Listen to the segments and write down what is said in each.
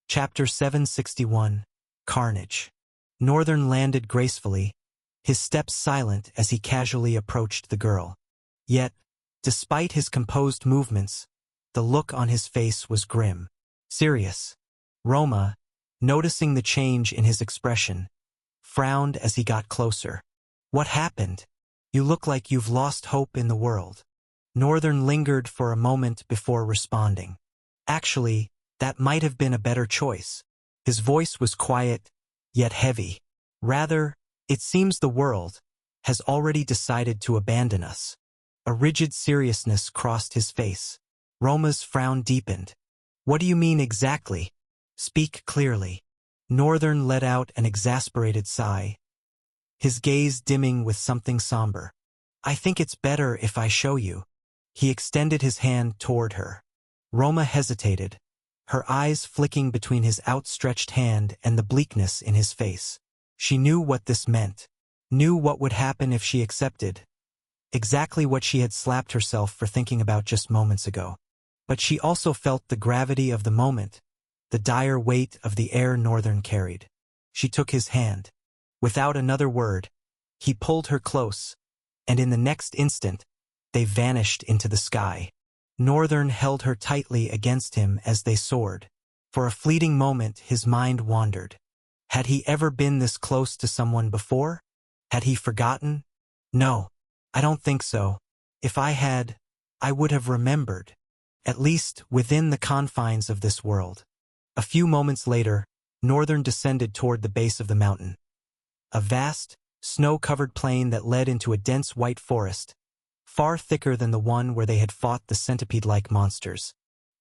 Chapter 761, Carnage. Northern landed gracefully, his steps silent as he casually approached the girl. Yet, despite his composed movements, the look on his face was grim. Serious. Roma, noticing the change in his expression, frowned as he got closer. "What happened? You look like you've lost hope in the world." Northern lingered for a moment before responding. "Actually, that might have been a better choice." His voice was quiet, yet heavy. "Rather, it seems the world has already decided to abandon us." A rigid seriousness crossed his face. Roma's frown deepened. "What do you mean exactly? Speak clearly." Northern let out an exasperated sigh, his gaze dimming with something somber. "I think it's better if I show you." He extended his hand toward her. Roma hesitated, her eyes flicking between his outstretched hand and the bleakness in his face. She knew what this meant, knew what would happen if she accepted. Exactly what she had slapped herself for thinking about just moments ago. But she also felt the gravity of the moment, the dire weight of the air Northern carried. She took his hand. Without another word, he pulled her close, and in the next instant, they vanished into the sky. Northern held her tightly against him as they soared. For a fleeting moment his mind wandered. Had he ever been this close to someone before? Had he forgotten? No, I don't think so. If I had, I would have remembered. At least within the confines of this world. A few moments later, Northern descended toward the base of the mountain. A vast, snow-covered plain that led into a dense white forest, far thicker than the one where they had fought the centipede-like monsters.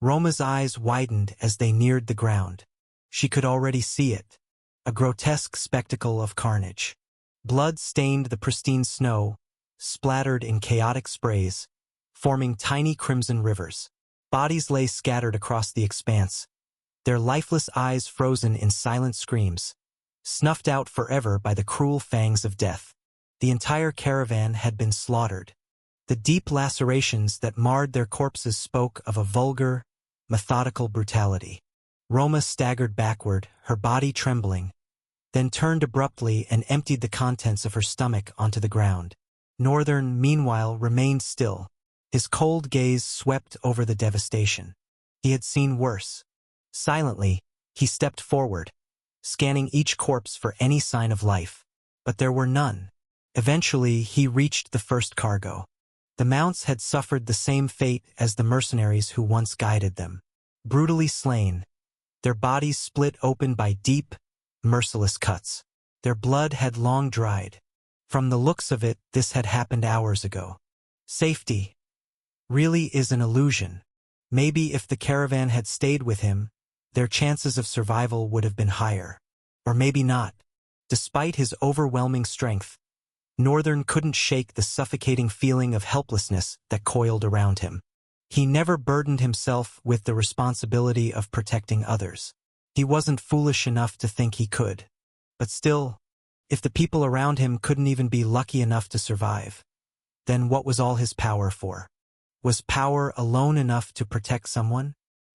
Roma's eyes widened as they neared the ground. She could already see it, a grotesque spectacle of carnage. Blood stained the pristine snow, splattered in chaotic sprays, forming tiny crimson rivers. Bodies lay scattered across the expanse, their lifeless eyes frozen in silent screams, snuffed out forever by the cruel fangs of death. The entire caravan had been slaughtered. The deep lacerations that marred their corpses spoke of a vulgar, methodical brutality. Roma staggered backward, her body trembling, then turned abruptly and emptied the contents of her stomach onto the ground. Northern, meanwhile, remained still. His cold gaze swept over the devastation. He had seen worse. Silently, he stepped forward, scanning each corpse for any sign of life. But there were none. Eventually, he reached the first cargo. The mounts had suffered the same fate as the mercenaries who once guided them. Brutally slain, their bodies split open by deep, merciless cuts. Their blood had long dried. From the looks of it, this had happened hours ago. Safety really is an illusion. Maybe if the caravan had stayed with him, their chances of survival would have been higher. Or maybe not. Despite his overwhelming strength, Northern couldn't shake the suffocating feeling of helplessness that coiled around him. He never burdened himself with the responsibility of protecting others. He wasn't foolish enough to think he could. But still, if the people around him couldn't even be lucky enough to survive, then what was all his power for? Was power alone enough to protect someone?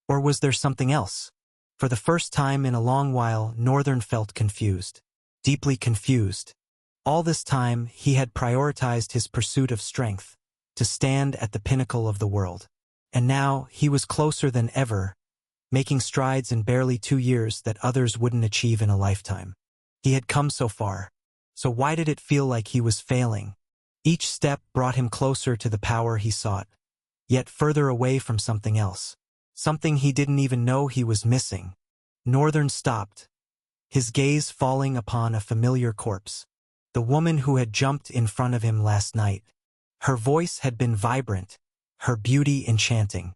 Or was there something else? For the first time in a long while, Northern felt confused. Deeply confused. All this time, he had prioritized his pursuit of strength, to stand at the pinnacle of the world. And now, he was closer than ever, making strides in barely 2 years that others wouldn't achieve in a lifetime. He had come so far. So why did it feel like he was failing? Each step brought him closer to the power he sought, yet further away from something else. Something he didn't even know he was missing. Northern stopped, his gaze falling upon a familiar corpse. The woman who had jumped in front of him last night. Her voice had been vibrant, her beauty enchanting.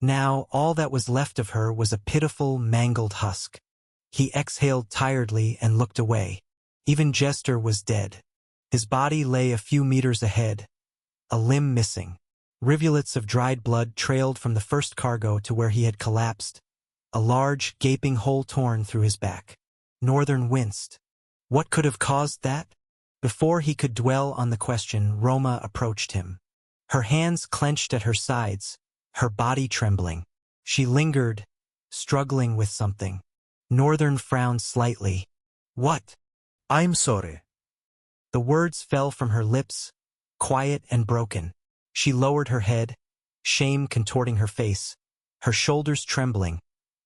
Now, all that was left of her was a pitiful, mangled husk. He exhaled tiredly and looked away. Even Jester was dead. His body lay a few meters ahead, a limb missing. Rivulets of dried blood trailed from the first cargo to where he had collapsed, a large, gaping hole torn through his back. Northern winced. What could have caused that? Before he could dwell on the question, Roma approached him. Her hands clenched at her sides, her body trembling. She lingered, struggling with something. Northern frowned slightly. What? I'm sorry. The words fell from her lips, quiet and broken. She lowered her head, shame contorting her face, her shoulders trembling,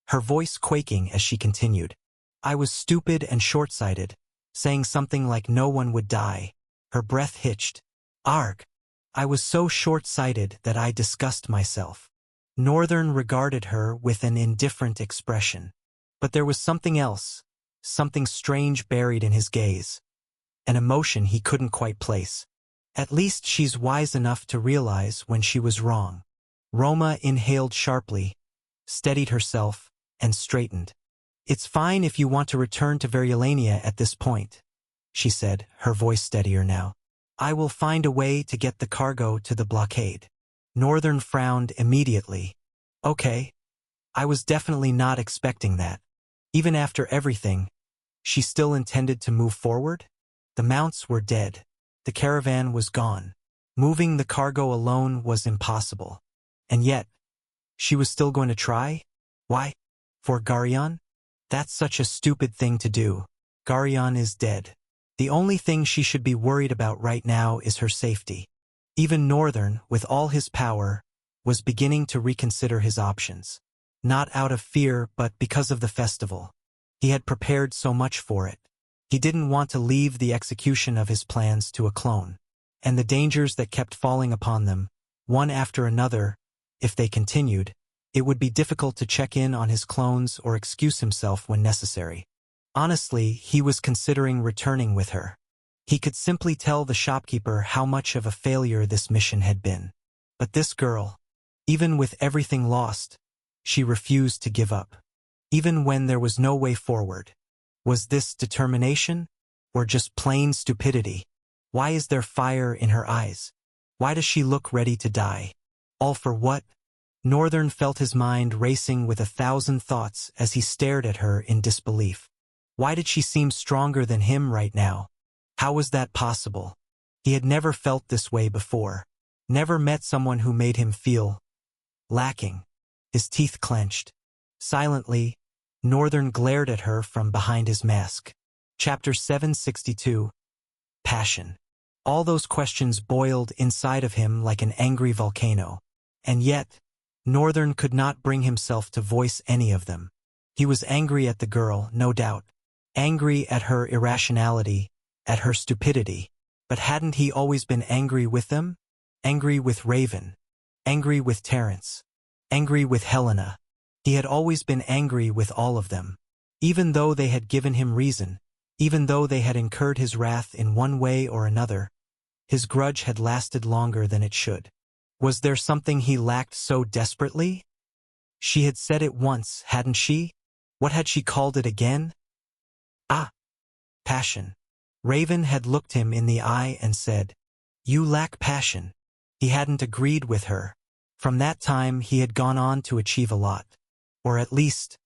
her voice quaking as she continued. I was stupid and short-sighted, saying something like no one would die. Her breath hitched. Arg! I was so short-sighted that I discussed myself. Northern regarded her with an indifferent expression. But there was something else, something strange buried in his gaze. An emotion he couldn't quite place. At least she's wise enough to realize when she was wrong. Roma inhaled sharply, steadied herself, and straightened. It's fine if you want to return to Verullania at this point, she said, her voice steadier now. I will find a way to get the cargo to the blockade. Northern frowned immediately. Okay. I was definitely not expecting that. Even after everything, she still intended to move forward? The mounts were dead. The caravan was gone. Moving the cargo alone was impossible. And yet, she was still going to try? Why? For Garion? That's such a stupid thing to do. Garion is dead. The only thing she should be worried about right now is her safety. Even Northern, with all his power, was beginning to reconsider his options. Not out of fear, but because of the festival. He had prepared so much for it. He didn't want to leave the execution of his plans to a clone. And the dangers that kept falling upon them, one after another, if they continued, it would be difficult to check in on his clones or excuse himself when necessary. Honestly, he was considering returning with her. He could simply tell the shopkeeper how much of a failure this mission had been. But this girl, even with everything lost, she refused to give up. Even when there was no way forward. Was this determination? Or just plain stupidity? Why is there fire in her eyes? Why does she look ready to die? All for what? Northern felt his mind racing with 1,000 thoughts as he stared at her in disbelief. Why did she seem stronger than him right now? How was that possible? He had never felt this way before. Never met someone who made him feel lacking. His teeth clenched. Silently, Northern glared at her from behind his mask. Chapter 762. Passion. All those questions boiled inside of him like an angry volcano. And yet, Northern could not bring himself to voice any of them. He was angry at the girl, no doubt. Angry at her irrationality, at her stupidity. But hadn't he always been angry with them? Angry with Raven. Angry with Terence. Angry with Helena. He had always been angry with all of them. Even though they had given him reason, even though they had incurred his wrath in one way or another, his grudge had lasted longer than it should. Was there something he lacked so desperately? She had said it once, hadn't she? What had she called it again? Ah, passion. Raven had looked him in the eye and said, "You lack passion." He hadn't agreed with her. From that time he had gone on to achieve a lot. Or at least...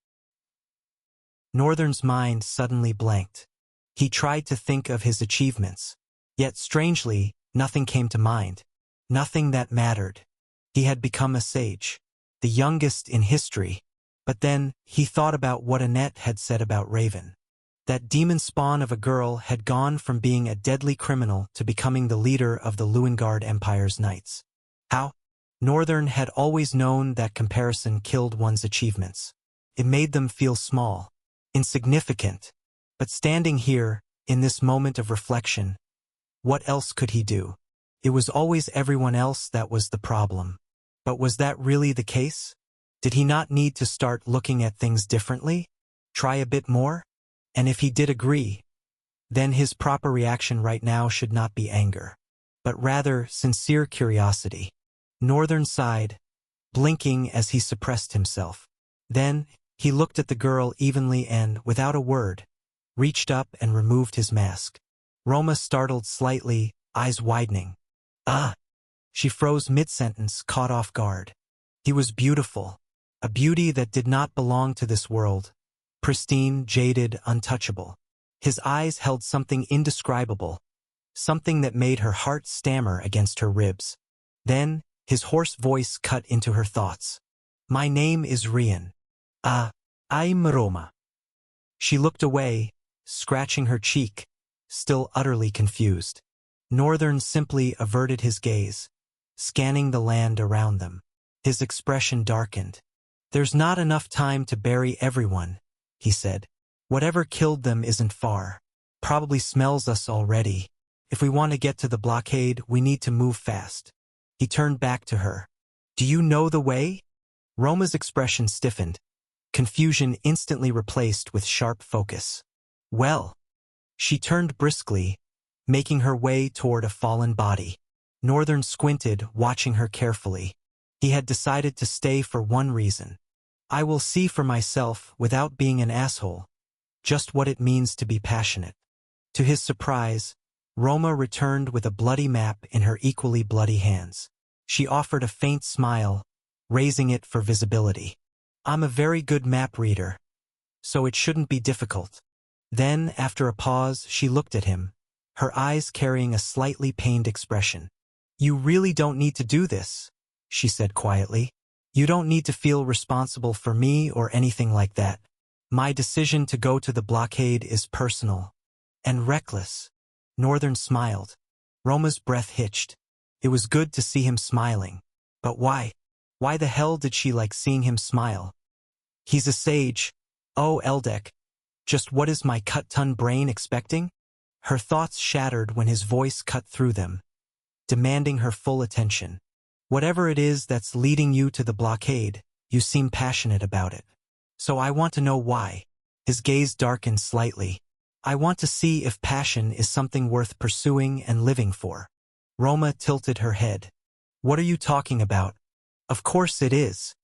Northern's mind suddenly blanked. He tried to think of his achievements. Yet strangely, nothing came to mind. Nothing that mattered. He had become a sage. The youngest in history. But then, he thought about what Annette had said about Raven. That demon spawn of a girl had gone from being a deadly criminal to becoming the leader of the Lewengard Empire's knights. How? Northern had always known that comparison killed one's achievements. It made them feel small, insignificant. But standing here, in this moment of reflection, what else could he do? It was always everyone else that was the problem. But was that really the case? Did he not need to start looking at things differently? Try a bit more? And if he did agree, then his proper reaction right now should not be anger, but rather sincere curiosity. Northern sighed, blinking as he suppressed himself. Then, he looked at the girl evenly and, without a word, reached up and removed his mask. Roma startled slightly, eyes widening. Ah! She froze mid-sentence, caught off guard. He was beautiful, a beauty that did not belong to this world. Pristine, jaded, untouchable. His eyes held something indescribable, something that made her heart stammer against her ribs. Then, his hoarse voice cut into her thoughts. "My name is Rian. I'm Roma." She looked away, scratching her cheek, still utterly confused. Northern simply averted his gaze, scanning the land around them. His expression darkened. "There's not enough time to bury everyone," he said. "Whatever killed them isn't far. Probably smells us already. If we want to get to the blockade, we need to move fast." He turned back to her. "Do you know the way?" Roma's expression stiffened, confusion instantly replaced with sharp focus. "Well." She turned briskly, making her way toward a fallen body. Northern squinted, watching her carefully. He had decided to stay for one reason. "I will see for myself without being an asshole. Just what it means to be passionate." To his surprise, Roma returned with a bloody map in her equally bloody hands. She offered a faint smile, raising it for visibility. "I'm a very good map reader, so it shouldn't be difficult." Then, after a pause, she looked at him, her eyes carrying a slightly pained expression. "You really don't need to do this," she said quietly. "You don't need to feel responsible for me or anything like that. My decision to go to the blockade is personal and reckless." Northern smiled. Roma's breath hitched. It was good to see him smiling. But why? Why the hell did she like seeing him smile? "He's a sage. Oh, Eldek. Just what is my cut-ton brain expecting?" Her thoughts shattered when his voice cut through them, demanding her full attention. "Whatever it is that's leading you to the blockade, you seem passionate about it. So I want to know why." His gaze darkened slightly. "I want to see if passion is something worth pursuing and living for." Roma tilted her head. "What are you talking about?" "Of course it is."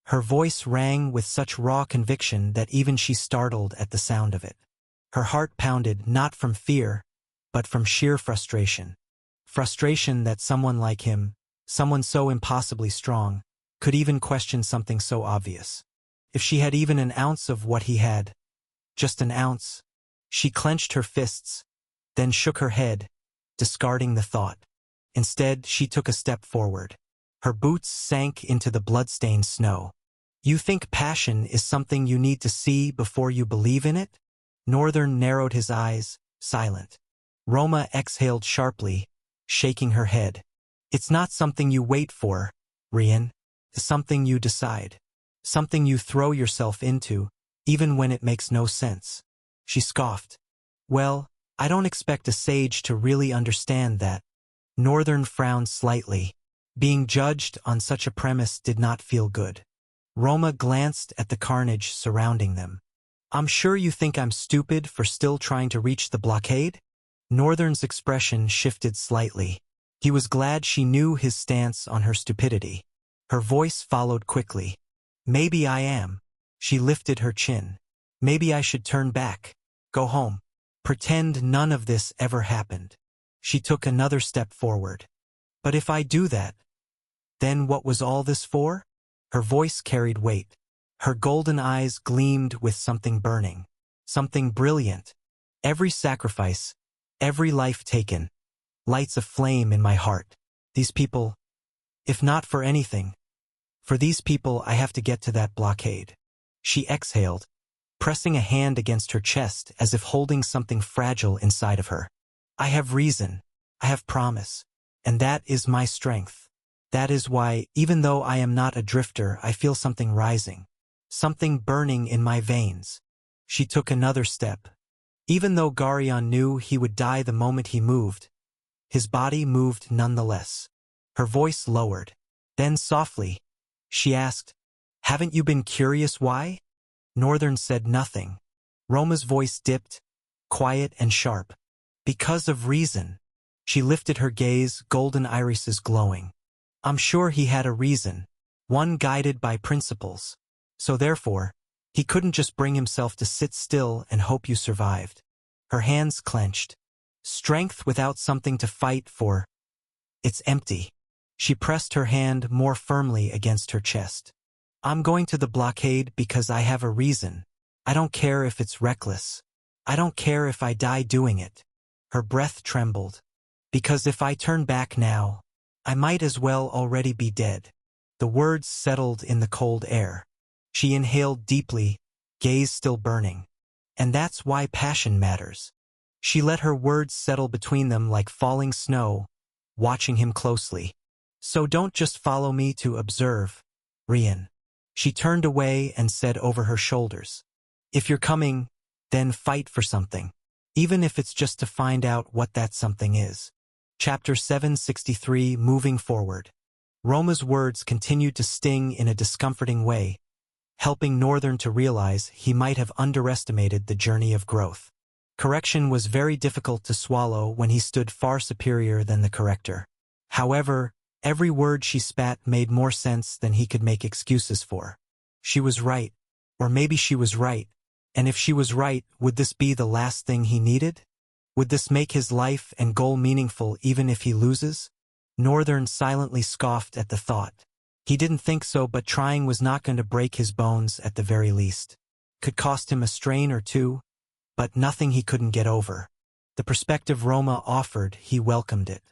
Her voice rang with such raw conviction that even she startled at the sound of it. Her heart pounded not from fear, but from sheer frustration. Frustration that someone like him, someone so impossibly strong, could even question something so obvious. If she had even an ounce of what he had, just an ounce. She clenched her fists, then shook her head, discarding the thought. Instead, she took a step forward. Her boots sank into the blood-stained snow. "You think passion is something you need to see before you believe in it?" Northern narrowed his eyes, silent. Roma exhaled sharply, shaking her head. "It's not something you wait for, Rian. It's something you decide. Something you throw yourself into, even when it makes no sense." She scoffed. "Well, I don't expect a sage to really understand that." Northern frowned slightly. Being judged on such a premise did not feel good. Roma glanced at the carnage surrounding them. "I'm sure you think I'm stupid for still trying to reach the blockade?" Northern's expression shifted slightly. He was glad she knew his stance on her stupidity. Her voice followed quickly. "Maybe I am." She lifted her chin. "Maybe I should turn back. Go home. Pretend none of this ever happened." She took another step forward. "But if I do that, then what was all this for?" Her voice carried weight. Her golden eyes gleamed with something burning, something brilliant. "Every sacrifice, every life taken, lights a flame in my heart. These people, if not for anything, for these people I have to get to that blockade." She exhaled, pressing a hand against her chest as if holding something fragile inside of her. "I have reason, I have promise, and that is my strength. That is why, even though I am not a drifter, I feel something rising, something burning in my veins." She took another step. Even though Garion knew he would die the moment he moved, his body moved nonetheless. Her voice lowered. Then softly, she asked, "Haven't you been curious why?" Northern said nothing. Roma's voice dipped, quiet and sharp. "Because of reason." She lifted her gaze, golden irises glowing. "I'm sure he had a reason, one guided by principles. So therefore, he couldn't just bring himself to sit still and hope you survived." Her hands clenched. "Strength without something to fight for, it's empty." She pressed her hand more firmly against her chest. "I'm going to the blockade because I have a reason. I don't care if it's reckless. I don't care if I die doing it." Her breath trembled. "Because if I turn back now, I might as well already be dead." The words settled in the cold air. She inhaled deeply, gaze still burning. And that's why passion matters. She let her words settle between them like falling snow, watching him closely. So don't just follow me to observe, Rian. She turned away and said over her shoulders, if you're coming, then fight for something, even if it's just to find out what that something is. Chapter 763, Moving Forward. Roma's words continued to sting in a discomforting way, helping Northern to realize he might have underestimated the journey of growth. Correction was very difficult to swallow when he stood far superior than the corrector. However, every word she spat made more sense than he could make excuses for. She was right, or maybe she was right, and if she was right, would this be the last thing he needed? Would this make his life and goal meaningful even if he loses? Northern silently scoffed at the thought. He didn't think so, but trying was not going to break his bones at the very least. Could cost him a strain or two, but nothing he couldn't get over. The perspective Roma offered, he welcomed it.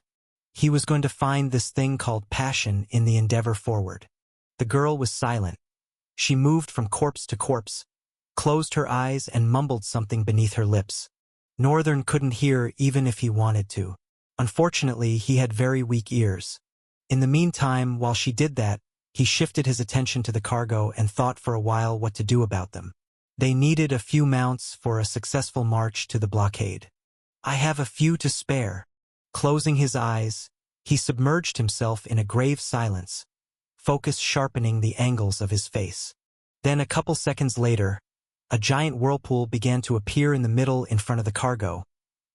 He was going to find this thing called passion in the endeavor forward. The girl was silent. She moved from corpse to corpse, closed her eyes and mumbled something beneath her lips. Northern couldn't hear even if he wanted to. Unfortunately, he had very weak ears. In the meantime, while she did that, he shifted his attention to the cargo and thought for a while what to do about them. They needed a few mounts for a successful march to the blockade. I have a few to spare. Closing his eyes, he submerged himself in a grave silence, focus sharpening the angles of his face. Then a couple seconds later, a giant whirlpool began to appear in the middle in front of the cargo,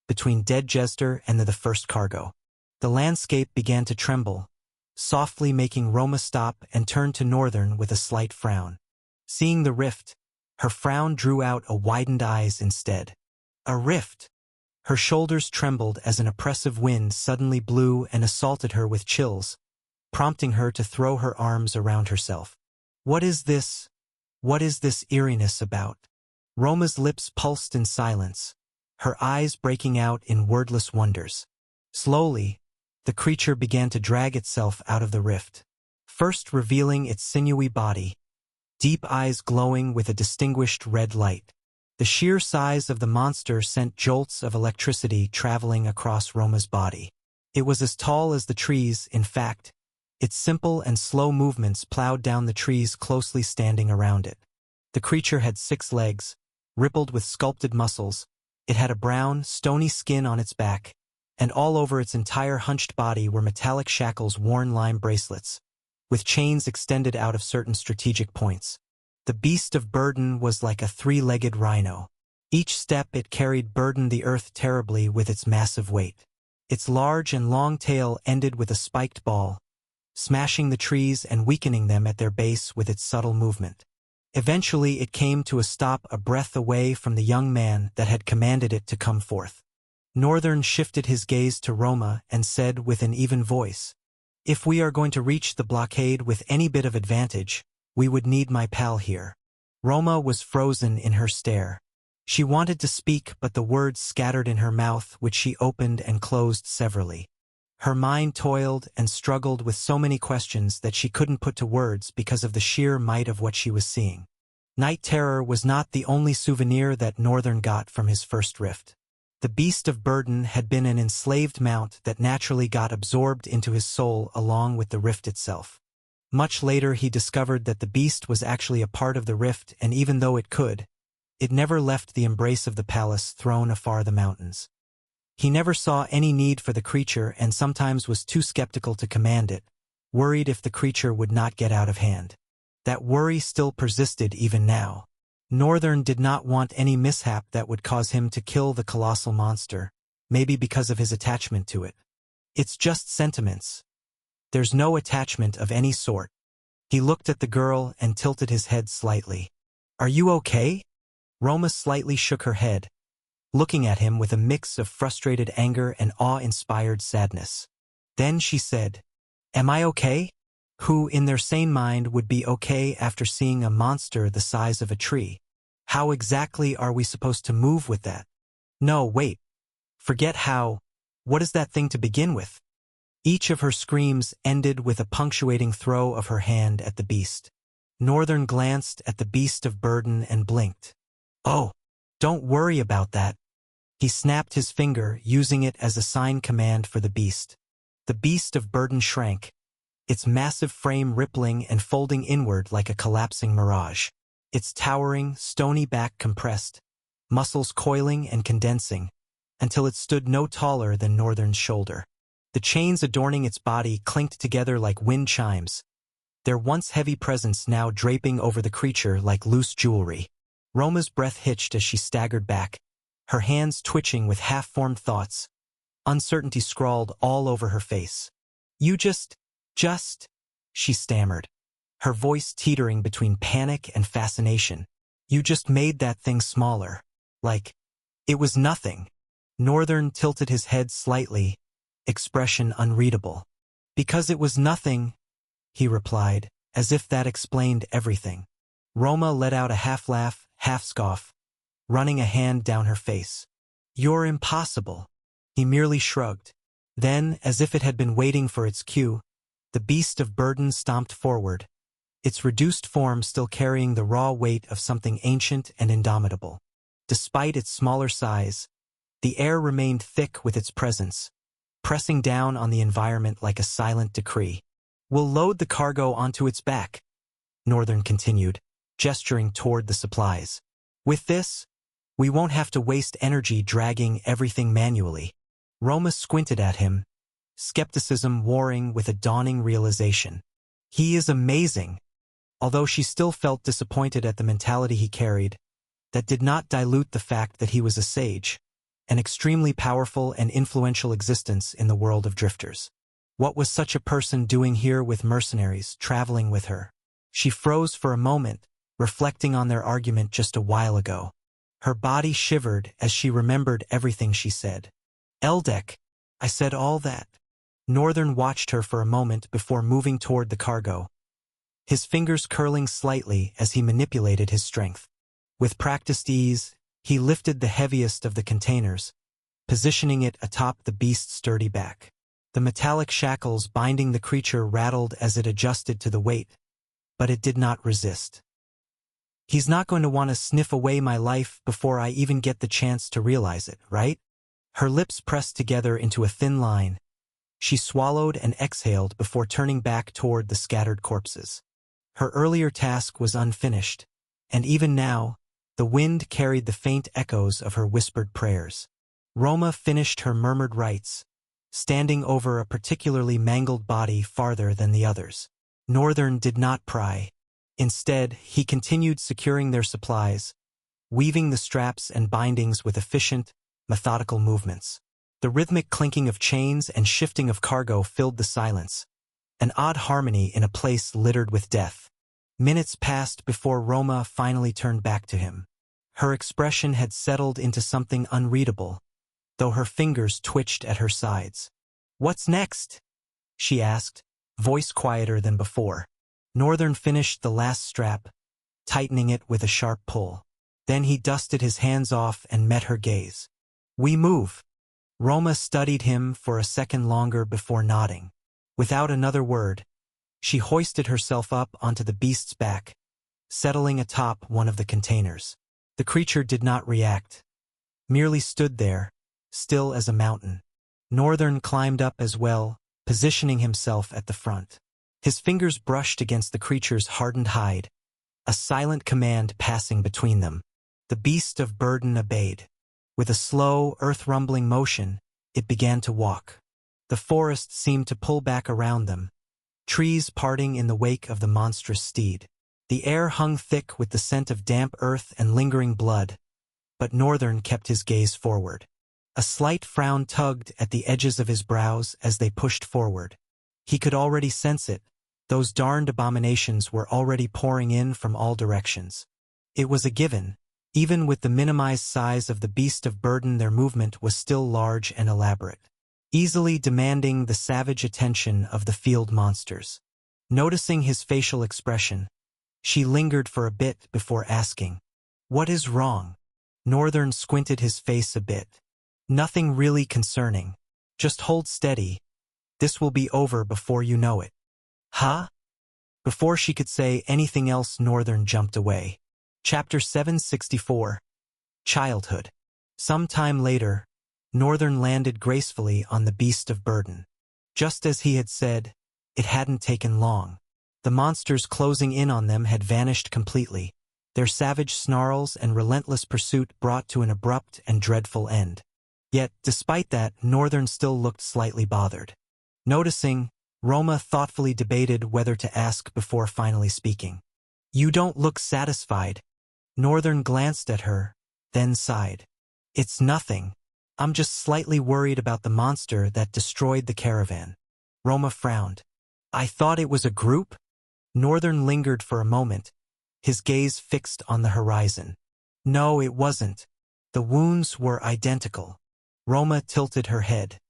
between Dead Jester and the first cargo. The landscape began to tremble, softly making Roma stop and turn to Northern with a slight frown. Seeing the rift, her frown drew out a widened eyes instead. A rift! Her shoulders trembled as an oppressive wind suddenly blew and assaulted her with chills, prompting her to throw her arms around herself. What is this? What is this eeriness about? Roma's lips pulsed in silence, her eyes breaking out in wordless wonders. Slowly, the creature began to drag itself out of the rift, first revealing its sinewy body, deep eyes glowing with a distinguished red light. The sheer size of the monster sent jolts of electricity traveling across Roma's body. It was as tall as the trees, in fact. Its simple and slow movements plowed down the trees closely standing around it. The creature had 6 legs, rippled with sculpted muscles. It had a brown, stony skin on its back, and all over its entire hunched body were metallic shackles worn lime bracelets, with chains extended out of certain strategic points. The beast of burden was like a 3-legged rhino. Each step it carried burdened the earth terribly with its massive weight. Its large and long tail ended with a spiked ball, smashing the trees and weakening them at their base with its subtle movement. Eventually it came to a stop a breath away from the young man that had commanded it to come forth. Northern shifted his gaze to Roma and said with an even voice, if we are going to reach the blockade with any bit of advantage, we would need my pal here. Roma was frozen in her stare. She wanted to speak, but the words scattered in her mouth, which she opened and closed severally. Her mind toiled and struggled with so many questions that she couldn't put to words because of the sheer might of what she was seeing. Night Terror was not the only souvenir that Northern got from his first rift. The beast of burden had been an enslaved mount that naturally got absorbed into his soul along with the rift itself. Much later he discovered that the beast was actually a part of the rift, and even though it could, it never left the embrace of the palace thrown afar the mountains. He never saw any need for the creature and sometimes was too skeptical to command it, worried if the creature would not get out of hand. That worry still persisted even now. Northern did not want any mishap that would cause him to kill the colossal monster, maybe because of his attachment to it. It's just sentiments. There's no attachment of any sort. He looked at the girl and tilted his head slightly. Are you okay? Roma slightly shook her head, looking at him with a mix of frustrated anger and awe-inspired sadness. Then she said, Am I okay? Who in their sane mind would be okay after seeing a monster the size of a tree? How exactly are we supposed to move with that? No, wait. Forget how. What is that thing to begin with? Each of her screams ended with a punctuating throw of her hand at the beast. Northern glanced at the beast of burden and blinked. Oh, Don't worry about that. He snapped his finger, using it as a sign command for the beast. The beast of burden shrank, its massive frame rippling and folding inward like a collapsing mirage. Its towering, stony back compressed, muscles coiling and condensing, until it stood no taller than Northern's shoulder. The chains adorning its body clinked together like wind chimes, their once heavy presence now draping over the creature like loose jewelry. Roma's breath hitched as she staggered back, her hands twitching with half-formed thoughts, uncertainty scrawled all over her face. You just, she stammered, her voice teetering between panic and fascination. You just made that thing smaller. Like, it was nothing. Northern tilted his head slightly, expression unreadable. Because it was nothing, he replied, as if that explained everything. Roma let out a half-laugh, half-scoff, running a hand down her face. You're impossible. He merely shrugged. Then, as if it had been waiting for its cue, the beast of burden stomped forward, its reduced form still carrying the raw weight of something ancient and indomitable. Despite its smaller size, the air remained thick with its presence, pressing down on the environment like a silent decree. We'll load the cargo onto its back, Northern continued, gesturing toward the supplies. With this, we won't have to waste energy dragging everything manually. Roma squinted at him, skepticism warring with a dawning realization. He is amazing. Although she still felt disappointed at the mentality he carried, that did not dilute the fact that he was a sage, an extremely powerful and influential existence in the world of drifters. What was such a person doing here with mercenaries traveling with her? She froze for a moment, reflecting on their argument just a while ago. Her body shivered as she remembered everything she said. Eldek, I said all that. Northern watched her for a moment before moving toward the cargo, his fingers curling slightly as he manipulated his strength. With practiced ease, he lifted the heaviest of the containers, positioning it atop the beast's sturdy back. The metallic shackles binding the creature rattled as it adjusted to the weight, but it did not resist. He's not going to want to sniff away my life before I even get the chance to realize it, right? Her lips pressed together into a thin line. She swallowed and exhaled before turning back toward the scattered corpses. Her earlier task was unfinished, and even now, the wind carried the faint echoes of her whispered prayers. Roma finished her murmured rites, standing over a particularly mangled body farther than the others. Northern did not pry. Instead, he continued securing their supplies, weaving the straps and bindings with efficient, methodical movements. The rhythmic clinking of chains and shifting of cargo filled the silence, an odd harmony in a place littered with death. Minutes passed before Roma finally turned back to him. Her expression had settled into something unreadable, though her fingers twitched at her sides. What's next? She asked, voice quieter than before. Northern finished the last strap, tightening it with a sharp pull. Then he dusted his hands off and met her gaze. We move. Roma studied him for a second longer before nodding. Without another word, she hoisted herself up onto the beast's back, settling atop one of the containers. The creature did not react, merely stood there, still as a mountain. Northern climbed up as well, positioning himself at the front. His fingers brushed against the creature's hardened hide, a silent command passing between them. The beast of burden obeyed. With a slow, earth-rumbling motion, it began to walk. The forest seemed to pull back around them, trees parting in the wake of the monstrous steed. The air hung thick with the scent of damp earth and lingering blood, but Northern kept his gaze forward. A slight frown tugged at the edges of his brows as they pushed forward. He could already sense it. Those darned abominations were already pouring in from all directions. It was a given. Even with the minimized size of the beast of burden, their movement was still large and elaborate, easily demanding the savage attention of the field monsters. Noticing his facial expression, she lingered for a bit before asking, "What is wrong?" Northern squinted his face a bit. "Nothing really concerning. Just hold steady. This will be over before you know it." Huh? Before she could say anything else, Northern jumped away. Chapter 764. Childhood. Some time later, Northern landed gracefully on the beast of burden. Just as he had said, it hadn't taken long. The monsters closing in on them had vanished completely, their savage snarls and relentless pursuit brought to an abrupt and dreadful end. Yet, despite that, Northern still looked slightly bothered. Noticing, Roma thoughtfully debated whether to ask before finally speaking. "You don't look satisfied." Northern glanced at her, then sighed. "It's nothing. I'm just slightly worried about the monster that destroyed the caravan." Roma frowned. "I thought it was a group?" Northern lingered for a moment, his gaze fixed on the horizon. "No, it wasn't. The wounds were identical." Roma tilted her head.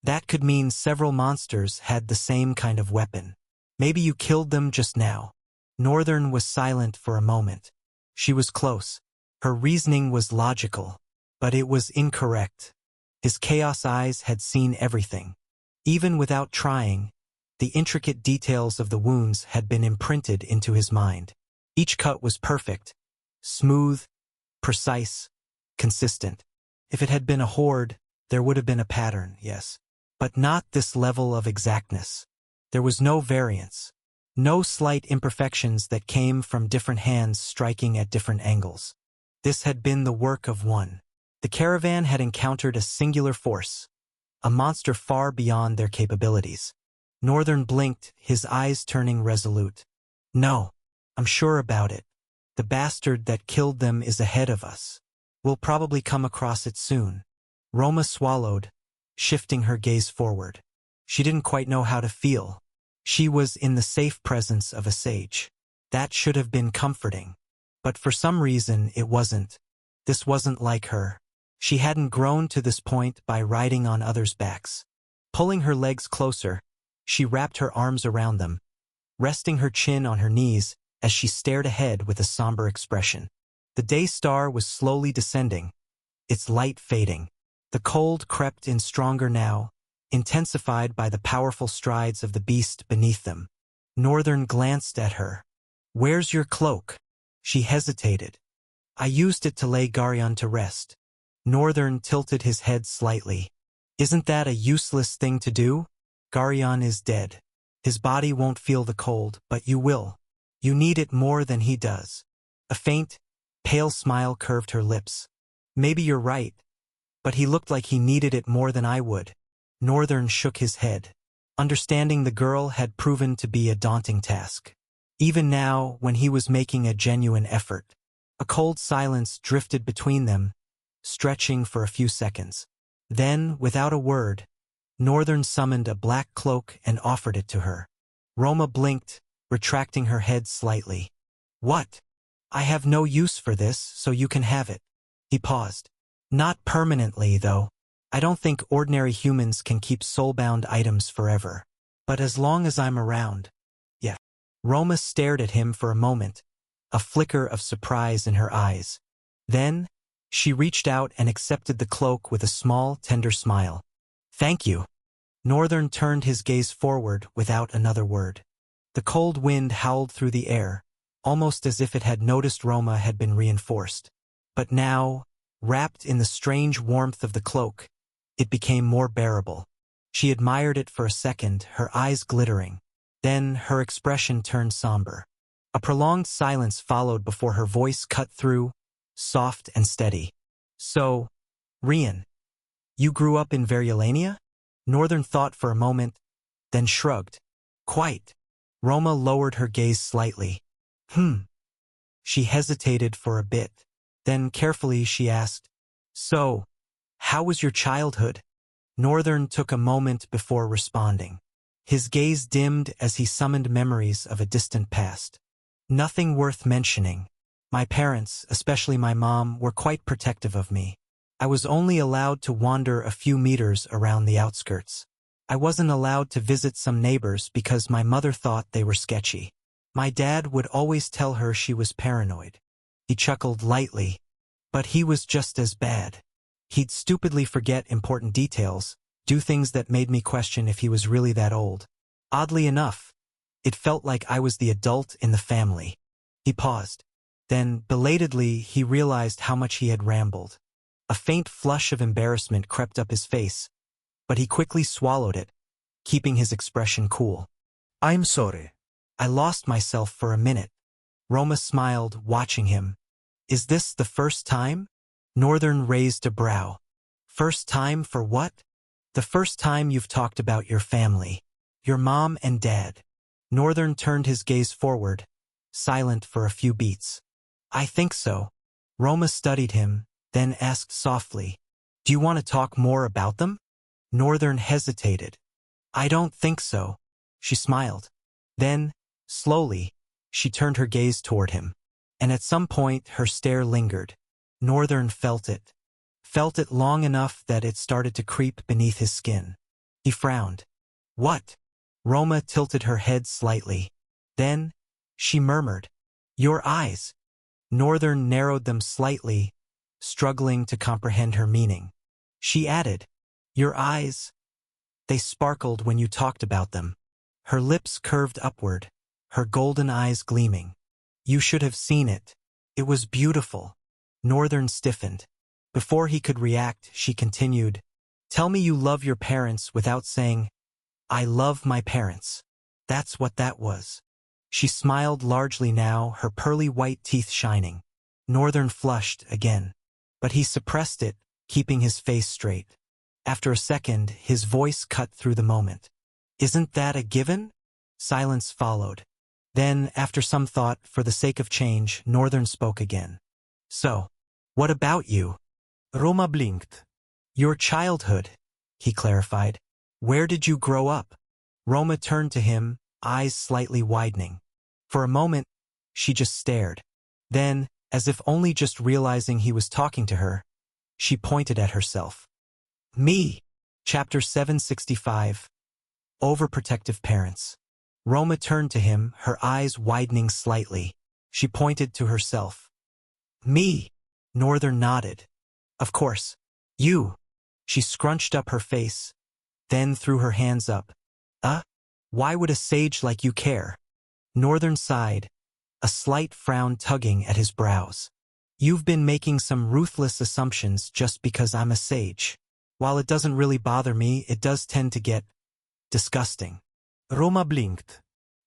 "That could mean several monsters had the same kind of weapon. Maybe you killed them just now." Northern was silent for a moment. She was close. Her reasoning was logical, but it was incorrect. His chaos eyes had seen everything. Even without trying, the intricate details of the wounds had been imprinted into his mind. Each cut was perfect, smooth, precise, consistent. If it had been a horde, there would have been a pattern, yes. But not this level of exactness. There was no variance. No slight imperfections that came from different hands striking at different angles. This had been the work of one. The caravan had encountered a singular force, a monster far beyond their capabilities. Northern blinked, his eyes turning resolute. "No, I'm sure about it. The bastard that killed them is ahead of us. We'll probably come across it soon." Roma swallowed, shifting her gaze forward. She didn't quite know how to feel. She was in the safe presence of a sage. That should have been comforting. But for some reason, it wasn't. This wasn't like her. She hadn't grown to this point by riding on others' backs. Pulling her legs closer, she wrapped her arms around them, resting her chin on her knees as she stared ahead with a somber expression. The day star was slowly descending, its light fading. The cold crept in stronger now, intensified by the powerful strides of the beast beneath them. Northern glanced at her. "Where's your cloak?" She hesitated. "I used it to lay Garyon to rest." Northern tilted his head slightly. "Isn't that a useless thing to do? Garyon is dead. His body won't feel the cold, but you will. You need it more than he does." A faint, pale smile curved her lips. "Maybe you're right, but he looked like he needed it more than I would." Northern shook his head. Understanding the girl had proven to be a daunting task. Even now, when he was making a genuine effort. A cold silence drifted between them, stretching for a few seconds. Then, without a word, Northern summoned a black cloak and offered it to her. Roma blinked, retracting her head slightly. "What? I have no use for this, so you can have it." He paused. "Not permanently, though. I don't think ordinary humans can keep soul-bound items forever. But as long as I'm around." "Yeah." Roma stared at him for a moment, a flicker of surprise in her eyes. Then, she reached out and accepted the cloak with a small, tender smile. "Thank you." Northern turned his gaze forward without another word. The cold wind howled through the air, almost as if it had noticed Roma had been reinforced. But now, wrapped in the strange warmth of the cloak, it became more bearable. She admired it for a second, her eyes glittering. Then her expression turned somber. A prolonged silence followed before her voice cut through, soft and steady. "So, Rian, you grew up in Variolania?" Northern thought for a moment, then shrugged. "Quite." Roma lowered her gaze slightly. She hesitated for a bit. Then carefully she asked, "So, how was your childhood?" Northern took a moment before responding. His gaze dimmed as he summoned memories of a distant past. "Nothing worth mentioning. My parents, especially my mom, were quite protective of me. I was only allowed to wander a few meters around the outskirts. I wasn't allowed to visit some neighbors because my mother thought they were sketchy. My dad would always tell her she was paranoid." He chuckled lightly, but he was just as bad. He'd stupidly forget important details, do things that made me question if he was really that old. Oddly enough, it felt like I was the adult in the family. He paused. Then, belatedly, he realized how much he had rambled. A faint flush of embarrassment crept up his face, but he quickly swallowed it, keeping his expression cool. I'm sorry. I lost myself for a minute. Roma smiled, watching him. Is this the first time? Northern raised a brow. First time for what? The first time you've talked about your family. Your mom and dad. Northern turned his gaze forward, silent for a few beats. I think so. Roma studied him, then asked softly, do you want to talk more about them? Northern hesitated. I don't think so. She smiled. Then, slowly, she turned her gaze toward him. And at some point her stare lingered. Northern felt it. Felt it long enough that it started to creep beneath his skin. He frowned. What? Roma tilted her head slightly. Then, she murmured, your eyes. Northern narrowed them slightly, struggling to comprehend her meaning. She added, your eyes. They sparkled when you talked about them. Her lips curved upward, her golden eyes gleaming. You should have seen it. It was beautiful. Northern stiffened. Before he could react, she continued, tell me you love your parents without saying, I love my parents. That's what that was. She smiled largely now, her pearly white teeth shining. Northern flushed again. But he suppressed it, keeping his face straight. After a second, his voice cut through the moment. Isn't that a given? Silence followed. Then, after some thought, for the sake of change, Northern spoke again. So, what about you? Roma blinked. Your childhood, he clarified. Where did you grow up? Roma turned to him, eyes slightly widening. For a moment, she just stared. Then, as if only just realizing he was talking to her, she pointed at herself. Me. Chapter 765. Overprotective parents. Roma turned to him, her eyes widening slightly. She pointed to herself. Me. Northern nodded. Of course. You. She scrunched up her face, then threw her hands up. Why would a sage like you care? Northern sighed, a slight frown tugging at his brows. You've been making some ruthless assumptions just because I'm a sage. While it doesn't really bother me, it does tend to get disgusting. Roma blinked.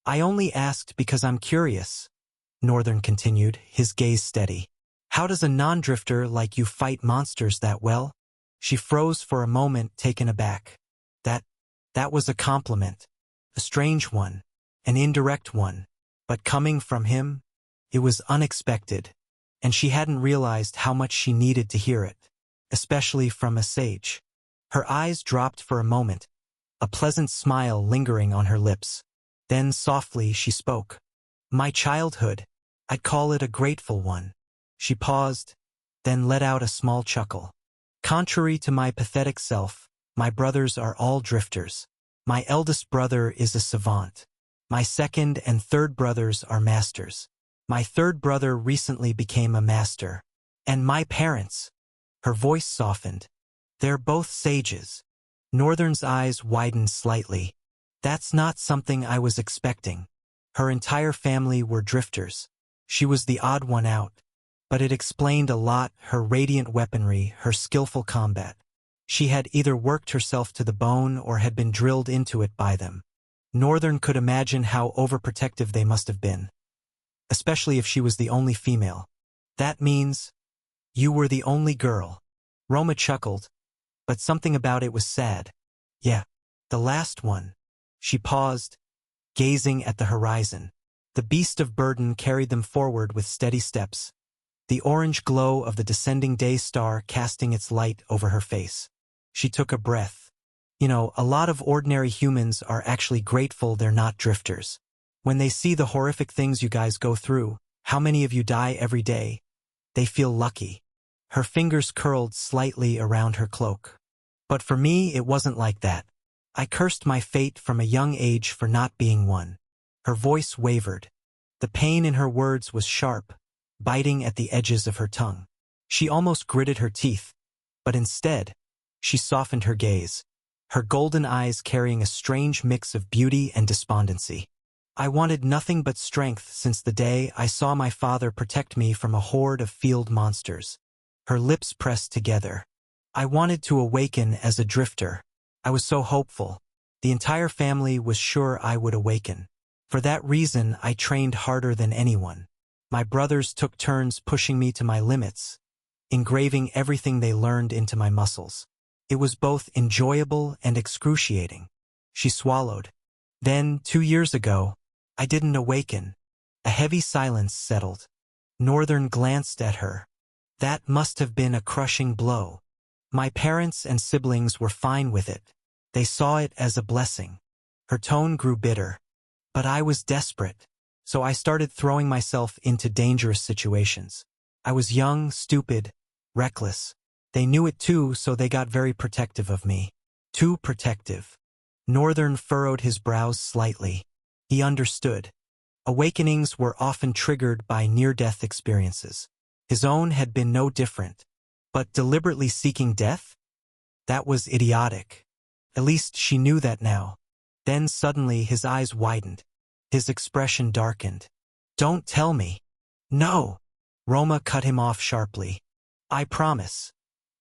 I only asked because I'm curious, Northern continued, his gaze steady. How does a non-drifter like you fight monsters that well? She froze for a moment, taken aback. That was a compliment. A strange one. An indirect one. But coming from him, it was unexpected. And she hadn't realized how much she needed to hear it. Especially from a sage. Her eyes dropped for a moment, a pleasant smile lingering on her lips. Then softly she spoke. My childhood. I'd call it a grateful one. She paused, then let out a small chuckle. Contrary to my pathetic self, my brothers are all drifters. My eldest brother is a savant. My second and third brothers are masters. My third brother recently became a master. And my parents. Her voice softened. They're both sages. Northern's eyes widened slightly. That's not something I was expecting. Her entire family were drifters. She was the odd one out. But it explained a lot, her radiant weaponry, her skillful combat. She had either worked herself to the bone or had been drilled into it by them. Northern could imagine how overprotective they must have been. Especially if she was the only female. That means you were the only girl. Roma chuckled, but something about it was sad. Yeah, the last one. She paused, gazing at the horizon. The beast of burden carried them forward with steady steps, the orange glow of the descending day star casting its light over her face. She took a breath. You know, a lot of ordinary humans are actually grateful they're not drifters. When they see the horrific things you guys go through, how many of you die every day, they feel lucky. Her fingers curled slightly around her cloak. But for me, it wasn't like that. I cursed my fate from a young age for not being one. Her voice wavered. The pain in her words was sharp, biting at the edges of her tongue. She almost gritted her teeth, but instead, she softened her gaze, her golden eyes carrying a strange mix of beauty and despondency. I wanted nothing but strength since the day I saw my father protect me from a horde of field monsters. Her lips pressed together. I wanted to awaken as a drifter. I was so hopeful. The entire family was sure I would awaken. For that reason, I trained harder than anyone. My brothers took turns pushing me to my limits, engraving everything they learned into my muscles. It was both enjoyable and excruciating. She swallowed. Then, 2 years ago, I didn't awaken. A heavy silence settled. Northern glanced at her. That must have been a crushing blow. My parents and siblings were fine with it. They saw it as a blessing. Her tone grew bitter. But I was desperate, so I started throwing myself into dangerous situations. I was young, stupid, reckless. They knew it too, so they got very protective of me. Too protective. Northern furrowed his brows slightly. He understood. Awakenings were often triggered by near-death experiences. His own had been no different. But deliberately seeking death? That was idiotic. At least she knew that now. Then suddenly his eyes widened. His expression darkened. Don't tell me. No. Roma cut him off sharply. I promise.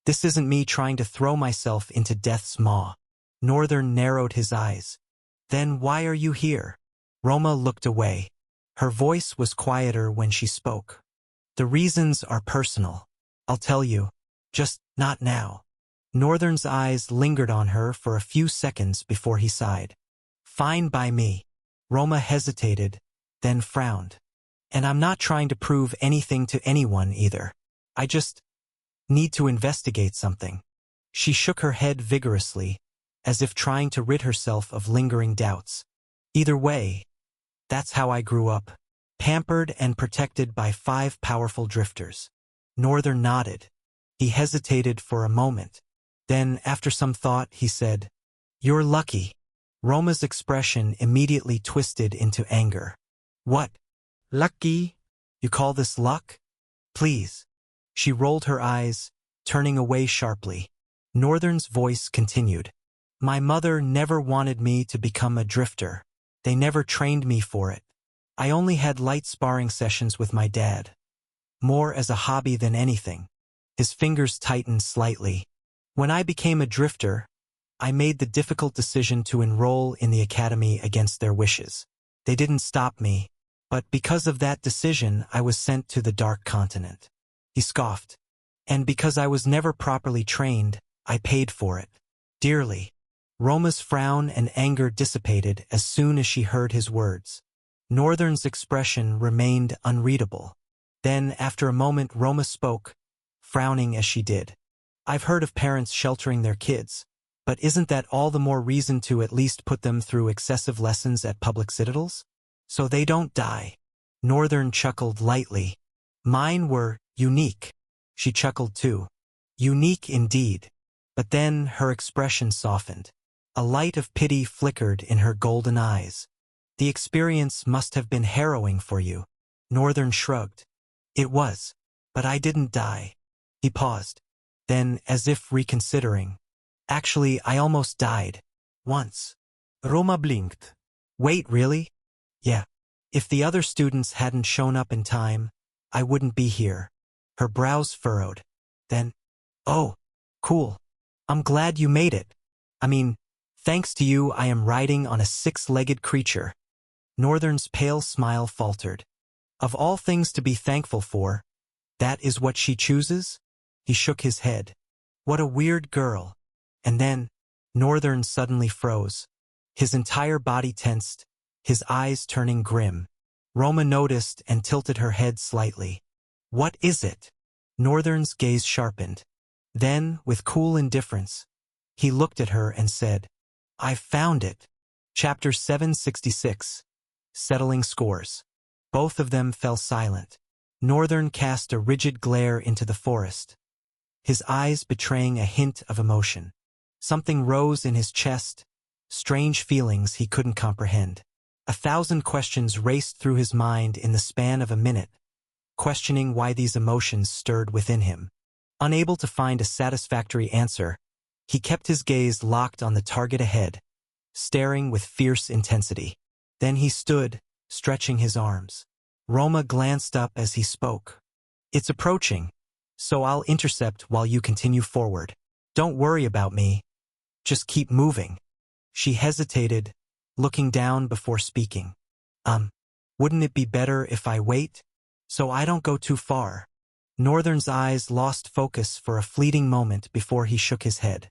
This isn't me trying to throw myself into death's maw. Northern narrowed his eyes. Then why are you here? Roma looked away. Her voice was quieter when she spoke. The reasons are personal. I'll tell you. Just not now. Northern's eyes lingered on her for a few seconds before he sighed. Fine by me. Roma hesitated, then frowned. And I'm not trying to prove anything to anyone either. I just need to investigate something. She shook her head vigorously, as if trying to rid herself of lingering doubts. Either way, that's how I grew up, pampered and protected by 5 powerful drifters. Northern nodded. He hesitated for a moment. Then, after some thought, he said, You're lucky. Roma's expression immediately twisted into anger. What? Lucky? You call this luck? Please. She rolled her eyes, turning away sharply. Northern's voice continued. My mother never wanted me to become a drifter. They never trained me for it. I only had light sparring sessions with my dad. More as a hobby than anything. His fingers tightened slightly. When I became a drifter, I made the difficult decision to enroll in the academy against their wishes. They didn't stop me, but because of that decision, I was sent to the Dark Continent. He scoffed. And because I was never properly trained, I paid for it. Dearly. Roma's frown and anger dissipated as soon as she heard his words. Northern's expression remained unreadable. Then, after a moment, Roma spoke, frowning as she did. I've heard of parents sheltering their kids, but isn't that all the more reason to at least put them through excessive lessons at public citadels? So they don't die. Northern chuckled lightly. Mine were unique. She chuckled too. Unique indeed. But then her expression softened. A light of pity flickered in her golden eyes. The experience must have been harrowing for you. Northern shrugged. It was. But I didn't die. He paused. Then, as if reconsidering. Actually, I almost died. Once. Roma blinked. Wait, really? Yeah. If the other students hadn't shown up in time, I wouldn't be here. Her brows furrowed. Then, oh, cool. I'm glad you made it. I mean, thanks to you, I am riding on a 6-legged creature. Northern's pale smile faltered. Of all things to be thankful for, that is what she chooses? He shook his head. What a weird girl. And then, Northern suddenly froze. His entire body tensed, his eyes turning grim. Roma noticed and tilted her head slightly. What is it? Northern's gaze sharpened. Then, with cool indifference, he looked at her and said, I've found it. Chapter 766. Settling scores. Both of them fell silent. Northern cast a rigid glare into the forest, his eyes betraying a hint of emotion. Something rose in his chest, strange feelings he couldn't comprehend. 1,000 questions raced through his mind in the span of a minute, questioning why these emotions stirred within him. Unable to find a satisfactory answer, he kept his gaze locked on the target ahead, staring with fierce intensity. Then he stood, stretching his arms. Roma glanced up as he spoke. It's approaching, so I'll intercept while you continue forward. Don't worry about me. Just keep moving. She hesitated, looking down before speaking. Wouldn't it be better if I wait? So I don't go too far. Northern's eyes lost focus for a fleeting moment before he shook his head.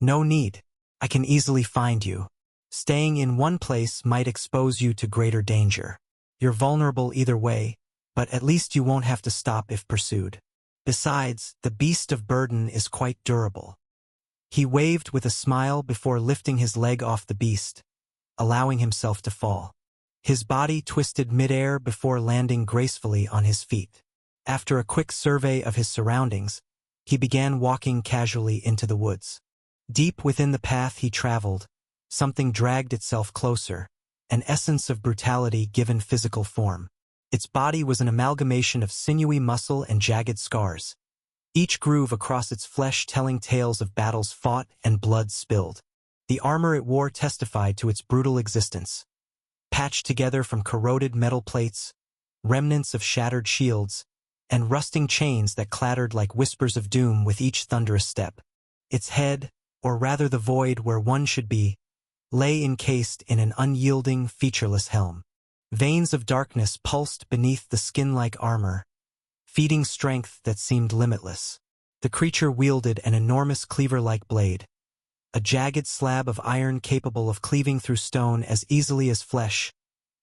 No need. I can easily find you. Staying in one place might expose you to greater danger. You're vulnerable either way, but at least you won't have to stop if pursued. Besides, the beast of burden is quite durable. He waved with a smile before lifting his leg off the beast, allowing himself to fall. His body twisted midair before landing gracefully on his feet. After a quick survey of his surroundings, he began walking casually into the woods. Deep within the path he traveled, something dragged itself closer, an essence of brutality given physical form. Its body was an amalgamation of sinewy muscle and jagged scars, each groove across its flesh telling tales of battles fought and blood spilled. The armor it wore testified to its brutal existence. Patched together from corroded metal plates, remnants of shattered shields, and rusting chains that clattered like whispers of doom with each thunderous step. Its head, or rather the void where one should be, lay encased in an unyielding, featureless helm. Veins of darkness pulsed beneath the skin-like armor, feeding strength that seemed limitless. The creature wielded an enormous cleaver-like blade, a jagged slab of iron capable of cleaving through stone as easily as flesh,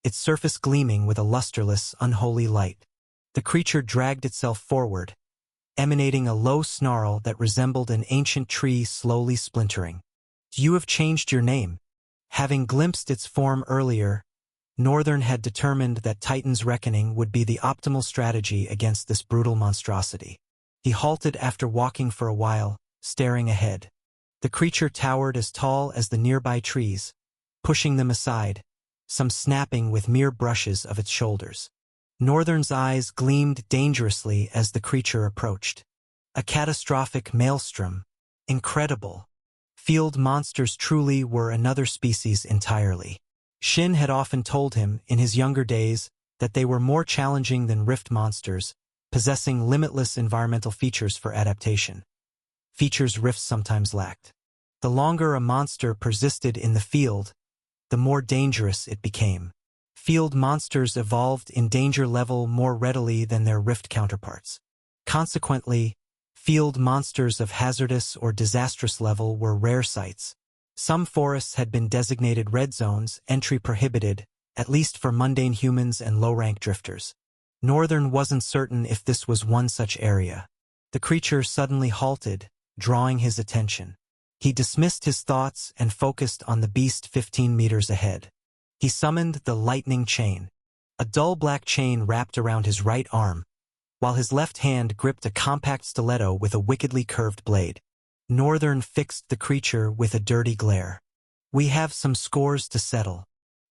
its surface gleaming with a lusterless, unholy light. The creature dragged itself forward, emanating a low snarl that resembled an ancient tree slowly splintering. You have changed your name. Having glimpsed its form earlier, Northern had determined that Titan's reckoning would be the optimal strategy against this brutal monstrosity. He halted after walking for a while, staring ahead. The creature towered as tall as the nearby trees, pushing them aside, some snapping with mere brushes of its shoulders. Northern's eyes gleamed dangerously as the creature approached. A catastrophic maelstrom. Incredible. Field monsters truly were another species entirely. Shin had often told him, in his younger days, that they were more challenging than rift monsters, possessing limitless environmental features for adaptation. Features rifts sometimes lacked. The longer a monster persisted in the field, the more dangerous it became. Field monsters evolved in danger level more readily than their rift counterparts. Consequently, field monsters of hazardous or disastrous level were rare sights. Some forests had been designated red zones, entry prohibited, at least for mundane humans and low-rank drifters. Northern wasn't certain if this was one such area. The creature suddenly halted, drawing his attention. He dismissed his thoughts and focused on the beast 15 meters ahead. He summoned the lightning chain. A dull black chain wrapped around his right arm, while his left hand gripped a compact stiletto with a wickedly curved blade. Northern fixed the creature with a dirty glare. We have some scores to settle.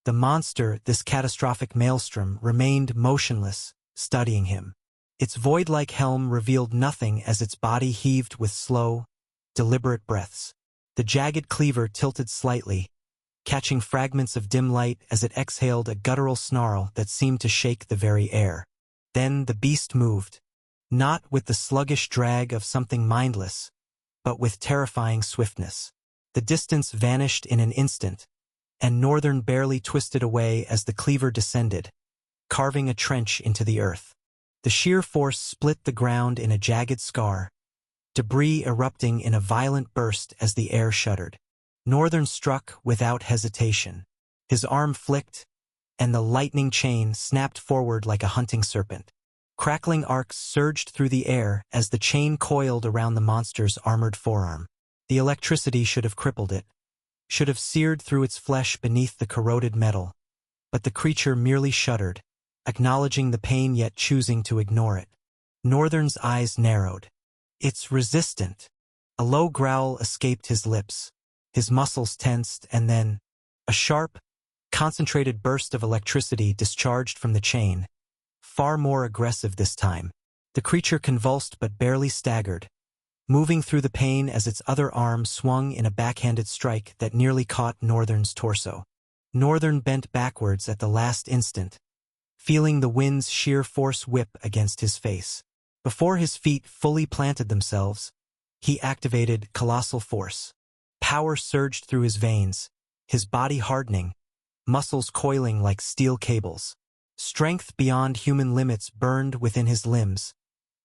The monster, this catastrophic maelstrom, remained motionless, studying him. Its void-like helm revealed nothing as its body heaved with slow, deliberate breaths. The jagged cleaver tilted slightly, catching fragments of dim light as it exhaled a guttural snarl that seemed to shake the very air. Then the beast moved, not with the sluggish drag of something mindless, but with terrifying swiftness. The distance vanished in an instant, and Northern barely twisted away as the cleaver descended, carving a trench into the earth. The sheer force split the ground in a jagged scar, debris erupting in a violent burst as the air shuddered. Northern struck without hesitation. His arm flicked, and the lightning chain snapped forward like a hunting serpent. Crackling arcs surged through the air as the chain coiled around the monster's armored forearm. The electricity should have crippled it, should have seared through its flesh beneath the corroded metal, but the creature merely shuddered, acknowledging the pain yet choosing to ignore it. Northern's eyes narrowed. It's resistant. A low growl escaped his lips. His muscles tensed, and then a sharp, concentrated burst of electricity discharged from the chain, far more aggressive this time. The creature convulsed but barely staggered, moving through the pain as its other arm swung in a backhanded strike that nearly caught Northern's torso. Northern bent backwards at the last instant, feeling the wind's sheer force whip against his face. Before his feet fully planted themselves, he activated colossal force. Power surged through his veins, his body hardening, muscles coiling like steel cables. Strength beyond human limits burned within his limbs,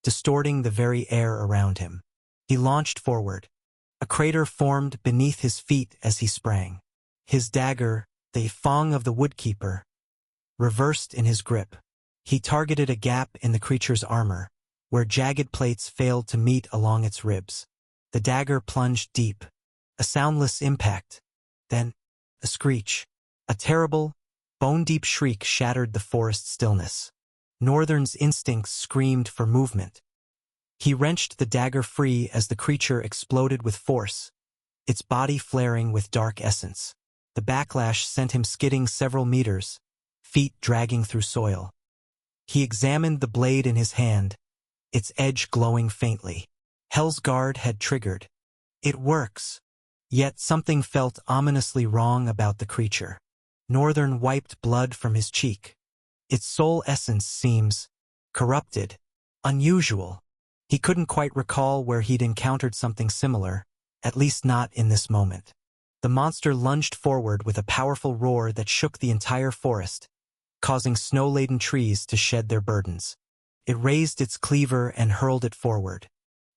distorting the very air around him. He launched forward. A crater formed beneath his feet as he sprang. His dagger, the Fang of the Woodkeeper, reversed in his grip. He targeted a gap in the creature's armor, where jagged plates failed to meet along its ribs. The dagger plunged deep. A soundless impact. Then, a screech. A terrible, bone-deep shriek shattered the forest stillness. Northern's instincts screamed for movement. He wrenched the dagger free as the creature exploded with force, its body flaring with dark essence. The backlash sent him skidding several meters, feet dragging through soil. He examined the blade in his hand, its edge glowing faintly. Hell's Guard had triggered. It works. Yet something felt ominously wrong about the creature. Northern wiped blood from his cheek. Its soul essence seems corrupted, unusual. He couldn't quite recall where he'd encountered something similar, at least not in this moment. The monster lunged forward with a powerful roar that shook the entire forest, causing snow-laden trees to shed their burdens. It raised its cleaver and hurled it forward.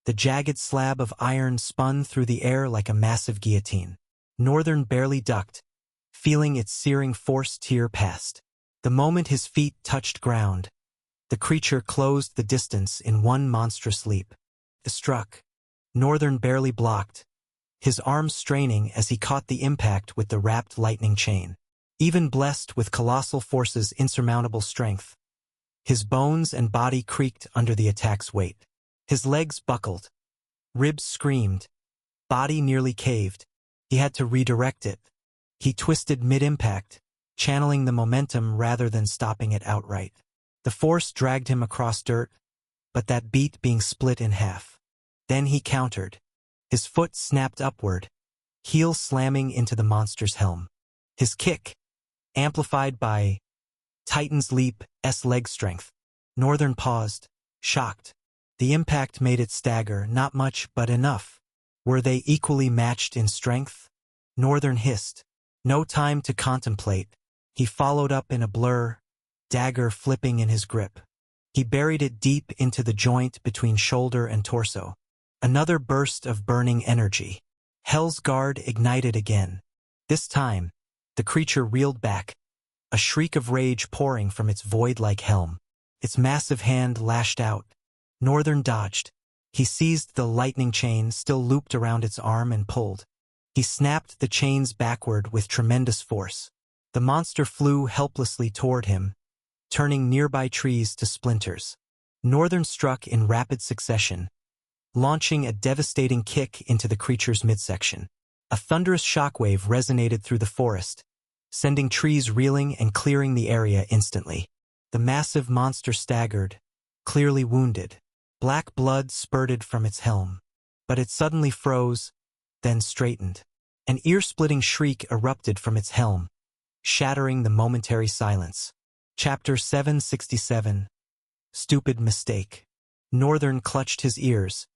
The jagged slab of iron spun through the air like a massive guillotine. Northern barely ducked, feeling its searing force tear past. The moment his feet touched ground, the creature closed the distance in one monstrous leap. It struck. Northern barely blocked, his arms straining as he caught the impact with the wrapped lightning chain. Even blessed with colossal force's insurmountable strength, his bones and body creaked under the attack's weight. His legs buckled. Ribs screamed. Body nearly caved. He had to redirect it. He twisted mid-impact, channeling the momentum rather than stopping it outright. The force dragged him across dirt, but that beat being split in half. Then he countered. His foot snapped upward, heel slamming into the monster's helm. His kick, amplified by Titan's Leap's leg strength. Northern paused, shocked. The impact made it stagger, not much but enough. Were they equally matched in strength? Northern hissed. No time to contemplate. He followed up in a blur, dagger flipping in his grip. He buried it deep into the joint between shoulder and torso. Another burst of burning energy. Hell's Guard ignited again. This time, the creature reeled back, a shriek of rage pouring from its void-like helm. Its massive hand lashed out. Northern dodged. He seized the lightning chain still looped around its arm and pulled. He snapped the chains backward with tremendous force. The monster flew helplessly toward him, turning nearby trees to splinters. Northern struck in rapid succession, launching a devastating kick into the creature's midsection. A thunderous shockwave resonated through the forest, sending trees reeling and clearing the area instantly. The massive monster staggered, clearly wounded. Black blood spurted from its helm, but it suddenly froze, then straightened. An ear-splitting shriek erupted from its helm, shattering the momentary silence. Chapter 767. Stupid Mistake. Northern clutched his ears,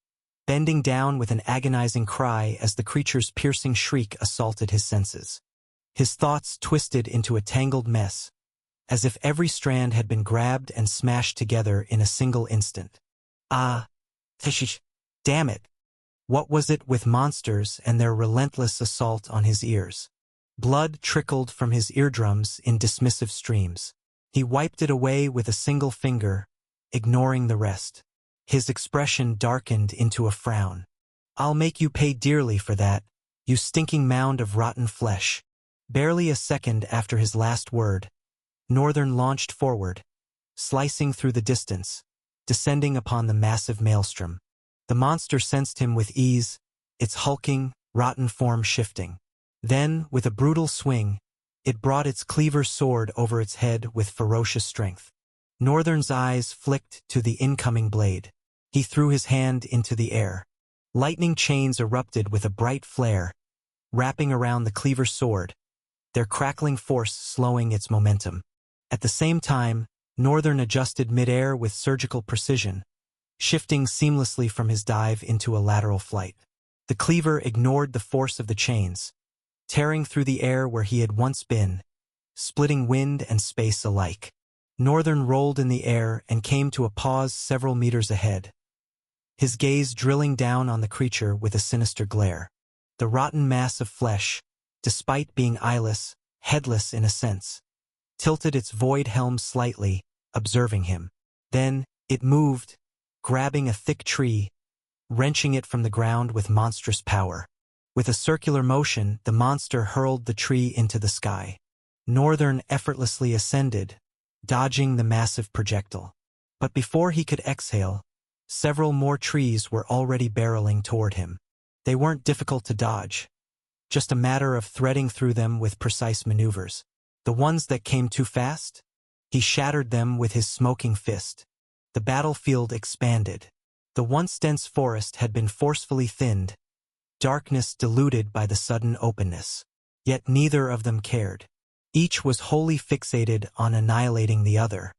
bending down with an agonizing cry as the creature's piercing shriek assaulted his senses. His thoughts twisted into a tangled mess, as if every strand had been grabbed and smashed together in a single instant. Damn it. What was it with monsters and their relentless assault on his ears? Blood trickled from his eardrums in dismissive streams. He wiped it away with a single finger, ignoring the rest. His expression darkened into a frown. I'll make you pay dearly for that, you stinking mound of rotten flesh. Barely a second after his last word, Northern launched forward, slicing through the distance, descending upon the massive maelstrom. The monster sensed him with ease, its hulking, rotten form shifting. Then, with a brutal swing, it brought its cleaver sword over its head with ferocious strength. Northern's eyes flicked to the incoming blade. He threw his hand into the air. Lightning chains erupted with a bright flare, wrapping around the cleaver's sword, their crackling force slowing its momentum. At the same time, Northern adjusted midair with surgical precision, shifting seamlessly from his dive into a lateral flight. The cleaver ignored the force of the chains, tearing through the air where he had once been, splitting wind and space alike. Northern rolled in the air and came to a pause several meters ahead, his gaze drilling down on the creature with a sinister glare. The rotten mass of flesh, despite being eyeless, headless in a sense, tilted its void helm slightly, observing him. Then, it moved, grabbing a thick tree, wrenching it from the ground with monstrous power. With a circular motion, the monster hurled the tree into the sky. Northern effortlessly ascended, dodging the massive projectile. But before he could exhale, several more trees were already barreling toward him. They weren't difficult to dodge, just a matter of threading through them with precise maneuvers. The ones that came too fast? He shattered them with his smoking fist. The battlefield expanded. The once dense forest had been forcefully thinned, darkness diluted by the sudden openness. Yet neither of them cared. Each was wholly fixated on annihilating the other.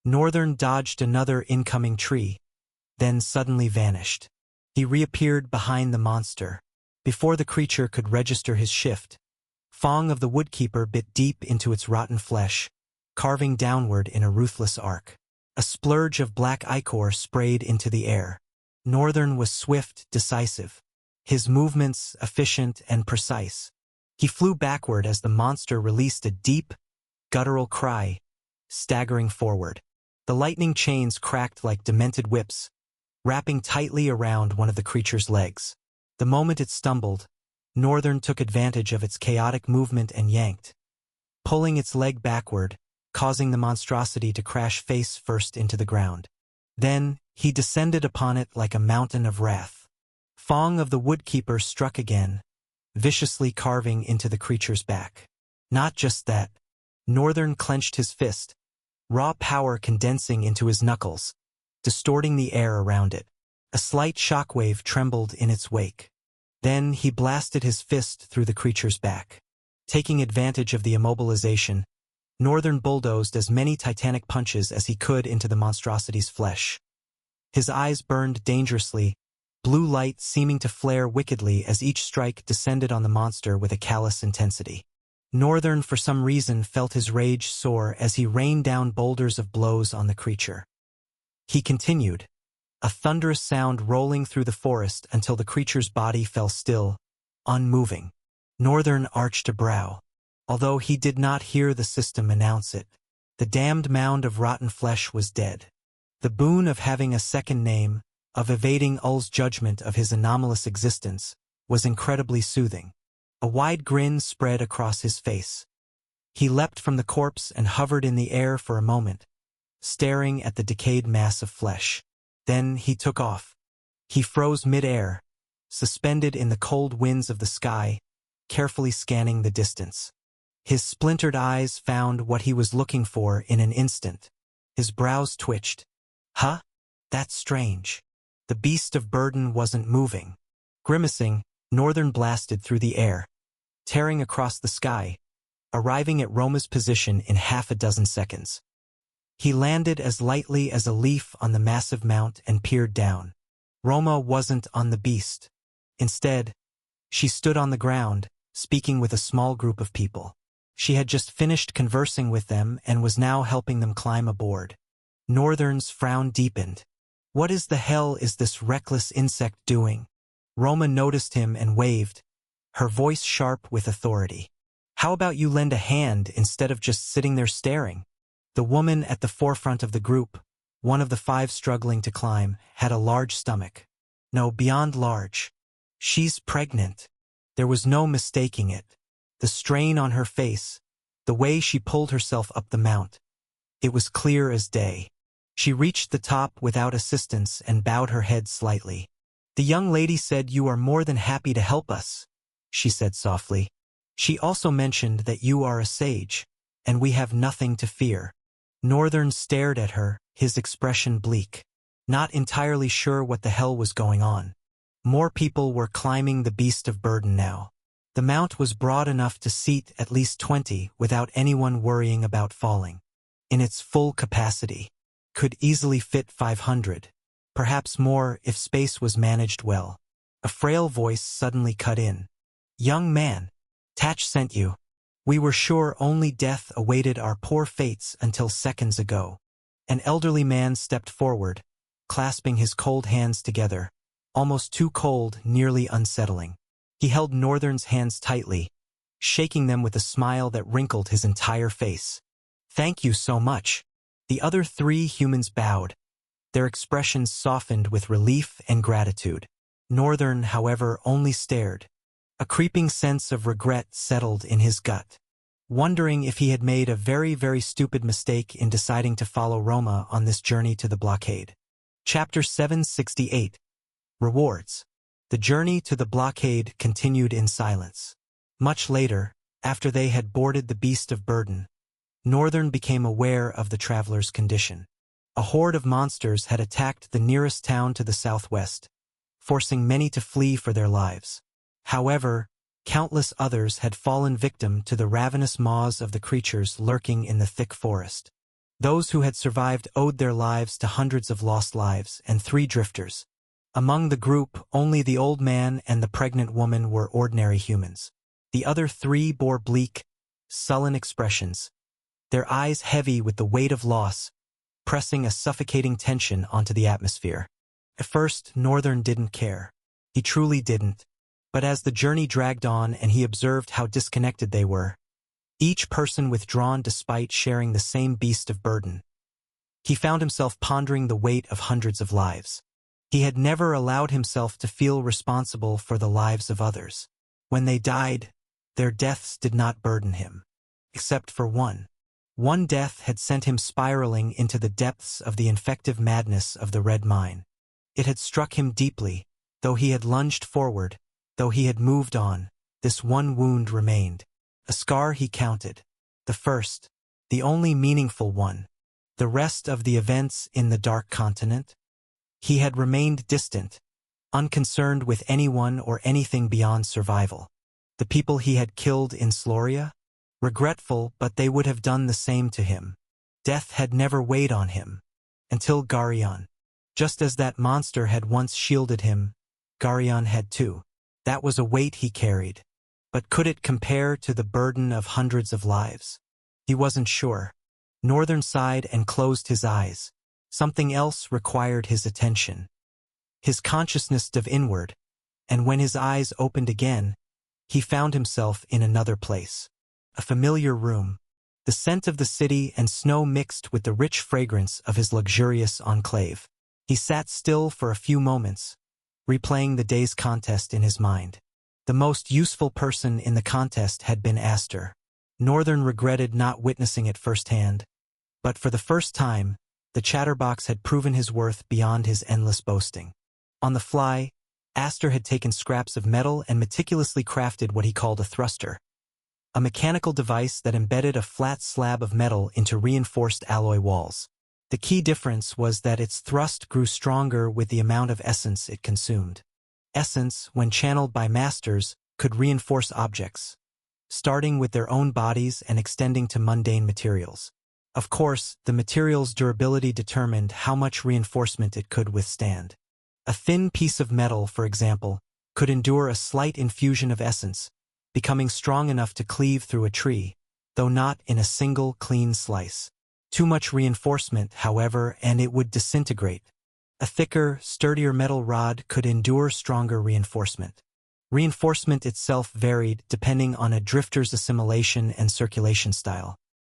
Northern dodged another incoming tree, then suddenly vanished. He reappeared behind the monster. Before the creature could register his shift, Fong of the Woodkeeper bit deep into its rotten flesh, carving downward in a ruthless arc. A splurge of black ichor sprayed into the air. Northern was swift, decisive, his movements efficient and precise. He flew backward as the monster released a deep, guttural cry, staggering forward. The lightning chains cracked like demented whips, wrapping tightly around one of the creature's legs. The moment it stumbled, Northern took advantage of its chaotic movement and yanked, pulling its leg backward, causing the monstrosity to crash face first into the ground. Then, he descended upon it like a mountain of wrath. Fong of the Woodkeeper struck again, viciously carving into the creature's back. Not just that. Northern clenched his fist, raw power condensing into his knuckles, distorting the air around it. A slight shockwave trembled in its wake. Then he blasted his fist through the creature's back. Taking advantage of the immobilization, Northern bulldozed as many titanic punches as he could into the monstrosity's flesh. His eyes burned dangerously, blue light seeming to flare wickedly as each strike descended on the monster with a callous intensity. Northern, for some reason, felt his rage soar as he rained down boulders of blows on the creature. He continued, a thunderous sound rolling through the forest until the creature's body fell still, unmoving. Northern arched a brow. Although he did not hear the system announce it, the damned mound of rotten flesh was dead. The boon of having a second name, of evading Ul's judgment of his anomalous existence, was incredibly soothing. A wide grin spread across his face. He leapt from the corpse and hovered in the air for a moment, staring at the decayed mass of flesh. Then he took off. He froze mid-air, suspended in the cold winds of the sky, carefully scanning the distance. His splintered eyes found what he was looking for in an instant. His brows twitched. Huh? That's strange. The beast of burden wasn't moving. Grimacing, Northern blasted through the air, tearing across the sky, arriving at Roma's position in half a dozen seconds. He landed as lightly as a leaf on the massive mount and peered down. Roma wasn't on the beast. Instead, she stood on the ground, speaking with a small group of people. She had just finished conversing with them and was now helping them climb aboard. Northern's frown deepened. What is the hell is this reckless insect doing? Roma noticed him and waved, her voice sharp with authority. How about you lend a hand instead of just sitting there staring? The woman at the forefront of the group, one of the 5 struggling to climb, had a large stomach. No, beyond large. She's pregnant. There was no mistaking it. The strain on her face, the way she pulled herself up the mount. It was clear as day. She reached the top without assistance and bowed her head slightly. The young lady said you are more than happy to help us, she said softly. She also mentioned that you are a sage, and we have nothing to fear. Northern stared at her, his expression bleak, not entirely sure what the hell was going on. More people were climbing the beast of burden now. The mount was broad enough to seat at least 20 without anyone worrying about falling. in its full capacity, could easily fit 500, perhaps more if space was managed well. A frail voice suddenly cut in. "Young man, Tatch sent you. We were sure only death awaited our poor fates until seconds ago." An elderly man stepped forward, clasping his cold hands together, almost too cold, nearly unsettling. He held Northern's hands tightly, shaking them with a smile that wrinkled his entire face. "Thank you so much." The other 3 humans bowed, their expressions softened with relief and gratitude. Northern, however, only stared. A creeping sense of regret settled in his gut, wondering if he had made a very, very stupid mistake in deciding to follow Roma on this journey to the blockade. Chapter 768. Rewards. The journey to the blockade continued in silence. Much later, after they had boarded the beast of burden, Northern became aware of the traveler's condition. A horde of monsters had attacked the nearest town to the southwest, forcing many to flee for their lives. However, countless others had fallen victim to the ravenous maws of the creatures lurking in the thick forest. Those who had survived owed their lives to hundreds of lost lives and 3 drifters. Among the group, only the old man and the pregnant woman were ordinary humans. The other 3 bore bleak, sullen expressions, their eyes heavy with the weight of loss, pressing a suffocating tension onto the atmosphere. At first, Northern didn't care. He truly didn't. But as the journey dragged on and he observed how disconnected they were, each person withdrawn despite sharing the same beast of burden, he found himself pondering the weight of hundreds of lives. He had never allowed himself to feel responsible for the lives of others. When they died, their deaths did not burden him. Except for one. One death had sent him spiraling into the depths of the infective madness of the red mine. It had struck him deeply, though he had lunged forward, though he had moved on. This one wound remained. A scar he counted. The first, the only meaningful one. The rest of the events in the Dark Continent? He had remained distant, unconcerned with anyone or anything beyond survival. The people he had killed in Sloria? Regretful, but they would have done the same to him. Death had never weighed on him. Until Garion. Just as that monster had once shielded him, Garion had too. That was a weight he carried. But could it compare to the burden of hundreds of lives? He wasn't sure. Northern sighed and closed his eyes. Something else required his attention. His consciousness dove inward, and when his eyes opened again, he found himself in another place. A familiar room. The scent of the city and snow mixed with the rich fragrance of his luxurious enclave. He sat still for a few moments, replaying the day's contest in his mind. The most useful person in the contest had been Aster. Northern regretted not witnessing it firsthand. But for the first time, the chatterbox had proven his worth beyond his endless boasting. On the fly, Aster had taken scraps of metal and meticulously crafted what he called a thruster, a mechanical device that embedded a flat slab of metal into reinforced alloy walls. The key difference was that its thrust grew stronger with the amount of essence it consumed. Essence, when channeled by masters, could reinforce objects, starting with their own bodies and extending to mundane materials. Of course, the material's durability determined how much reinforcement it could withstand. A thin piece of metal, for example, could endure a slight infusion of essence, becoming strong enough to cleave through a tree, though not in a single clean slice. Too much reinforcement, however, and it would disintegrate. A thicker, sturdier metal rod could endure stronger reinforcement. Reinforcement itself varied depending on a drifter's assimilation and circulation style.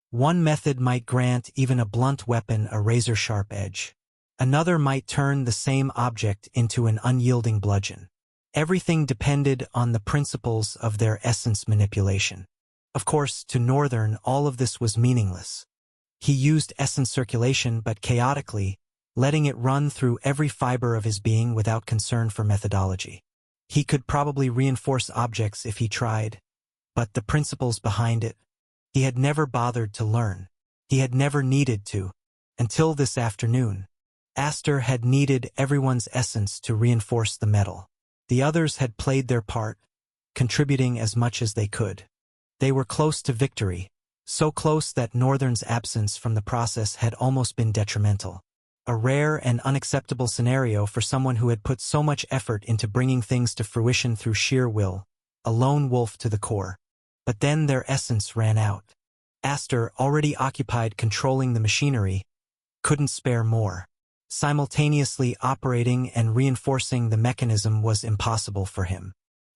One method might grant even a blunt weapon a razor-sharp edge. Another might turn the same object into an unyielding bludgeon. Everything depended on the principles of their essence manipulation. Of course, to Northern, all of this was meaningless. He used essence circulation but chaotically, letting it run through every fiber of his being without concern for methodology. He could probably reinforce objects if he tried, but the principles behind it, he had never bothered to learn. He had never needed to, until this afternoon. Aster had needed everyone's essence to reinforce the metal. The others had played their part, contributing as much as they could. They were close to victory, so close that Northern's absence from the process had almost been detrimental. A rare and unacceptable scenario for someone who had put so much effort into bringing things to fruition through sheer will, a lone wolf to the core. But then their essence ran out. Aster, already occupied controlling the machinery, couldn't spare more. Simultaneously operating and reinforcing the mechanism was impossible for him.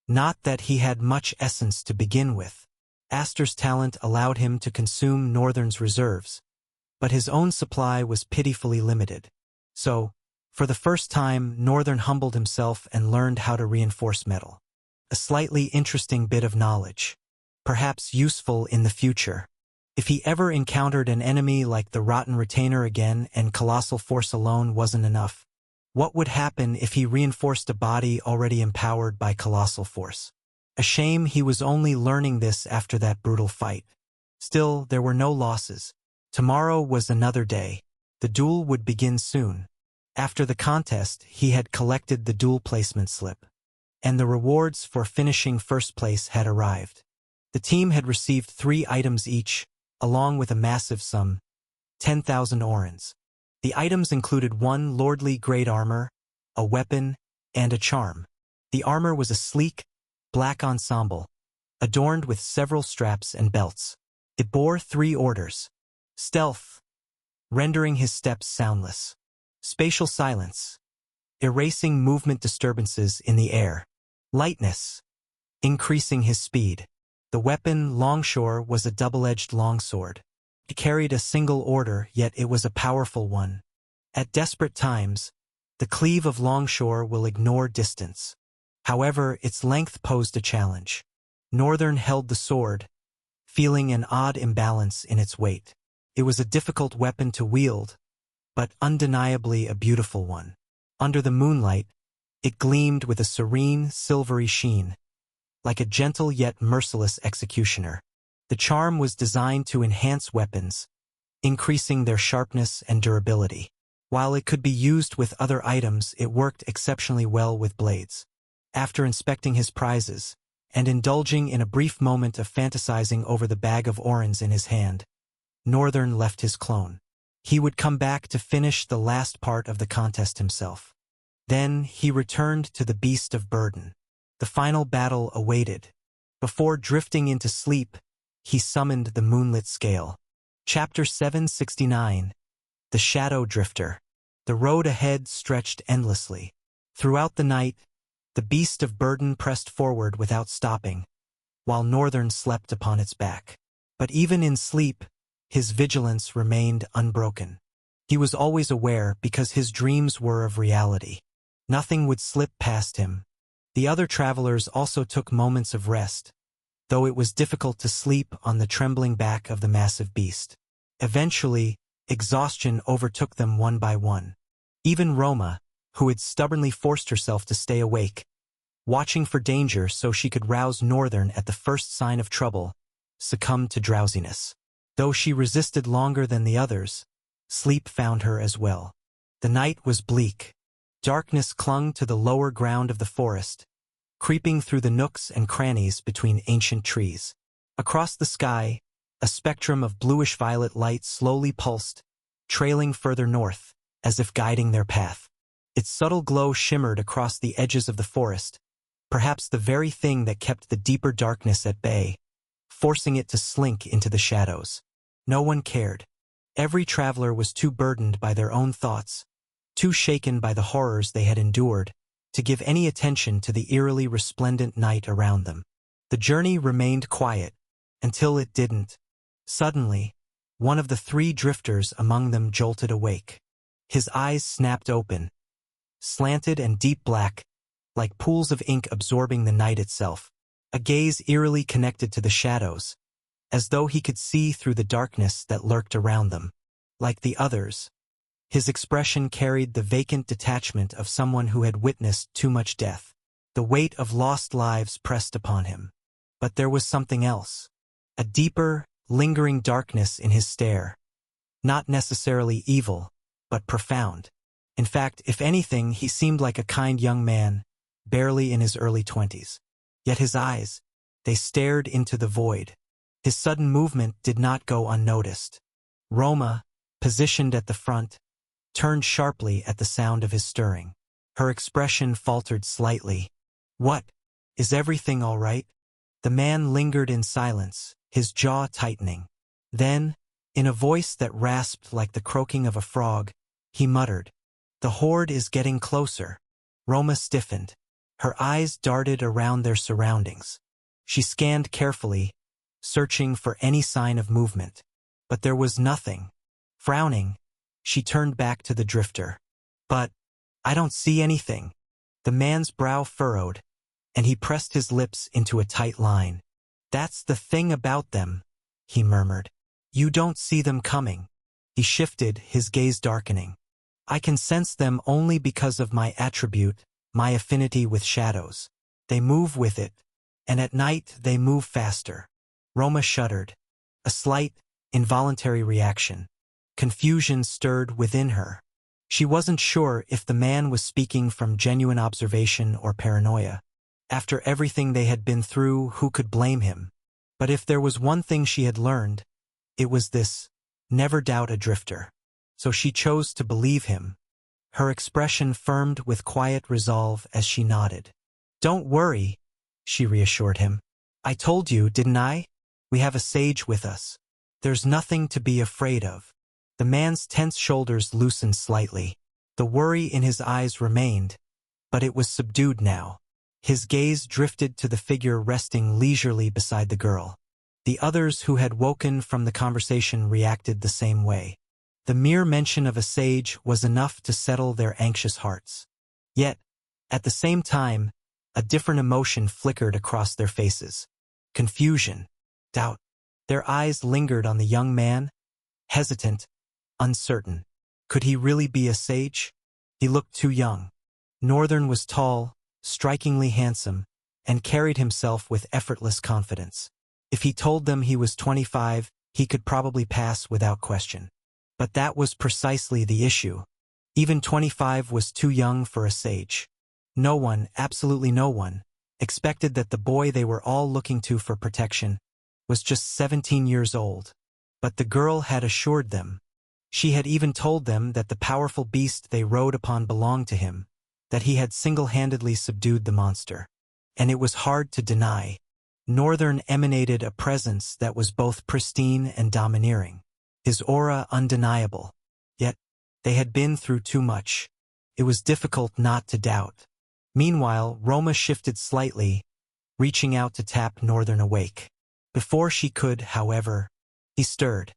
Not that he had much essence to begin with. Aster's talent allowed him to consume Northern's reserves, but his own supply was pitifully limited. So, for the first time, Northern humbled himself and learned how to reinforce metal. A slightly interesting bit of knowledge, perhaps useful in the future. If he ever encountered an enemy like the Rotten Retainer again and colossal force alone wasn't enough, what would happen if he reinforced a body already empowered by colossal force? A shame he was only learning this after that brutal fight. Still, there were no losses. Tomorrow was another day. The duel would begin soon. After the contest, he had collected the duel placement slip, and the rewards for finishing first place had arrived. The team had received 3 items each, along with a massive sum, 10,000 orens. The items included 1 lordly great armor, a weapon, and a charm. The armor was a sleek, black ensemble, adorned with several straps and belts. It bore 3 orders: stealth, rendering his steps soundless; spatial silence, erasing movement disturbances in the air; lightness, increasing his speed. The weapon, Longshore, was a double-edged longsword. It carried a single order, yet it was a powerful one. At desperate times, the cleave of Longshore will ignore distance. However, its length posed a challenge. Northern held the sword, feeling an odd imbalance in its weight. It was a difficult weapon to wield, but undeniably a beautiful one. Under the moonlight, it gleamed with a serene, silvery sheen, like a gentle yet merciless executioner. The charm was designed to enhance weapons, increasing their sharpness and durability. While it could be used with other items, it worked exceptionally well with blades. After inspecting his prizes, and indulging in a brief moment of fantasizing over the bag of orens in his hand, Northern left his clone. He would come back to finish the last part of the contest himself. Then he returned to the Beast of Burden. The final battle awaited. Before drifting into sleep, he summoned the moonlit scale. Chapter 769. The Shadow Drifter. The road ahead stretched endlessly. Throughout the night, the Beast of Burden pressed forward without stopping, while Northern slept upon its back. But even in sleep, his vigilance remained unbroken. He was always aware because his dreams were of reality. Nothing would slip past him. The other travelers also took moments of rest, though it was difficult to sleep on the trembling back of the massive beast. Eventually, exhaustion overtook them one by one. Even Roma, who had stubbornly forced herself to stay awake, watching for danger so she could rouse Northern at the first sign of trouble, succumbed to drowsiness. Though she resisted longer than the others, sleep found her as well. The night was bleak. Darkness clung to the lower ground of the forest, creeping through the nooks and crannies between ancient trees. Across the sky, a spectrum of bluish-violet light slowly pulsed, trailing further north, as if guiding their path. Its subtle glow shimmered across the edges of the forest, perhaps the very thing that kept the deeper darkness at bay, forcing it to slink into the shadows. No one cared. Every traveler was too burdened by their own thoughts, too shaken by the horrors they had endured, to give any attention to the eerily resplendent night around them. The journey remained quiet, until it didn't. Suddenly, one of the 3 drifters among them jolted awake. His eyes snapped open, slanted and deep black, like pools of ink absorbing the night itself. A gaze eerily connected to the shadows, as though he could see through the darkness that lurked around them. Like the others, his expression carried the vacant detachment of someone who had witnessed too much death. The weight of lost lives pressed upon him. But there was something else. A deeper, lingering darkness in his stare. Not necessarily evil, but profound. In fact, if anything, he seemed like a kind young man, barely in his early 20s. Yet his eyes, they stared into the void. His sudden movement did not go unnoticed. Roma, positioned at the front, turned sharply at the sound of his stirring. Her expression faltered slightly. "What? Is everything all right?" The man lingered in silence, his jaw tightening. Then, in a voice that rasped like the croaking of a frog, he muttered, "The horde is getting closer." Roma stiffened. Her eyes darted around their surroundings. She scanned carefully, searching for any sign of movement. But there was nothing. Frowning, she turned back to the drifter. "But I don't see anything." The man's brow furrowed, and he pressed his lips into a tight line. "That's the thing about them," he murmured. "You don't see them coming." He shifted, his gaze darkening. "I can sense them only because of my attribute, my affinity with shadows. They move with it, and at night they move faster." Roma shuddered. A slight, involuntary reaction. Confusion stirred within her. She wasn't sure if the man was speaking from genuine observation or paranoia. After everything they had been through, who could blame him? But if there was one thing she had learned, it was this: never doubt a drifter. So she chose to believe him. Her expression firmed with quiet resolve as she nodded. "Don't worry," she reassured him. "I told you, didn't I? We have a sage with us. There's nothing to be afraid of." The man's tense shoulders loosened slightly. The worry in his eyes remained, but it was subdued now. His gaze drifted to the figure resting leisurely beside the girl. The others who had woken from the conversation reacted the same way. The mere mention of a sage was enough to settle their anxious hearts. Yet, at the same time, a different emotion flickered across their faces. Confusion, doubt. Their eyes lingered on the young man, hesitant, uncertain. Could he really be a sage? He looked too young. Northern was tall, strikingly handsome, and carried himself with effortless confidence. If he told them he was 25, he could probably pass without question. But that was precisely the issue. Even 25 was too young for a sage. No one, absolutely no one, expected that the boy they were all looking to for protection was just 17 years old. But the girl had assured them. She had even told them that the powerful beast they rode upon belonged to him, that he had single-handedly subdued the monster. And it was hard to deny. Northern emanated a presence that was both pristine and domineering. His aura undeniable. Yet, they had been through too much. It was difficult not to doubt. Meanwhile, Roma shifted slightly, reaching out to tap Northern awake. Before she could, however, he stirred.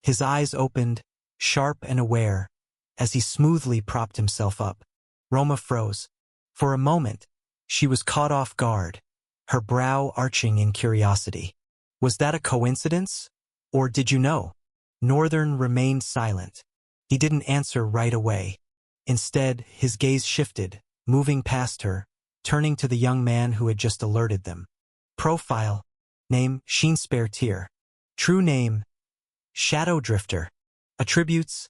His eyes opened, sharp and aware, as he smoothly propped himself up. Roma froze. For a moment, she was caught off guard, her brow arching in curiosity. Was that a coincidence? Or did you know? Northern remained silent. He didn't answer right away. Instead, his gaze shifted, moving past her, turning to the young man who had just alerted them. Profile. Name, Sheenspear. True name, Shadow Drifter. Attributes,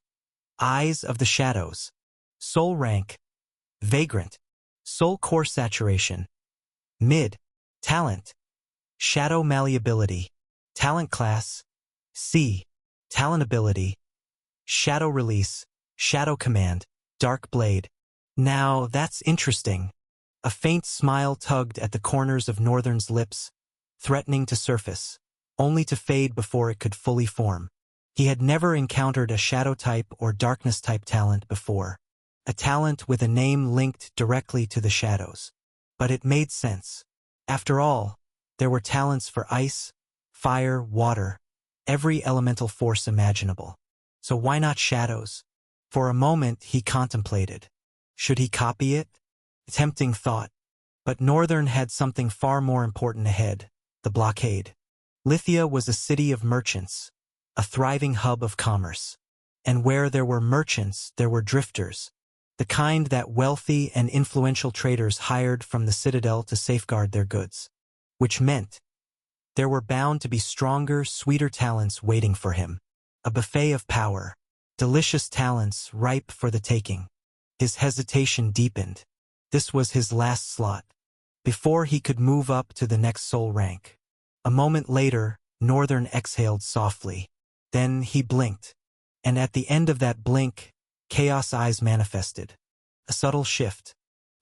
Eyes of the Shadows. Soul rank, Vagrant. Soul core saturation, Mid. Talent, Shadow malleability. Talent class, C. Talent ability, Shadow release, Shadow command, Dark blade. Now that's interesting. A faint smile tugged at the corners of Northern's lips, threatening to surface, only to fade before it could fully form. He had never encountered a shadow-type or darkness-type talent before, a talent with a name linked directly to the shadows. But it made sense. After all, there were talents for ice, fire, water, every elemental force imaginable. So why not shadows? For a moment he contemplated. Should he copy it? A tempting thought. But Northern had something far more important ahead: the blockade. Lithia was a city of merchants, a thriving hub of commerce. And where there were merchants, there were drifters, the kind that wealthy and influential traders hired from the citadel to safeguard their goods. Which meant there were bound to be stronger, sweeter talents waiting for him. A buffet of power, delicious talents ripe for the taking. His hesitation deepened. This was his last slot, before he could move up to the next soul rank. A moment later, Northern exhaled softly. Then he blinked. And at the end of that blink, Chaos Eyes manifested. A subtle shift.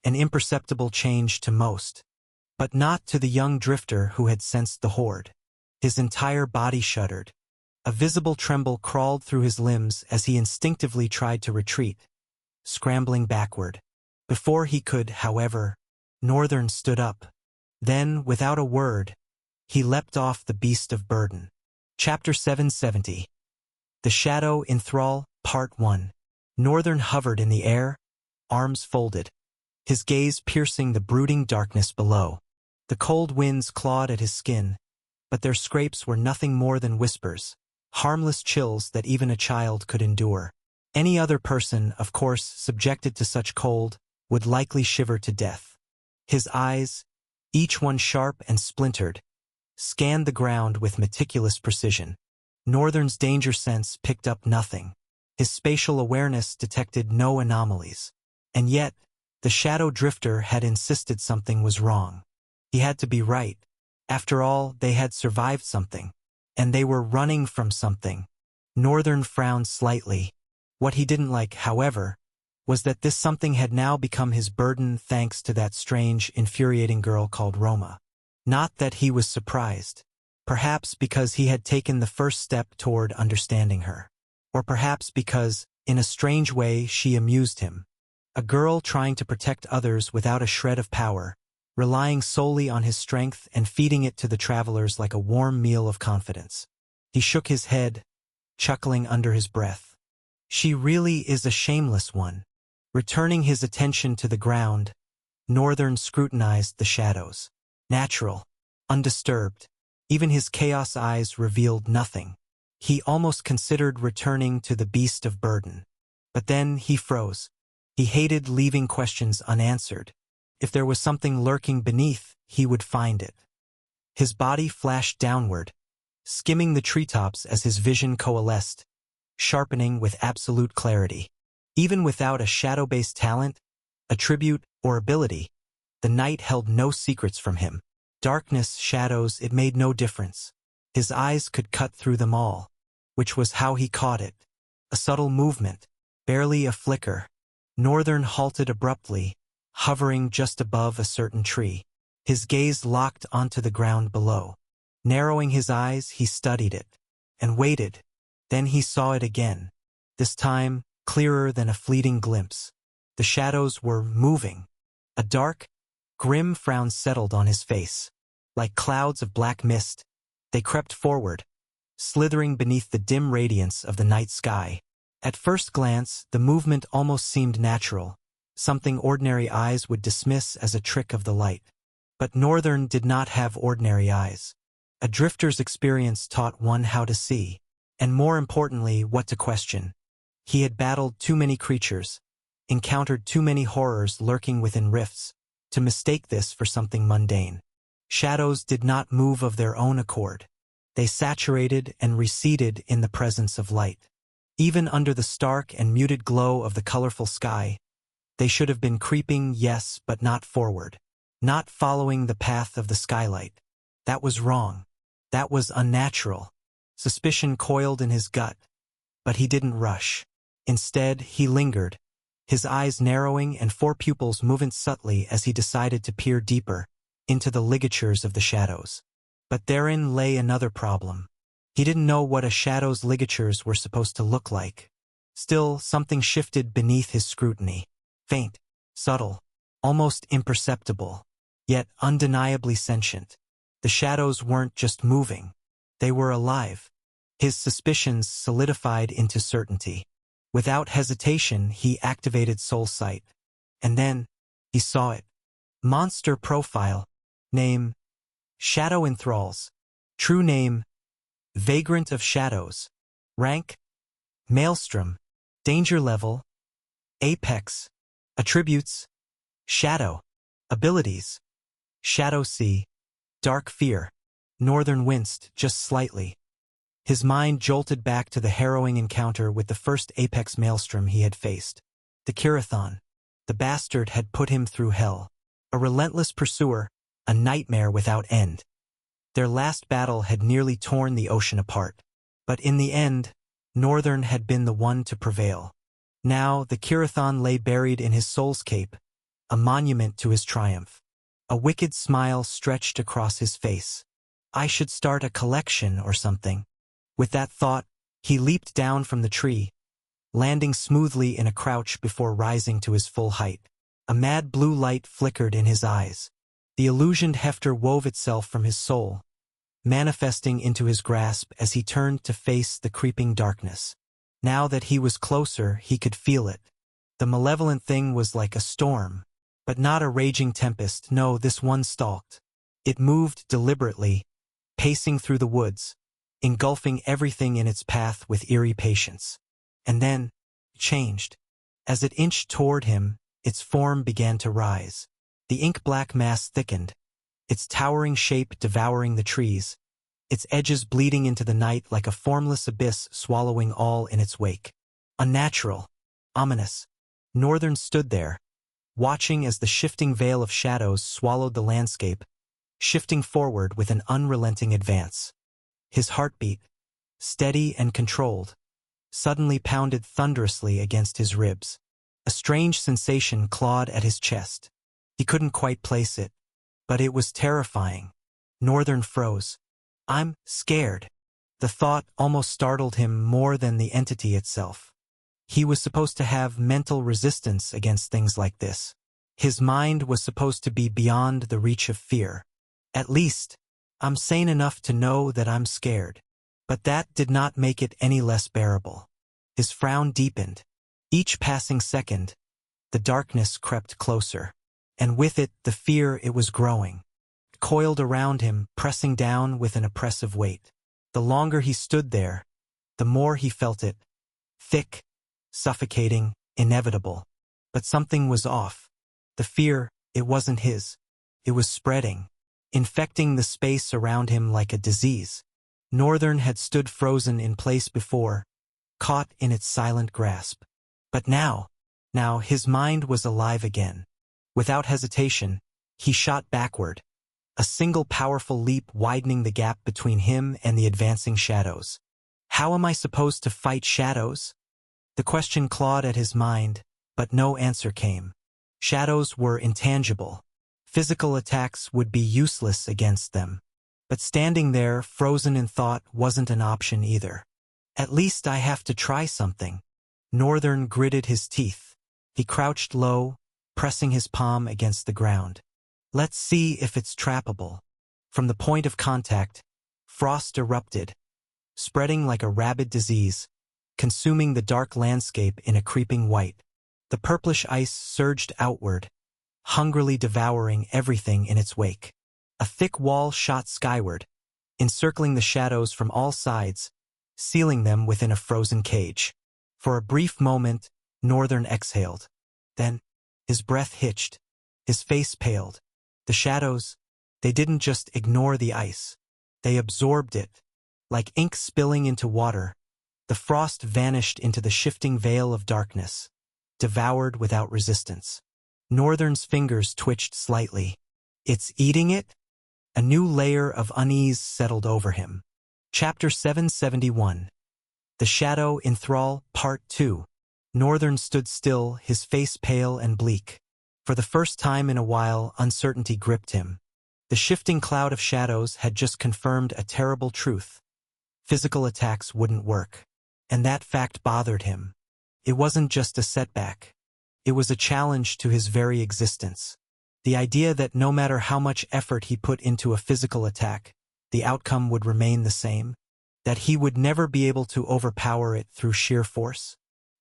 An imperceptible change to most. But not to the young drifter who had sensed the horde. His entire body shuddered. A visible tremble crawled through his limbs as he instinctively tried to retreat, scrambling backward. Before he could, however, Northern stood up. Then, without a word, he leapt off the beast of burden. Chapter 770. The Shadow in Thrall, Part 1. Northern hovered in the air, arms folded, his gaze piercing the brooding darkness below. The cold winds clawed at his skin, but their scrapes were nothing more than whispers, harmless chills that even a child could endure. Any other person, of course, subjected to such cold, would likely shiver to death. His eyes, each one sharp and splintered, scanned the ground with meticulous precision. Northern's danger sense picked up nothing. His spatial awareness detected no anomalies. And yet, the Shadow Drifter had insisted something was wrong. He had to be right. After all, they had survived something. And they were running from something. Northern frowned slightly. What he didn't like, however, was that this something had now become his burden thanks to that strange, infuriating girl called Roma. Not that he was surprised. Perhaps because he had taken the first step toward understanding her. Or perhaps because, in a strange way, she amused him. A girl trying to protect others without a shred of power, relying solely on his strength and feeding it to the travelers like a warm meal of confidence. He shook his head, chuckling under his breath. She really is a shameless one. Returning his attention to the ground, Northern scrutinized the shadows. Natural, undisturbed. Even his chaos eyes revealed nothing. He almost considered returning to the beast of burden. But then he froze. He hated leaving questions unanswered. If there was something lurking beneath, he would find it. His body flashed downward, skimming the treetops as his vision coalesced, sharpening with absolute clarity. Even without a shadow-based talent, attribute, or ability, the night held no secrets from him. Darkness, shadows, it made no difference. His eyes could cut through them all, which was how he caught it. A subtle movement, barely a flicker. Northern halted abruptly, hovering just above a certain tree. His gaze locked onto the ground below. Narrowing his eyes, he studied it, and waited. Then he saw it again. This time, clearer than a fleeting glimpse. The shadows were moving. A dark, grim frown settled on his face. Like clouds of black mist, they crept forward, slithering beneath the dim radiance of the night sky. At first glance, the movement almost seemed natural, something ordinary eyes would dismiss as a trick of the light. But Northern did not have ordinary eyes. A drifter's experience taught one how to see, and more importantly, what to question. He had battled too many creatures, encountered too many horrors lurking within rifts, to mistake this for something mundane. Shadows did not move of their own accord. They saturated and receded in the presence of light. Even under the stark and muted glow of the colorful sky, they should have been creeping, yes, but not forward. Not following the path of the skylight. That was wrong. That was unnatural. Suspicion coiled in his gut. But he didn't rush. Instead, he lingered, his eyes narrowing and four pupils moving subtly as he decided to peer deeper into the ligatures of the shadows. But therein lay another problem. He didn't know what a shadow's ligatures were supposed to look like. Still, something shifted beneath his scrutiny. Faint, subtle, almost imperceptible, yet undeniably sentient. The shadows weren't just moving. They were alive. His suspicions solidified into certainty. Without hesitation, he activated Soul Sight. And then, he saw it. Monster profile. Name, Shadow in Thralls. True name, Vagrant of Shadows. Rank, Maelstrom. Danger level, Apex. Attributes, Shadow. Abilities, Shadow Sea. Dark Fear. Northern winced just slightly. His mind jolted back to the harrowing encounter with the first Apex Maelstrom he had faced. The Kirathon. The bastard had put him through hell. A relentless pursuer, a nightmare without end. Their last battle had nearly torn the ocean apart. But in the end, Northern had been the one to prevail. Now, the Kirathon lay buried in his soul's cape, a monument to his triumph. A wicked smile stretched across his face. I should start a collection or something. With that thought, he leaped down from the tree, landing smoothly in a crouch before rising to his full height. A mad blue light flickered in his eyes. The illusioned hefter wove itself from his soul, manifesting into his grasp as he turned to face the creeping darkness. Now that he was closer, he could feel it. The malevolent thing was like a storm, but not a raging tempest. No, this one stalked. It moved deliberately, pacing through the woods, engulfing everything in its path with eerie patience. And then, it changed. As it inched toward him, its form began to rise. The ink-black mass thickened, its towering shape devouring the trees, its edges bleeding into the night like a formless abyss swallowing all in its wake. Unnatural, ominous. Northern stood there, watching as the shifting veil of shadows swallowed the landscape, shifting forward with an unrelenting advance. His heartbeat, steady and controlled, suddenly pounded thunderously against his ribs. A strange sensation clawed at his chest. He couldn't quite place it, but it was terrifying. Northern froze. I'm scared. The thought almost startled him more than the entity itself. He was supposed to have mental resistance against things like this. His mind was supposed to be beyond the reach of fear. At least, I'm sane enough to know that I'm scared. But that did not make it any less bearable. His frown deepened. Each passing second, the darkness crept closer. And with it, the fear it was growing. Coiled around him, pressing down with an oppressive weight. The longer he stood there, the more he felt it. Thick, suffocating, inevitable. But something was off. The fear, it wasn't his. It was spreading, infecting the space around him like a disease. Northern had stood frozen in place before, caught in its silent grasp. But now his mind was alive again. Without hesitation, he shot backward, a single powerful leap widening the gap between him and the advancing shadows. How am I supposed to fight shadows? The question clawed at his mind, but no answer came. Shadows were intangible. Physical attacks would be useless against them. But standing there, frozen in thought, wasn't an option either. At least I have to try something. Northern gritted his teeth. He crouched low, pressing his palm against the ground. Let's see if it's trappable. From the point of contact, frost erupted, spreading like a rabid disease, consuming the dark landscape in a creeping white. The purplish ice surged outward, hungrily devouring everything in its wake. A thick wall shot skyward, encircling the shadows from all sides, sealing them within a frozen cage. For a brief moment, Northern exhaled. Then, his breath hitched, his face paled. The shadows, they didn't just ignore the ice. They absorbed it. Like ink spilling into water, the frost vanished into the shifting veil of darkness, devoured without resistance. Northern's fingers twitched slightly. It's eating it? A new layer of unease settled over him. Chapter 771. The Shadow in Thrall, Part 2. Northern stood still, his face pale and bleak. For the first time in a while, uncertainty gripped him. The shifting cloud of shadows had just confirmed a terrible truth. Physical attacks wouldn't work. And that fact bothered him. It wasn't just a setback. It was a challenge to his very existence. The idea that no matter how much effort he put into a physical attack, the outcome would remain the same. That he would never be able to overpower it through sheer force.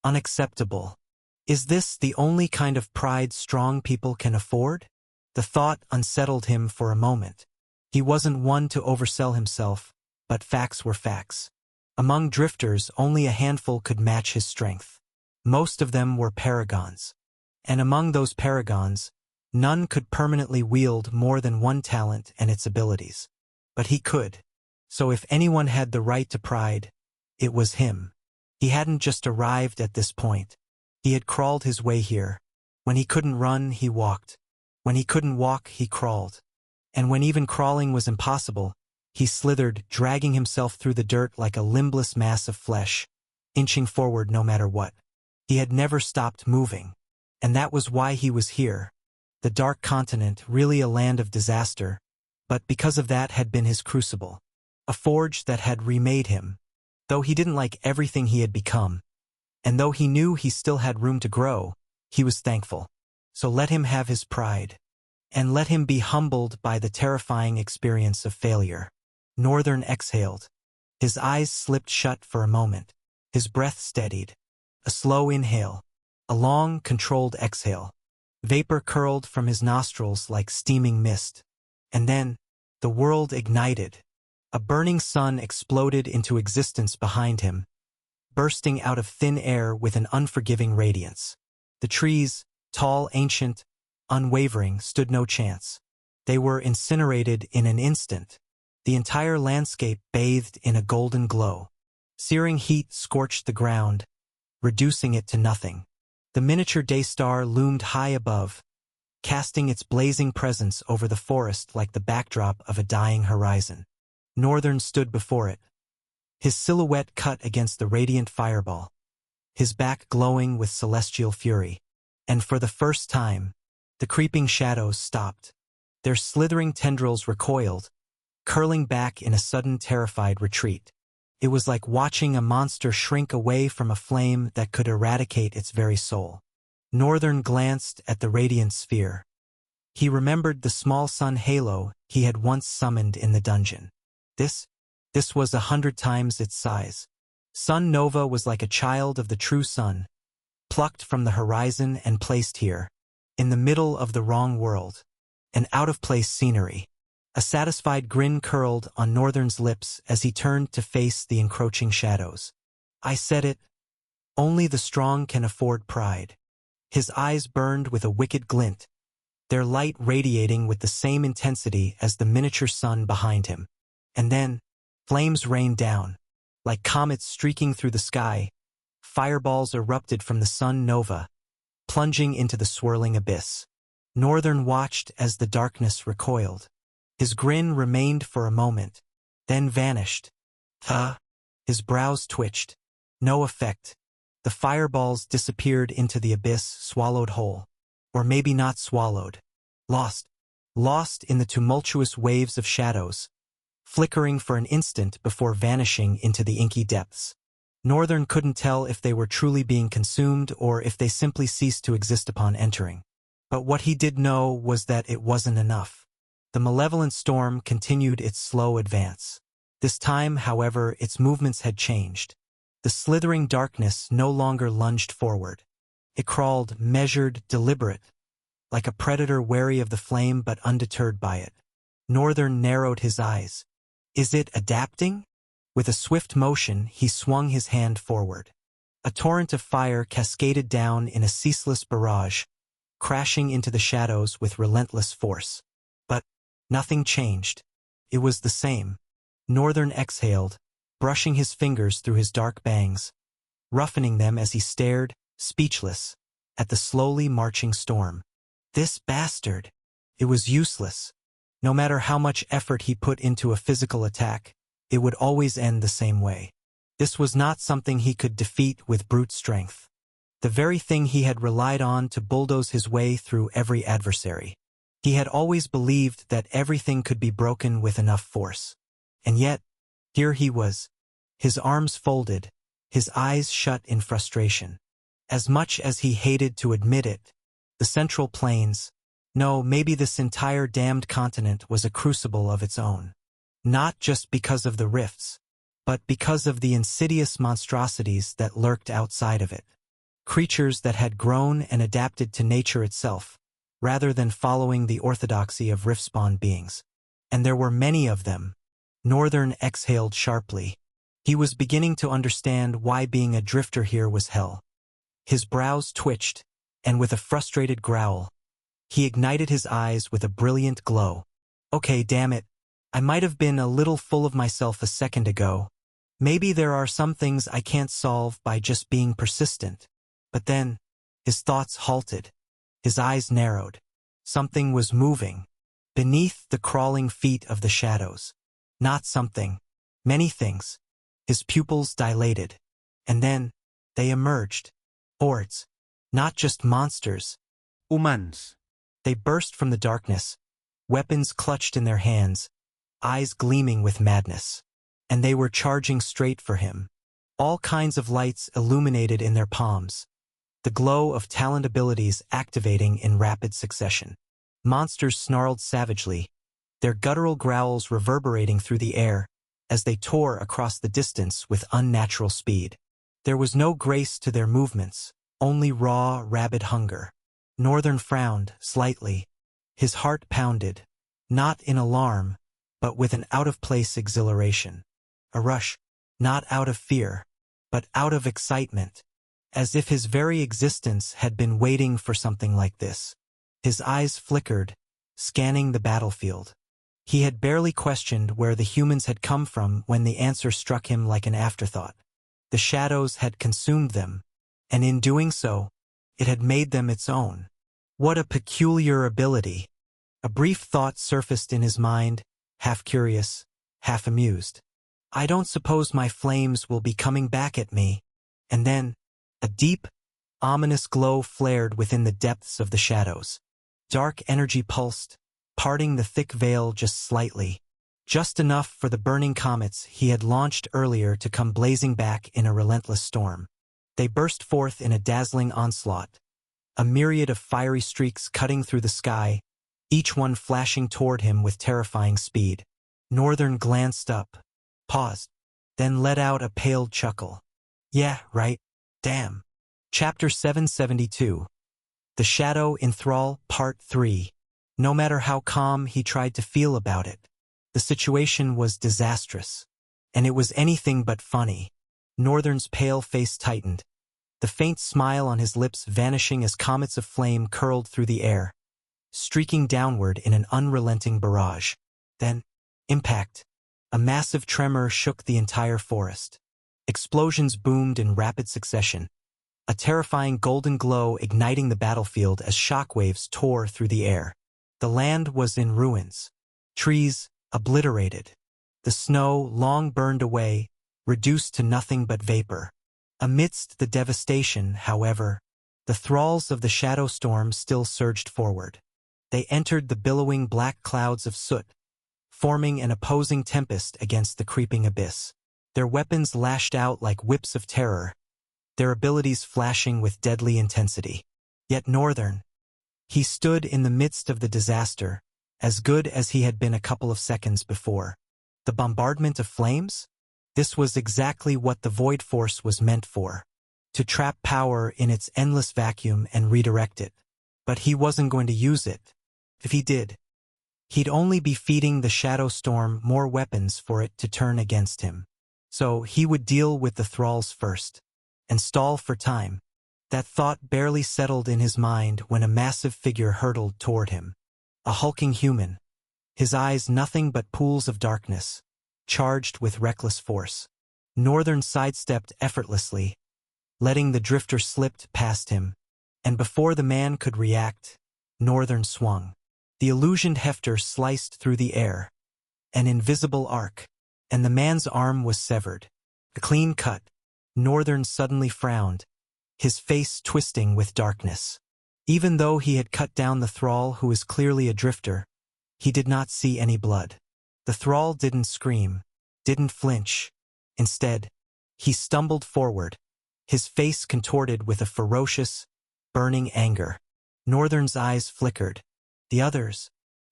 Unacceptable. Is this the only kind of pride strong people can afford? The thought unsettled him for a moment. He wasn't one to oversell himself, but facts were facts. Among drifters, only a handful could match his strength. Most of them were paragons. And among those paragons, none could permanently wield more than one talent and its abilities. But he could. So if anyone had the right to pride, it was him. He hadn't just arrived at this point. He had crawled his way here. When he couldn't run, he walked. When he couldn't walk, he crawled. And when even crawling was impossible, He slithered, dragging himself through the dirt like a limbless mass of flesh, inching forward no matter what. He had never stopped moving. And that was why he was here. The Dark Continent, really a land of disaster, but because of that had been his crucible. A forge that had remade him. Though he didn't like everything he had become, and though he knew he still had room to grow, he was thankful. So let him have his pride. And let him be humbled by the terrifying experience of failure. Northern exhaled. His eyes slipped shut for a moment. His breath steadied. A slow inhale. A long, controlled exhale. Vapor curled from his nostrils like steaming mist. And then, the world ignited. A burning sun exploded into existence behind him, bursting out of thin air with an unforgiving radiance. The trees, tall, ancient, unwavering, stood no chance. They were incinerated in an instant. The entire landscape bathed in a golden glow. Searing heat scorched the ground, reducing it to nothing. The miniature Daystar loomed high above, casting its blazing presence over the forest like the backdrop of a dying horizon. Northern stood before it, his silhouette cut against the radiant fireball, his back glowing with celestial fury. And for the first time, the creeping shadows stopped. Their slithering tendrils recoiled, curling back in a sudden terrified retreat. It was like watching a monster shrink away from a flame that could eradicate its very soul. Northern glanced at the radiant sphere. He remembered the small sun halo he had once summoned in the dungeon. This was 100 times its size. Sun Nova was like a child of the true sun, plucked from the horizon and placed here, in the middle of the wrong world, an out-of-place scenery. A satisfied grin curled on Northern's lips as he turned to face the encroaching shadows. I said it. Only the strong can afford pride. His eyes burned with a wicked glint, their light radiating with the same intensity as the miniature sun behind him. And then, flames rained down. Like comets streaking through the sky, fireballs erupted from the sun nova, plunging into the swirling abyss. Northern watched as the darkness recoiled. His grin remained for a moment, then vanished. His brows twitched. No effect. The fireballs disappeared into the abyss, swallowed whole. Or maybe not swallowed. Lost. Lost in the tumultuous waves of shadows, flickering for an instant before vanishing into the inky depths. Northern couldn't tell if they were truly being consumed or if they simply ceased to exist upon entering. But what he did know was that it wasn't enough. The malevolent storm continued its slow advance. This time, however, its movements had changed. The slithering darkness no longer lunged forward. It crawled, measured, deliberate, like a predator wary of the flame but undeterred by it. Northern narrowed his eyes. Is it adapting? With a swift motion, he swung his hand forward. A torrent of fire cascaded down in a ceaseless barrage, crashing into the shadows with relentless force. But nothing changed. It was the same. Northern exhaled, brushing his fingers through his dark bangs, roughening them as he stared, speechless, at the slowly marching storm. This bastard! It was useless. No matter how much effort he put into a physical attack, it would always end the same way. This was not something he could defeat with brute strength. The very thing he had relied on to bulldoze his way through every adversary. He had always believed that everything could be broken with enough force. And yet, here he was, his arms folded, his eyes shut in frustration. As much as he hated to admit it, the Central Plains, no, maybe this entire damned continent was a crucible of its own. Not just because of the rifts, but because of the insidious monstrosities that lurked outside of it. Creatures that had grown and adapted to nature itself, rather than following the orthodoxy of rift-spawn beings. And there were many of them. Northern exhaled sharply. He was beginning to understand why being a drifter here was hell. His brows twitched, and with a frustrated growl, he ignited his eyes with a brilliant glow. Okay, damn it. I might have been a little full of myself a second ago. Maybe there are some things I can't solve by just being persistent. But then, his thoughts halted. His eyes narrowed. Something was moving, beneath the crawling feet of the shadows. Not something. Many things. His pupils dilated. And then, they emerged. Hordes. Not just monsters. Humans. They burst from the darkness, weapons clutched in their hands, eyes gleaming with madness. And they were charging straight for him. All kinds of lights illuminated in their palms, the glow of talent abilities activating in rapid succession. Monsters snarled savagely, their guttural growls reverberating through the air as they tore across the distance with unnatural speed. There was no grace to their movements, only raw, rabid hunger. Northern frowned slightly. His heart pounded, not in alarm, but with an out-of-place exhilaration. A rush, not out of fear, but out of excitement, as if his very existence had been waiting for something like this. His eyes flickered, scanning the battlefield. He had barely questioned where the humans had come from when the answer struck him like an afterthought. The shadows had consumed them, and in doing so, it had made them its own. What a peculiar ability! A brief thought surfaced in his mind, half curious, half amused. I don't suppose my flames will be coming back at me. And then, a deep, ominous glow flared within the depths of the shadows. Dark energy pulsed, parting the thick veil just slightly, just enough for the burning comets he had launched earlier to come blazing back in a relentless storm. They burst forth in a dazzling onslaught, a myriad of fiery streaks cutting through the sky, each one flashing toward him with terrifying speed. Northern glanced up, paused, then let out a pale chuckle. Yeah, right. Damn. Chapter 772. The Shadow in Thrall, Part 3. No matter how calm he tried to feel about it, the situation was disastrous. And it was anything but funny. Northern's pale face tightened, the faint smile on his lips vanishing as comets of flame curled through the air, streaking downward in an unrelenting barrage. Then, impact. A massive tremor shook the entire forest. Explosions boomed in rapid succession, a terrifying golden glow igniting the battlefield as shockwaves tore through the air. The land was in ruins, trees obliterated, the snow long burned away, reduced to nothing but vapor. Amidst the devastation, however, the thralls of the shadow storm still surged forward. They entered the billowing black clouds of soot, forming an opposing tempest against the creeping abyss. Their weapons lashed out like whips of terror, their abilities flashing with deadly intensity. Yet Northern, he stood in the midst of the disaster, as good as he had been a couple of seconds before. The bombardment of flames? This was exactly what the Void Force was meant for, to trap power in its endless vacuum and redirect it. But he wasn't going to use it. If he did, he'd only be feeding the Shadow Storm more weapons for it to turn against him. So he would deal with the thralls first, and stall for time. That thought barely settled in his mind when a massive figure hurtled toward him. A hulking human, his eyes nothing but pools of darkness, charged with reckless force. Northern sidestepped effortlessly, letting the drifter slip past him, and before the man could react, Northern swung. The illusioned hefter sliced through the air, an invisible arc, and the man's arm was severed. A clean cut. Northern suddenly frowned, his face twisting with darkness. Even though he had cut down the thrall who was clearly a drifter, he did not see any blood. The thrall didn't scream, didn't flinch. Instead, he stumbled forward, his face contorted with a ferocious, burning anger. Northern's eyes flickered. The others,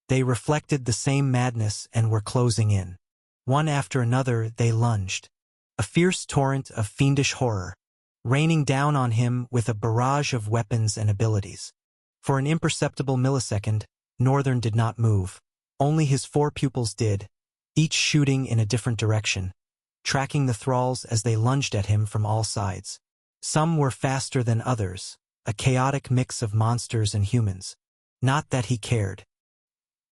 they reflected the same madness and were closing in. One after another they lunged, a fierce torrent of fiendish horror, raining down on him with a barrage of weapons and abilities. For an imperceptible millisecond, Northern did not move. Only his four pupils did, each shooting in a different direction, tracking the thralls as they lunged at him from all sides. Some were faster than others, a chaotic mix of monsters and humans. Not that he cared.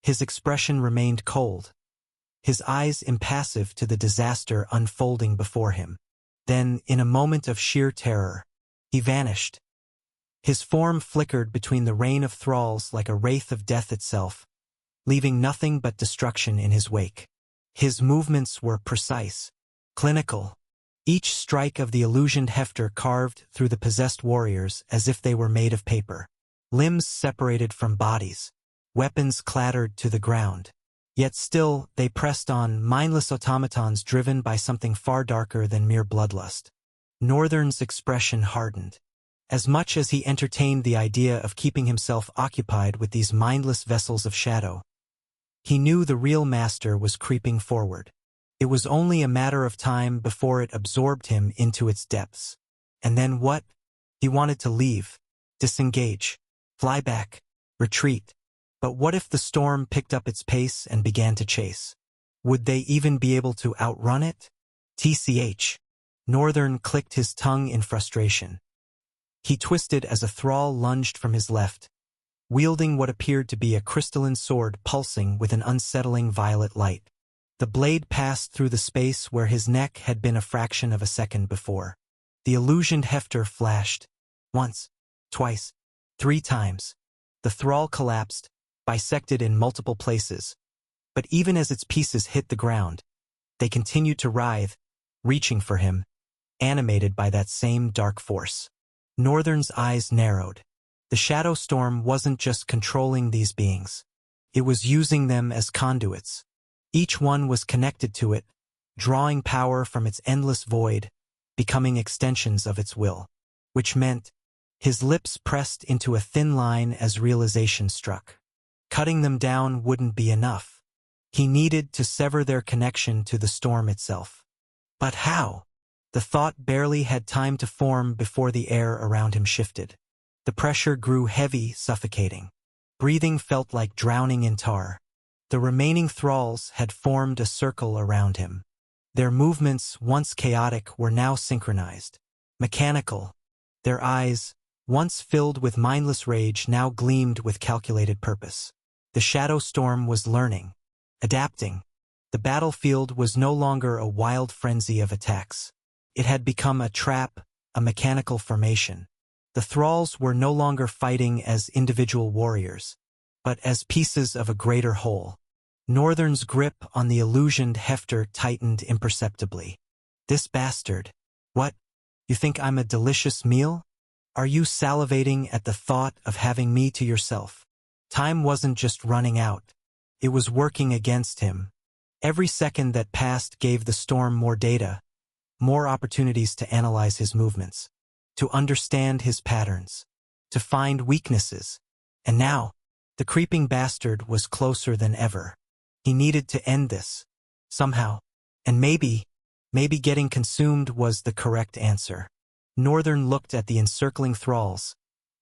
His expression remained cold, his eyes impassive to the disaster unfolding before him. Then, in a moment of sheer terror, he vanished. His form flickered between the rain of thralls like a wraith of death itself, leaving nothing but destruction in his wake. His movements were precise, clinical. Each strike of the illusioned Hefter carved through the possessed warriors as if they were made of paper. Limbs separated from bodies. Weapons clattered to the ground. Yet still, they pressed on, mindless automatons driven by something far darker than mere bloodlust. Northern's expression hardened. As much as he entertained the idea of keeping himself occupied with these mindless vessels of shadow, he knew the real master was creeping forward. It was only a matter of time before it absorbed him into its depths. And then what? He wanted to leave, disengage, fly back, retreat. But what if the storm picked up its pace and began to chase? Would they even be able to outrun it? TCH. Northern clicked his tongue in frustration. He twisted as a thrall lunged from his left, wielding what appeared to be a crystalline sword pulsing with an unsettling violet light. The blade passed through the space where his neck had been a fraction of a second before. The illusioned Hefter flashed. Once, twice, 3 times. The thrall collapsed, bisected in multiple places. But even as its pieces hit the ground, they continued to writhe, reaching for him, animated by that same dark force. Northern's eyes narrowed. The shadow storm wasn't just controlling these beings. It was using them as conduits. Each one was connected to it, drawing power from its endless void, becoming extensions of its will. Which meant, his lips pressed into a thin line as realization struck. Cutting them down wouldn't be enough. He needed to sever their connection to the storm itself. But how? The thought barely had time to form before the air around him shifted. The pressure grew heavy, suffocating. Breathing felt like drowning in tar. The remaining thralls had formed a circle around him. Their movements, once chaotic, were now synchronized. Mechanical. Their eyes, once filled with mindless rage, now gleamed with calculated purpose. The shadow storm was learning, adapting. The battlefield was no longer a wild frenzy of attacks. It had become a trap, a mechanical formation. The thralls were no longer fighting as individual warriors, but as pieces of a greater whole. Northern's grip on the illusioned Hefter tightened imperceptibly. This bastard. What? You think I'm a delicious meal? Are you salivating at the thought of having me to yourself? Time wasn't just running out. It was working against him. Every second that passed gave the storm more data, more opportunities to analyze his movements, to understand his patterns, to find weaknesses. And now, the creeping bastard was closer than ever. He needed to end this, somehow. And maybe getting consumed was the correct answer. Northern looked at the encircling thralls,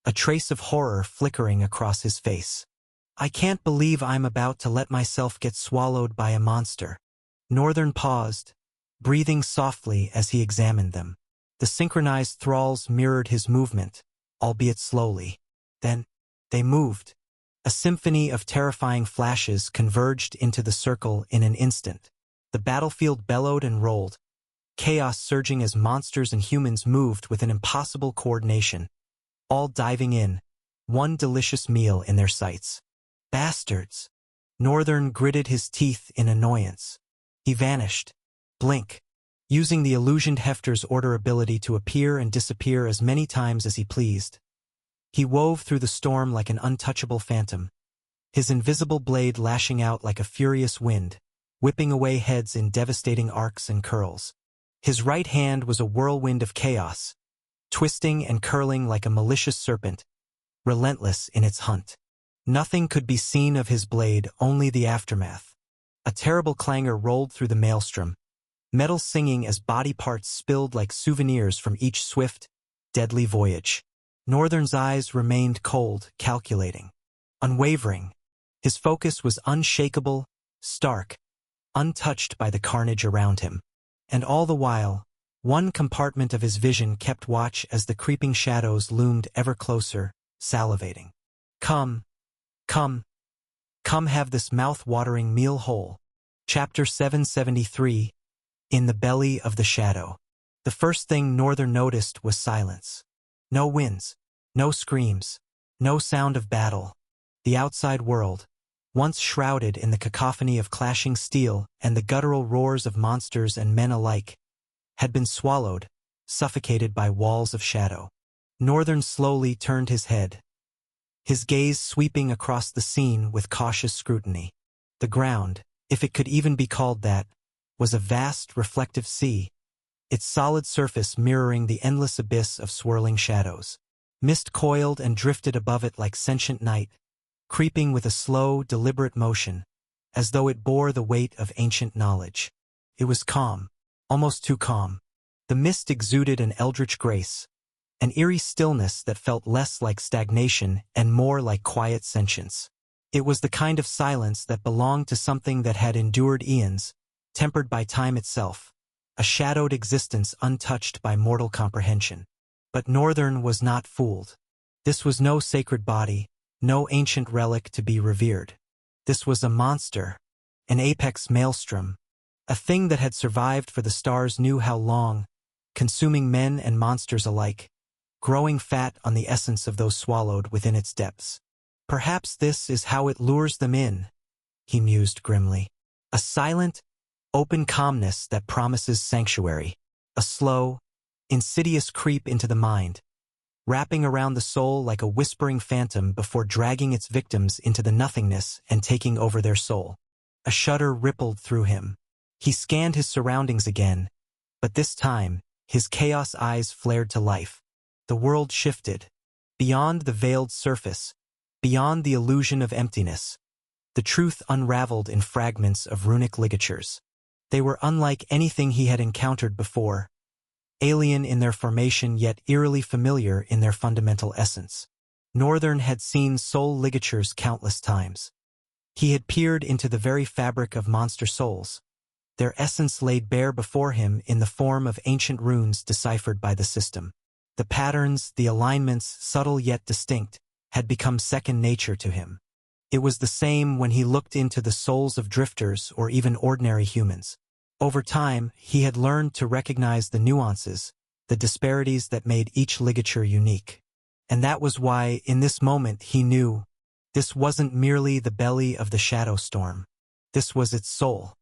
a trace of horror flickering across his face. I can't believe I'm about to let myself get swallowed by a monster. Northern paused, breathing softly as he examined them. The synchronized thralls mirrored his movement, albeit slowly. Then, they moved. A symphony of terrifying flashes converged into the circle in an instant. The battlefield bellowed and rolled, chaos surging as monsters and humans moved with an impossible coordination, all diving in, one delicious meal in their sights. Bastards! Northern gritted his teeth in annoyance. He vanished. Blink. Using the illusioned Hefter's order ability to appear and disappear as many times as he pleased. He wove through the storm like an untouchable phantom, his invisible blade lashing out like a furious wind, whipping away heads in devastating arcs and curls. His right hand was a whirlwind of chaos, twisting and curling like a malicious serpent, relentless in its hunt. Nothing could be seen of his blade, only the aftermath. A terrible clangor rolled through the maelstrom, metal singing as body parts spilled like souvenirs from each swift, deadly voyage. Northern's eyes remained cold, calculating, unwavering. His focus was unshakable, stark, untouched by the carnage around him. And all the while, one compartment of his vision kept watch as the creeping shadows loomed ever closer, salivating. Come have this mouth-watering meal whole. Chapter 773, In the Belly of the Shadow. The first thing Northern noticed was silence. No winds, no screams, no sound of battle. The outside world, once shrouded in the cacophony of clashing steel and the guttural roars of monsters and men alike, had been swallowed, suffocated by walls of shadow. Northern slowly turned his head, his gaze sweeping across the scene with cautious scrutiny. The ground, if it could even be called that, was a vast, reflective sea, its solid surface mirroring the endless abyss of swirling shadows. Mist coiled and drifted above it like sentient night, creeping with a slow, deliberate motion, as though it bore the weight of ancient knowledge. It was calm, almost too calm. The mist exuded an eldritch grace, an eerie stillness that felt less like stagnation and more like quiet sentience. It was the kind of silence that belonged to something that had endured eons, tempered by time itself, a shadowed existence untouched by mortal comprehension. But Northern was not fooled. This was no sacred body, no ancient relic to be revered. This was a monster, an apex maelstrom, a thing that had survived for the stars knew how long, consuming men and monsters alike, growing fat on the essence of those swallowed within its depths. Perhaps this is how it lures them in, he mused grimly. A silent, open calmness that promises sanctuary, a slow, insidious creep into the mind, wrapping around the soul like a whispering phantom before dragging its victims into the nothingness and taking over their soul. A shudder rippled through him. He scanned his surroundings again, but this time, his chaos eyes flared to life. The world shifted. Beyond the veiled surface, beyond the illusion of emptiness, the truth unraveled in fragments of runic ligatures. They were unlike anything he had encountered before, alien in their formation yet eerily familiar in their fundamental essence. Northern had seen soul ligatures countless times. He had peered into the very fabric of monster souls, their essence laid bare before him in the form of ancient runes deciphered by the system. The patterns, the alignments, subtle yet distinct, had become second nature to him. It was the same when he looked into the souls of drifters or even ordinary humans. Over time, he had learned to recognize the nuances, the disparities that made each ligature unique. And that was why, in this moment, he knew this wasn't merely the belly of the shadow storm. This was its soul.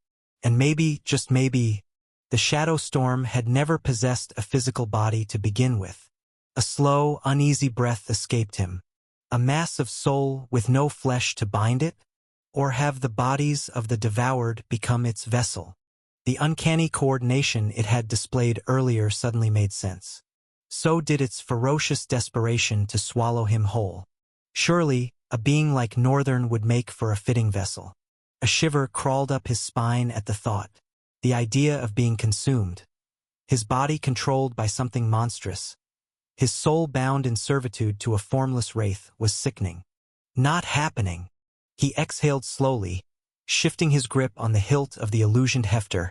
And maybe, just maybe, the shadow storm had never possessed a physical body to begin with. A slow, uneasy breath escaped him. A mass of soul with no flesh to bind it? Or have the bodies of the devoured become its vessel? The uncanny coordination it had displayed earlier suddenly made sense. So did its ferocious desperation to swallow him whole. Surely, a being like Northern would make for a fitting vessel. A shiver crawled up his spine at the thought. The idea of being consumed. His body controlled by something monstrous. His soul bound in servitude to a formless wraith was sickening. Not happening. He exhaled slowly, shifting his grip on the hilt of the illusioned hefter,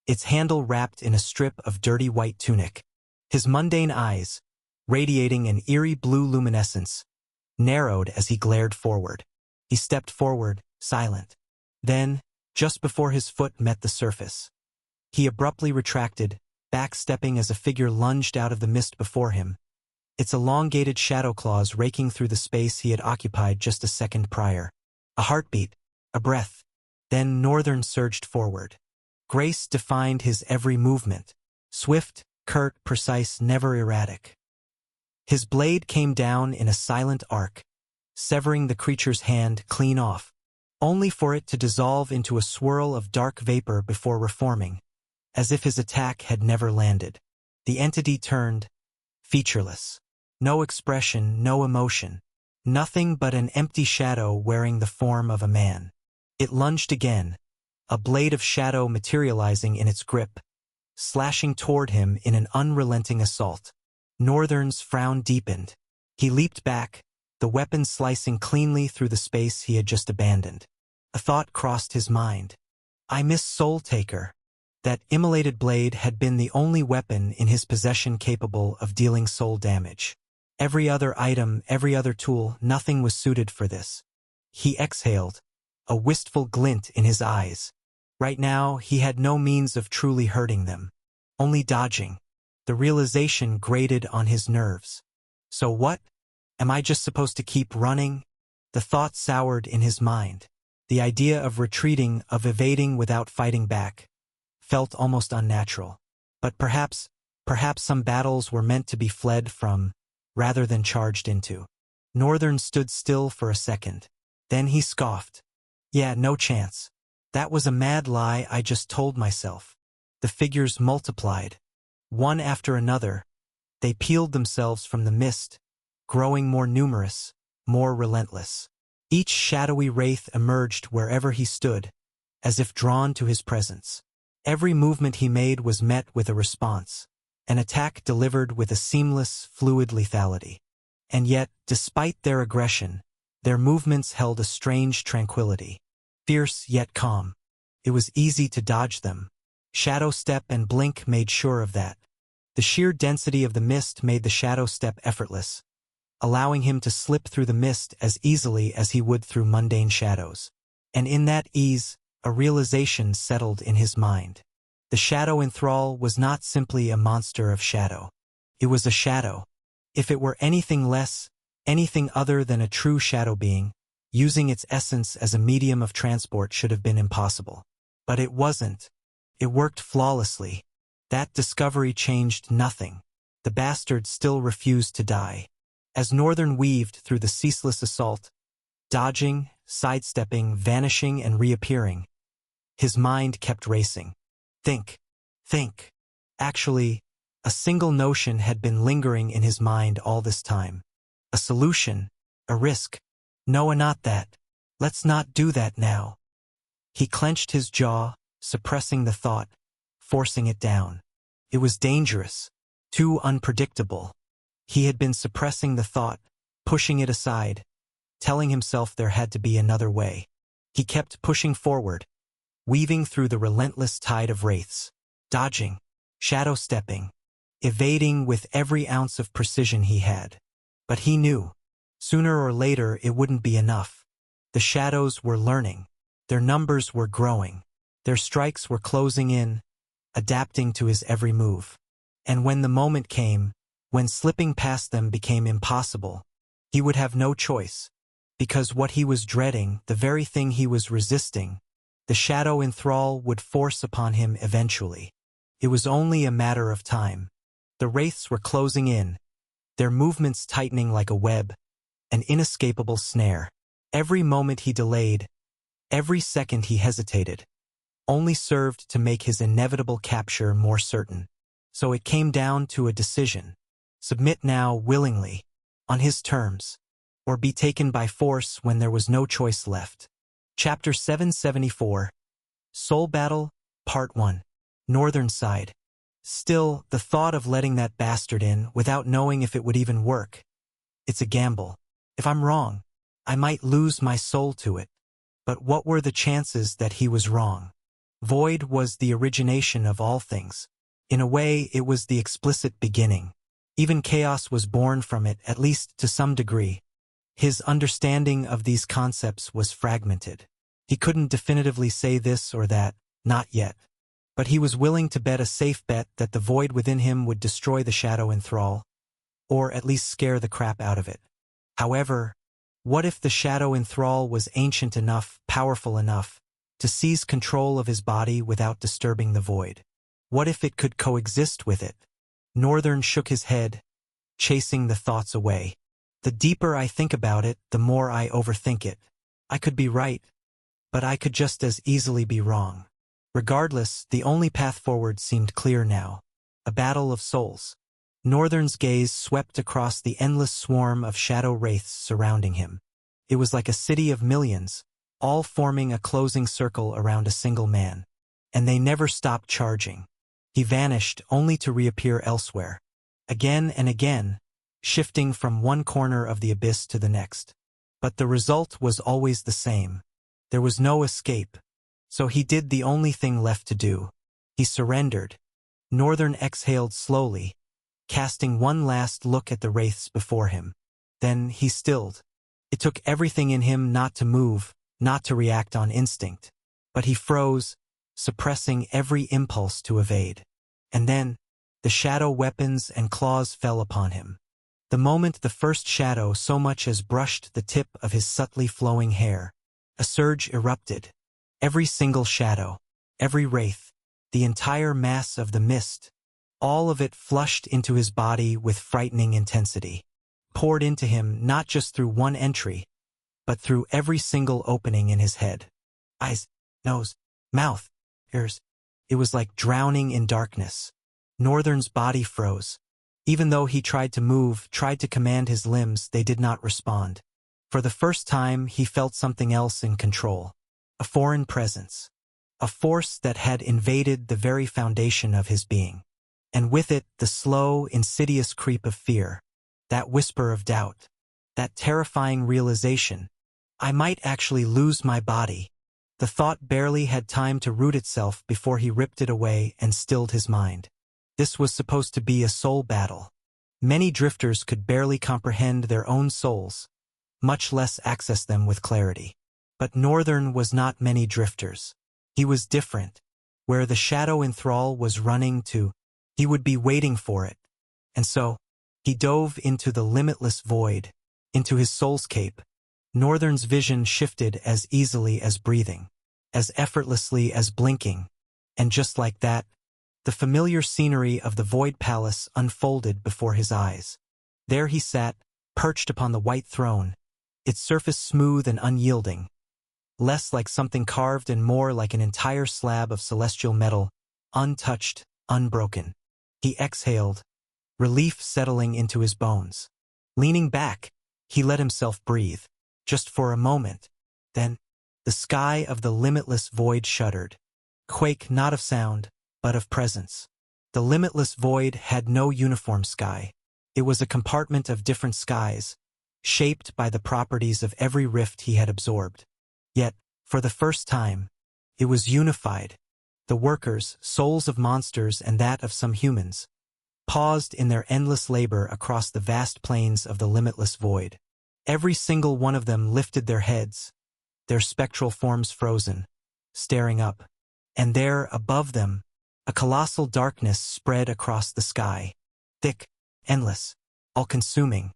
its handle wrapped in a strip of dirty white tunic. His mundane eyes, radiating an eerie blue luminescence, narrowed as he glared forward. He stepped forward, silent. Then, just before his foot met the surface, he abruptly retracted, backstepping as a figure lunged out of the mist before him, its elongated shadow claws raking through the space he had occupied just a second prior. A heartbeat, a breath. Then Northern surged forward. Grace defined his every movement, swift, curt, precise, never erratic. His blade came down in a silent arc, severing the creature's hand clean off, only for it to dissolve into a swirl of dark vapor before reforming, as if his attack had never landed. The entity turned, featureless. No expression, no emotion. Nothing but an empty shadow wearing the form of a man. It lunged again, a blade of shadow materializing in its grip, slashing toward him in an unrelenting assault. Northern's frown deepened. He leaped back, the weapon slicing cleanly through the space he had just abandoned. A thought crossed his mind. I miss Soul Taker. That immolated blade had been the only weapon in his possession capable of dealing soul damage. Every other item, every other tool, nothing was suited for this. He exhaled, a wistful glint in his eyes. Right now, he had no means of truly hurting them. Only dodging. The realization grated on his nerves. So what? Am I just supposed to keep running? The thought soured in his mind. The idea of retreating, of evading without fighting back, felt almost unnatural. But perhaps some battles were meant to be fled from, rather than charged into. Northern stood still for a second. Then he scoffed. Yeah, no chance. That was a mad lie I just told myself. The figures multiplied. One after another, they peeled themselves from the mist, growing more numerous, more relentless. Each shadowy wraith emerged wherever he stood, as if drawn to his presence. Every movement he made was met with a response, an attack delivered with a seamless, fluid lethality. And yet, despite their aggression, their movements held a strange tranquility. Fierce yet calm. It was easy to dodge them. Shadow Step and Blink made sure of that. The sheer density of the mist made the Shadow Step effortless, allowing him to slip through the mist as easily as he would through mundane shadows. And in that ease, a realization settled in his mind. The Shadow Enthrall was not simply a monster of shadow. It was a shadow. If it were anything less, anything other than a true shadow being, using its essence as a medium of transport should have been impossible. But it wasn't. It worked flawlessly. That discovery changed nothing. The bastard still refused to die. As Northern weaved through the ceaseless assault, dodging, sidestepping, vanishing, and reappearing, his mind kept racing. Think. Actually, a single notion had been lingering in his mind all this time. A solution, a risk. No, not that. Let's not do that now. He clenched his jaw, suppressing the thought, forcing it down. It was dangerous, too unpredictable. He had been suppressing the thought, pushing it aside, telling himself there had to be another way. He kept pushing forward, weaving through the relentless tide of wraiths, dodging, shadow-stepping, evading with every ounce of precision he had. But he knew, sooner or later it wouldn't be enough. The shadows were learning. Their numbers were growing. Their strikes were closing in, adapting to his every move. And when the moment came, when slipping past them became impossible, he would have no choice. Because what he was dreading, the very thing he was resisting, the Shadow Enthrall would force upon him eventually. It was only a matter of time. The wraiths were closing in, their movements tightening like a web, an inescapable snare. Every moment he delayed, every second he hesitated, only served to make his inevitable capture more certain. So it came down to a decision. Submit now willingly, on his terms, or be taken by force when there was no choice left. Chapter 774, Soul Battle, Part 1. Northern Side. Still, the thought of letting that bastard in without knowing if it would even work. It's a gamble. If I'm wrong, I might lose my soul to it. But what were the chances that he was wrong? Void was the origination of all things. In a way, it was the explicit beginning. Even chaos was born from it, at least to some degree. His understanding of these concepts was fragmented. He couldn't definitively say this or that, not yet. But he was willing to bet a safe bet that the void within him would destroy the Shadow Enthrall, or at least scare the crap out of it. However, what if the Shadow Enthrall was ancient enough, powerful enough, to seize control of his body without disturbing the void? What if it could coexist with it? Northern shook his head, chasing the thoughts away. The deeper I think about it, the more I overthink it. I could be right, but I could just as easily be wrong. Regardless, the only path forward seemed clear now. A battle of souls. Northern's gaze swept across the endless swarm of shadow wraiths surrounding him. It was like a city of millions, all forming a closing circle around a single man. And they never stopped charging. He vanished only to reappear elsewhere. Again and again, shifting from one corner of the abyss to the next. But the result was always the same. There was no escape. So he did the only thing left to do. He surrendered. Northern exhaled slowly, casting one last look at the wraiths before him. Then he stilled. It took everything in him not to move, not to react on instinct. But he froze, suppressing every impulse to evade. And then, the shadow weapons and claws fell upon him. The moment the first shadow so much as brushed the tip of his subtly flowing hair, A surge erupted. Every single shadow, every wraith, the entire mass of the mist, all of it flushed into his body with frightening intensity, poured into him not just through one entry, but through every single opening in his head. Eyes, nose, mouth, ears. It was like drowning in darkness. Northern's body froze. Even though he tried to move, tried to command his limbs, they did not respond. For the first time, he felt something else in control. A foreign presence. A force that had invaded the very foundation of his being. And with it, the slow, insidious creep of fear. That whisper of doubt. That terrifying realization. I might actually lose my body. The thought barely had time to root itself before he ripped it away and stilled his mind. This was supposed to be a soul battle. Many drifters could barely comprehend their own souls, much less access them with clarity. But Northern was not many drifters. He was different. Where the shadow enthrall was running to, he would be waiting for it. And so, he dove into the limitless void, into his soulscape. Northern's vision shifted as easily as breathing, as effortlessly as blinking. And just like that, the familiar scenery of the Void Palace unfolded before his eyes. There he sat, perched upon the white throne, its surface smooth and unyielding, less like something carved and more like an entire slab of celestial metal, untouched, unbroken. He exhaled, relief settling into his bones. Leaning back, he let himself breathe, just for a moment. Then, the sky of the limitless void shuddered. Quake not of sound, but of presence. The limitless void had no uniform sky. It was a compartment of different skies, shaped by the properties of every rift he had absorbed. Yet, for the first time, it was unified. The workers, souls of monsters and that of some humans, paused in their endless labor across the vast plains of the limitless void. Every single one of them lifted their heads, their spectral forms frozen, staring up. And there, above them, a colossal darkness spread across the sky. Thick, endless, all-consuming.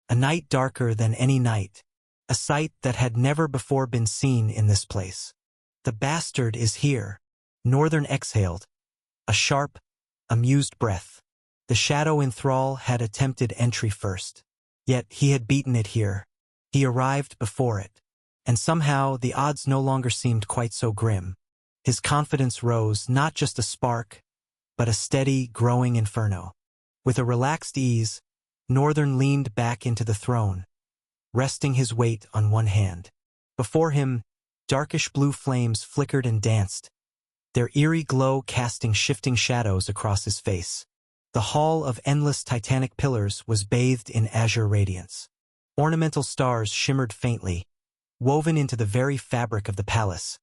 A night darker than any night. A sight that had never before been seen in this place. The bastard is here. Northern exhaled. A sharp, amused breath. The shadow enthrall had attempted entry first. Yet he had beaten it here. He arrived before it. And somehow the odds no longer seemed quite so grim. His confidence rose, not just a spark, but a steady, growing inferno. With a relaxed ease, Northern leaned back into the throne, resting his weight on one hand. Before him, darkish blue flames flickered and danced, their eerie glow casting shifting shadows across his face. The hall of endless titanic pillars was bathed in azure radiance. Ornamental stars shimmered faintly, woven into the very fabric of the palace,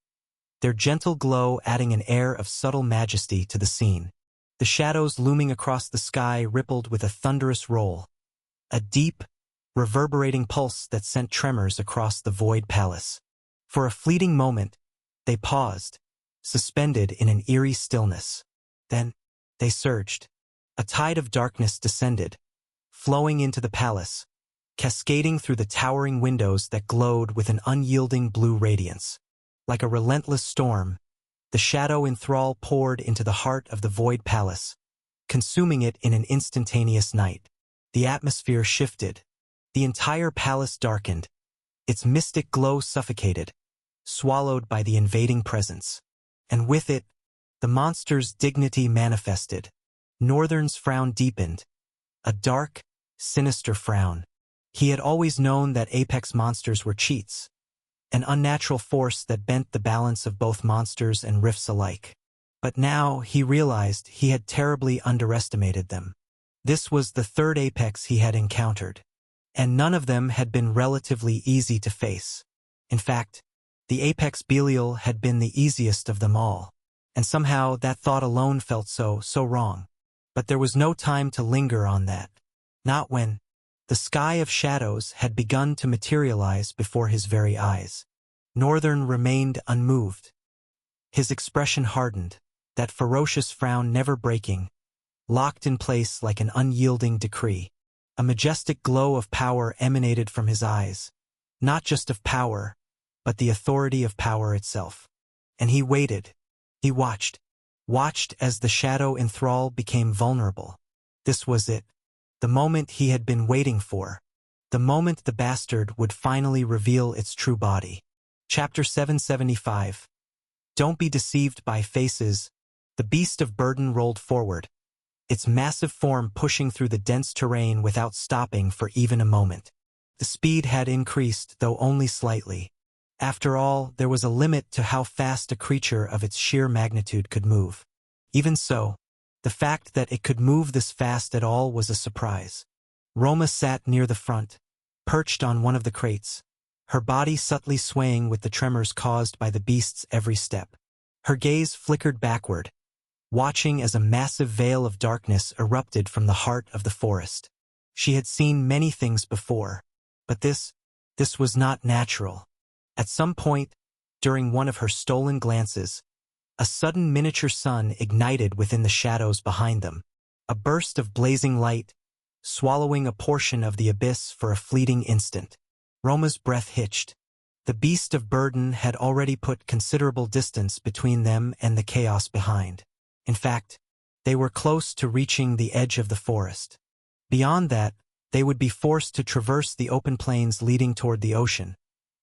their gentle glow adding an air of subtle majesty to the scene. The shadows looming across the sky rippled with a thunderous roll, a deep, reverberating pulse that sent tremors across the void palace. For a fleeting moment, they paused, suspended in an eerie stillness. Then, they surged. A tide of darkness descended, flowing into the palace, cascading through the towering windows that glowed with an unyielding blue radiance. Like a relentless storm, the shadow enthrall poured into the heart of the void palace, consuming it in an instantaneous night. The atmosphere shifted. The entire palace darkened, its mystic glow suffocated, swallowed by the invading presence. And with it, the monster's dignity manifested. Northern's frown deepened, a dark, sinister frown. He had always known that apex monsters were cheats, an unnatural force that bent the balance of both monsters and rifts alike. But now he realized he had terribly underestimated them. This was the third apex he had encountered, and none of them had been relatively easy to face. In fact, the apex Belial had been the easiest of them all, and somehow that thought alone felt so wrong. But there was no time to linger on that. Not when the sky of shadows had begun to materialize before his very eyes. Northern remained unmoved. His expression hardened, that ferocious frown never breaking, locked in place like an unyielding decree. A majestic glow of power emanated from his eyes. Not just of power, but the authority of power itself. And he waited. He watched as the shadow in thrall became vulnerable. This was it. The moment he had been waiting for. The moment the bastard would finally reveal its true body. Chapter 775. Don't be deceived by faces. The beast of burden rolled forward, its massive form pushing through the dense terrain without stopping for even a moment. The speed had increased, though only slightly. After all, there was a limit to how fast a creature of its sheer magnitude could move. Even so, the fact that it could move this fast at all was a surprise. Roma sat near the front, perched on one of the crates, her body subtly swaying with the tremors caused by the beast's every step. Her gaze flickered backward, watching as a massive veil of darkness erupted from the heart of the forest. She had seen many things before, but this was not natural. At some point, during one of her stolen glances, a sudden miniature sun ignited within the shadows behind them, a burst of blazing light, swallowing a portion of the abyss for a fleeting instant. Roma's breath hitched. The beast of burden had already put considerable distance between them and the chaos behind. In fact, they were close to reaching the edge of the forest. Beyond that, they would be forced to traverse the open plains leading toward the ocean,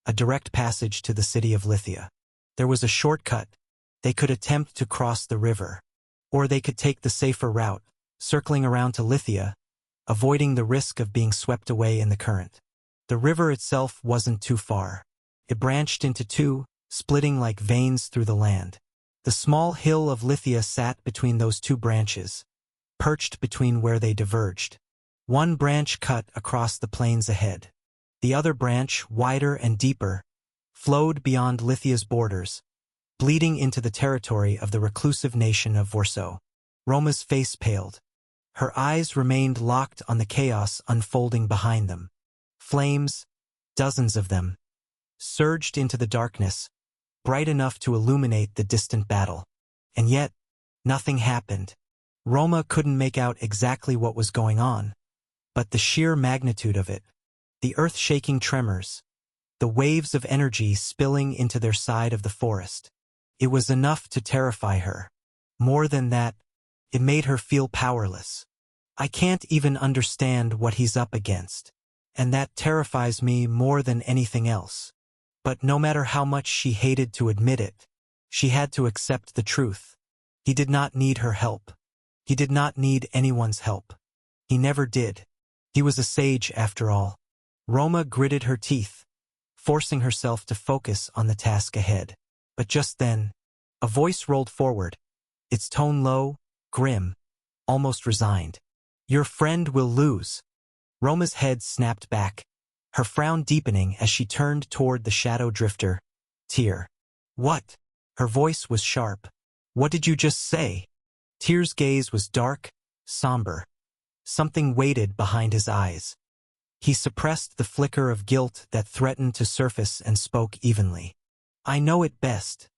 a direct passage to the city of Lithia. There was a shortcut. They could attempt to cross the river, or they could take the safer route, circling around to Lithia, avoiding the risk of being swept away in the current. The river itself wasn't too far. It branched into two, splitting like veins through the land. The small hill of Lithia sat between those two branches, perched between where they diverged. One branch cut across the plains ahead. The other branch, wider and deeper, flowed beyond Lithia's borders, bleeding into the territory of the reclusive nation of Vorso. Roma's face paled. Her eyes remained locked on the chaos unfolding behind them. Flames, dozens of them, surged into the darkness, bright enough to illuminate the distant battle. And yet, nothing happened. Roma couldn't make out exactly what was going on, but the sheer magnitude of it, the earth-shaking tremors, the waves of energy spilling into their side of the forest, it was enough to terrify her. More than that, it made her feel powerless. I can't even understand what he's up against, and that terrifies me more than anything else. But no matter how much she hated to admit it, she had to accept the truth. He did not need her help. He did not need anyone's help. He never did. He was a sage after all. Roma gritted her teeth, forcing herself to focus on the task ahead. But just then, a voice rolled forward, its tone low, grim, almost resigned. "Your friend will lose." Roma's head snapped back, her frown deepening as she turned toward the shadow drifter. Tyr. "What?" Her voice was sharp. "What did you just say?" Tyr's gaze was dark, somber. Something waited behind his eyes. He suppressed the flicker of guilt that threatened to surface and spoke evenly. "I know it best,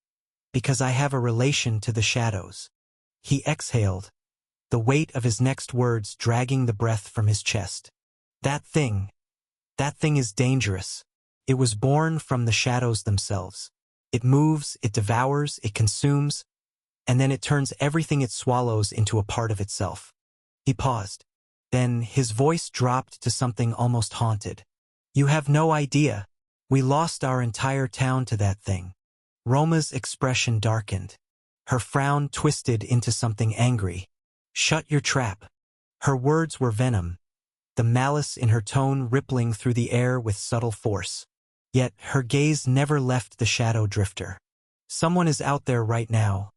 because I have a relation to the shadows." He exhaled, the weight of his next words dragging the breath from his chest. That thing is dangerous. It was born from the shadows themselves. It moves, it devours, it consumes, and then it turns everything it swallows into a part of itself. He paused. Then his voice dropped to something almost haunted. "You have no idea. We lost our entire town to that thing." Roma's expression darkened. Her frown twisted into something angry. "Shut your trap." Her words were venom, the malice in her tone rippling through the air with subtle force. Yet her gaze never left the shadow drifter. "Someone is out there right now,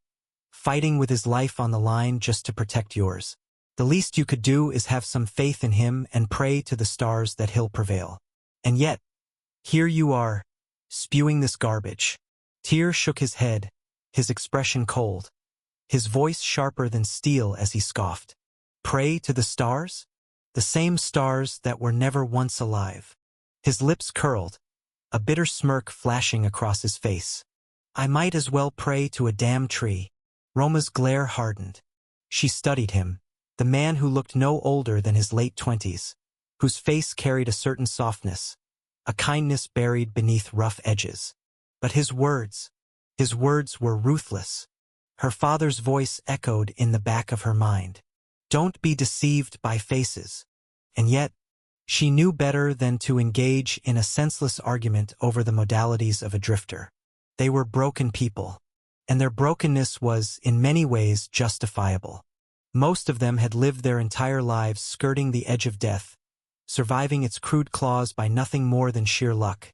fighting with his life on the line just to protect yours. The least you could do is have some faith in him and pray to the stars that he'll prevail. And yet, here you are, spewing this garbage." Tyr shook his head, his expression cold, his voice sharper than steel as he scoffed. "Pray to the stars? The same stars that were never once alive." His lips curled, a bitter smirk flashing across his face. "I might as well pray to a damn tree." Roma's glare hardened. She studied him, the man who looked no older than his late 20s, whose face carried a certain softness, a kindness buried beneath rough edges. But his words were ruthless. Her father's voice echoed in the back of her mind. Don't be deceived by faces. And yet, she knew better than to engage in a senseless argument over the modalities of a drifter. They were broken people, and their brokenness was, in many ways, justifiable. Most of them had lived their entire lives skirting the edge of death, surviving its crude claws by nothing more than sheer luck,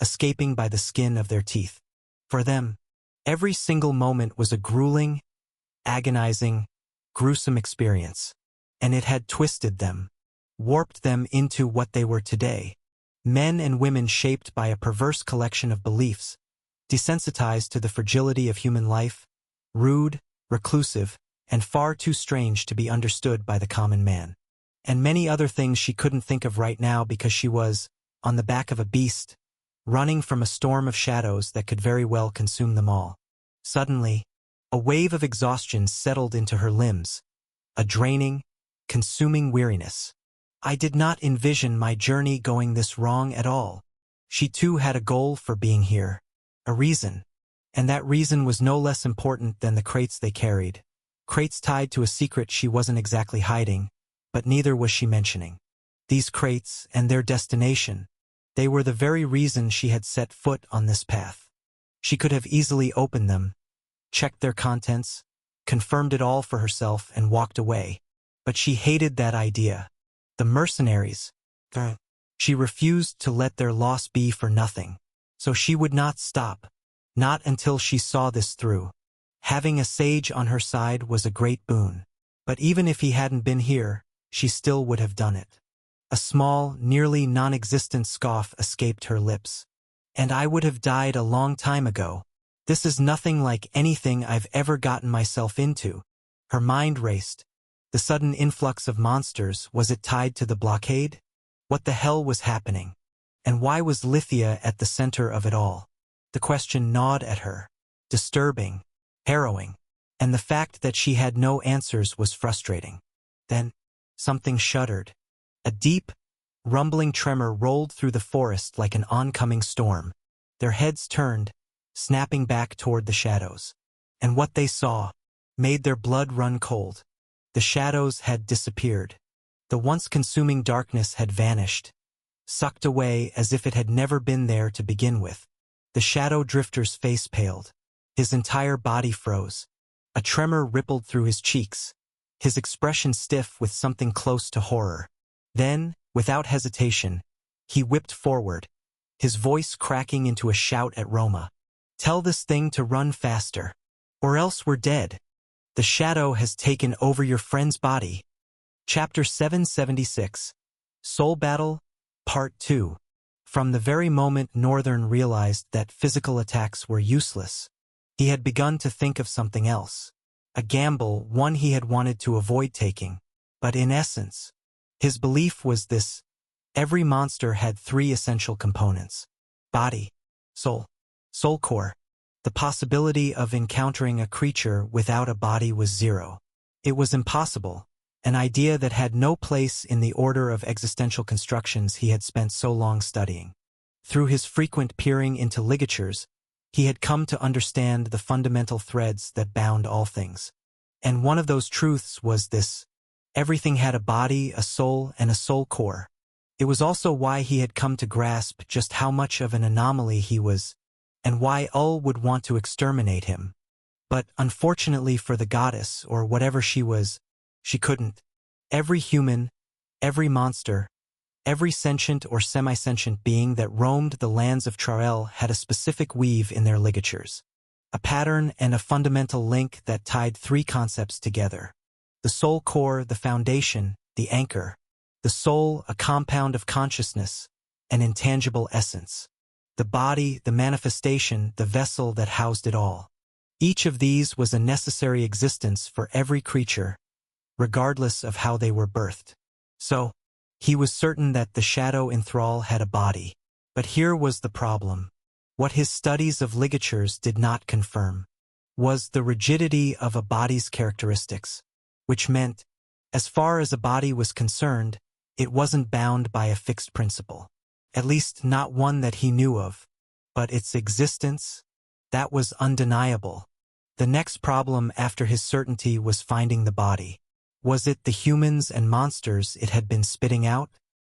escaping by the skin of their teeth. For them, every single moment was a grueling, agonizing, gruesome experience, and it had twisted them, warped them into what they were today. Men and women shaped by a perverse collection of beliefs, desensitized to the fragility of human life, rude, reclusive, and far too strange to be understood by the common man. And many other things she couldn't think of right now because she was, on the back of a beast, running from a storm of shadows that could very well consume them all. Suddenly, a wave of exhaustion settled into her limbs, a draining, consuming weariness. I did not envision my journey going this wrong at all. She too had a goal for being here, a reason, and that reason was no less important than the crates they carried. Crates tied to a secret she wasn't exactly hiding, but neither was she mentioning. These crates and their destination, they were the very reason she had set foot on this path. She could have easily opened them, checked their contents, confirmed it all for herself and walked away. But she hated that idea. The mercenaries. She refused to let their loss be for nothing. So she would not stop. Not until she saw this through. Having a sage on her side was a great boon. But even if he hadn't been here, she still would have done it. A small, nearly non-existent scoff escaped her lips. And I would have died a long time ago. This is nothing like anything I've ever gotten myself into. Her mind raced. The sudden influx of monsters, was it tied to the blockade? What the hell was happening? And why was Lithia at the center of it all? The question gnawed at her. Disturbing, harrowing, and the fact that she had no answers was frustrating. Then, something shuddered. A deep, rumbling tremor rolled through the forest like an oncoming storm. Their heads turned, snapping back toward the shadows. And what they saw made their blood run cold. The shadows had disappeared. The once consuming darkness had vanished, sucked away as if it had never been there to begin with. The shadow drifter's face paled. His entire body froze. A tremor rippled through his cheeks, his expression stiff with something close to horror. Then, without hesitation, he whipped forward, his voice cracking into a shout at Roma. Tell this thing to run faster, or else we're dead. The shadow has taken over your friend's body. Chapter 776. Soul Battle, Part 2. From the very moment Northern realized that physical attacks were useless, he had begun to think of something else. A gamble, one he had wanted to avoid taking. But in essence, his belief was this: every monster had three essential components: body, soul core. The possibility of encountering a creature without a body was zero. It was impossible, an idea that had no place in the order of existential constructions he had spent so long studying. Through his frequent peering into ligatures, he had come to understand the fundamental threads that bound all things. And one of those truths was this: everything had a body, a soul, and a soul core. It was also why he had come to grasp just how much of an anomaly he was, and why Ul would want to exterminate him. But unfortunately for the goddess, or whatever she was, she couldn't. Every human, every monster, every sentient or semi-sentient being that roamed the lands of Trael had a specific weave in their ligatures. A pattern and a fundamental link that tied three concepts together. The soul core, the foundation, the anchor. The soul, a compound of consciousness, an intangible essence. The body, the manifestation, the vessel that housed it all. Each of these was a necessary existence for every creature, regardless of how they were birthed. So, he was certain that the shadow in Thrall had a body. But here was the problem. What his studies of ligatures did not confirm was the rigidity of a body's characteristics, which meant, as far as a body was concerned, it wasn't bound by a fixed principle. At least not one that he knew of. but its existence, that was undeniable. The next problem after his certainty was finding the body. Was it the humans and monsters it had been spitting out?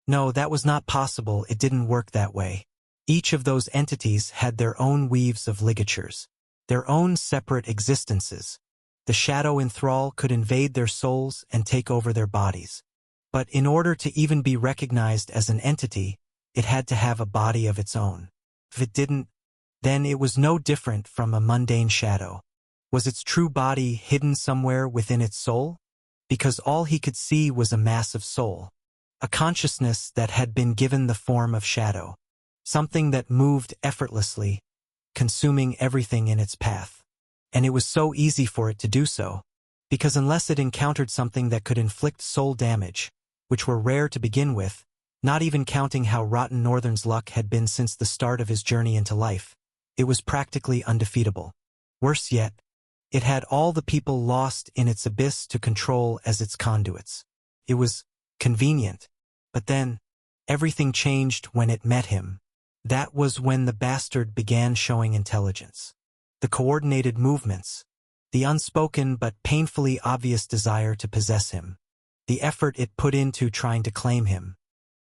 No, that was not possible. It didn't work that way. Each of those entities had their own weaves of ligatures, their own separate existences. The shadow in thrall could invade their souls and take over their bodies. But in order to even be recognized as an entity, it had to have a body of its own. If it didn't, then it was no different from a mundane shadow. Was its true body hidden somewhere within its soul? Because all he could see was a mass of soul, a consciousness that had been given the form of shadow, something that moved effortlessly, consuming everything in its path. And it was so easy for it to do so, because unless it encountered something that could inflict soul damage, which were rare to begin with, not even counting how rotten Northern's luck had been since the start of his journey into life, it was practically undefeatable. Worse yet, it had all the people lost in its abyss to control as its conduits. It was convenient, but then everything changed when it met him. That was when the bastard began showing intelligence. The coordinated movements, the unspoken but painfully obvious desire to possess him, the effort it put into trying to claim him.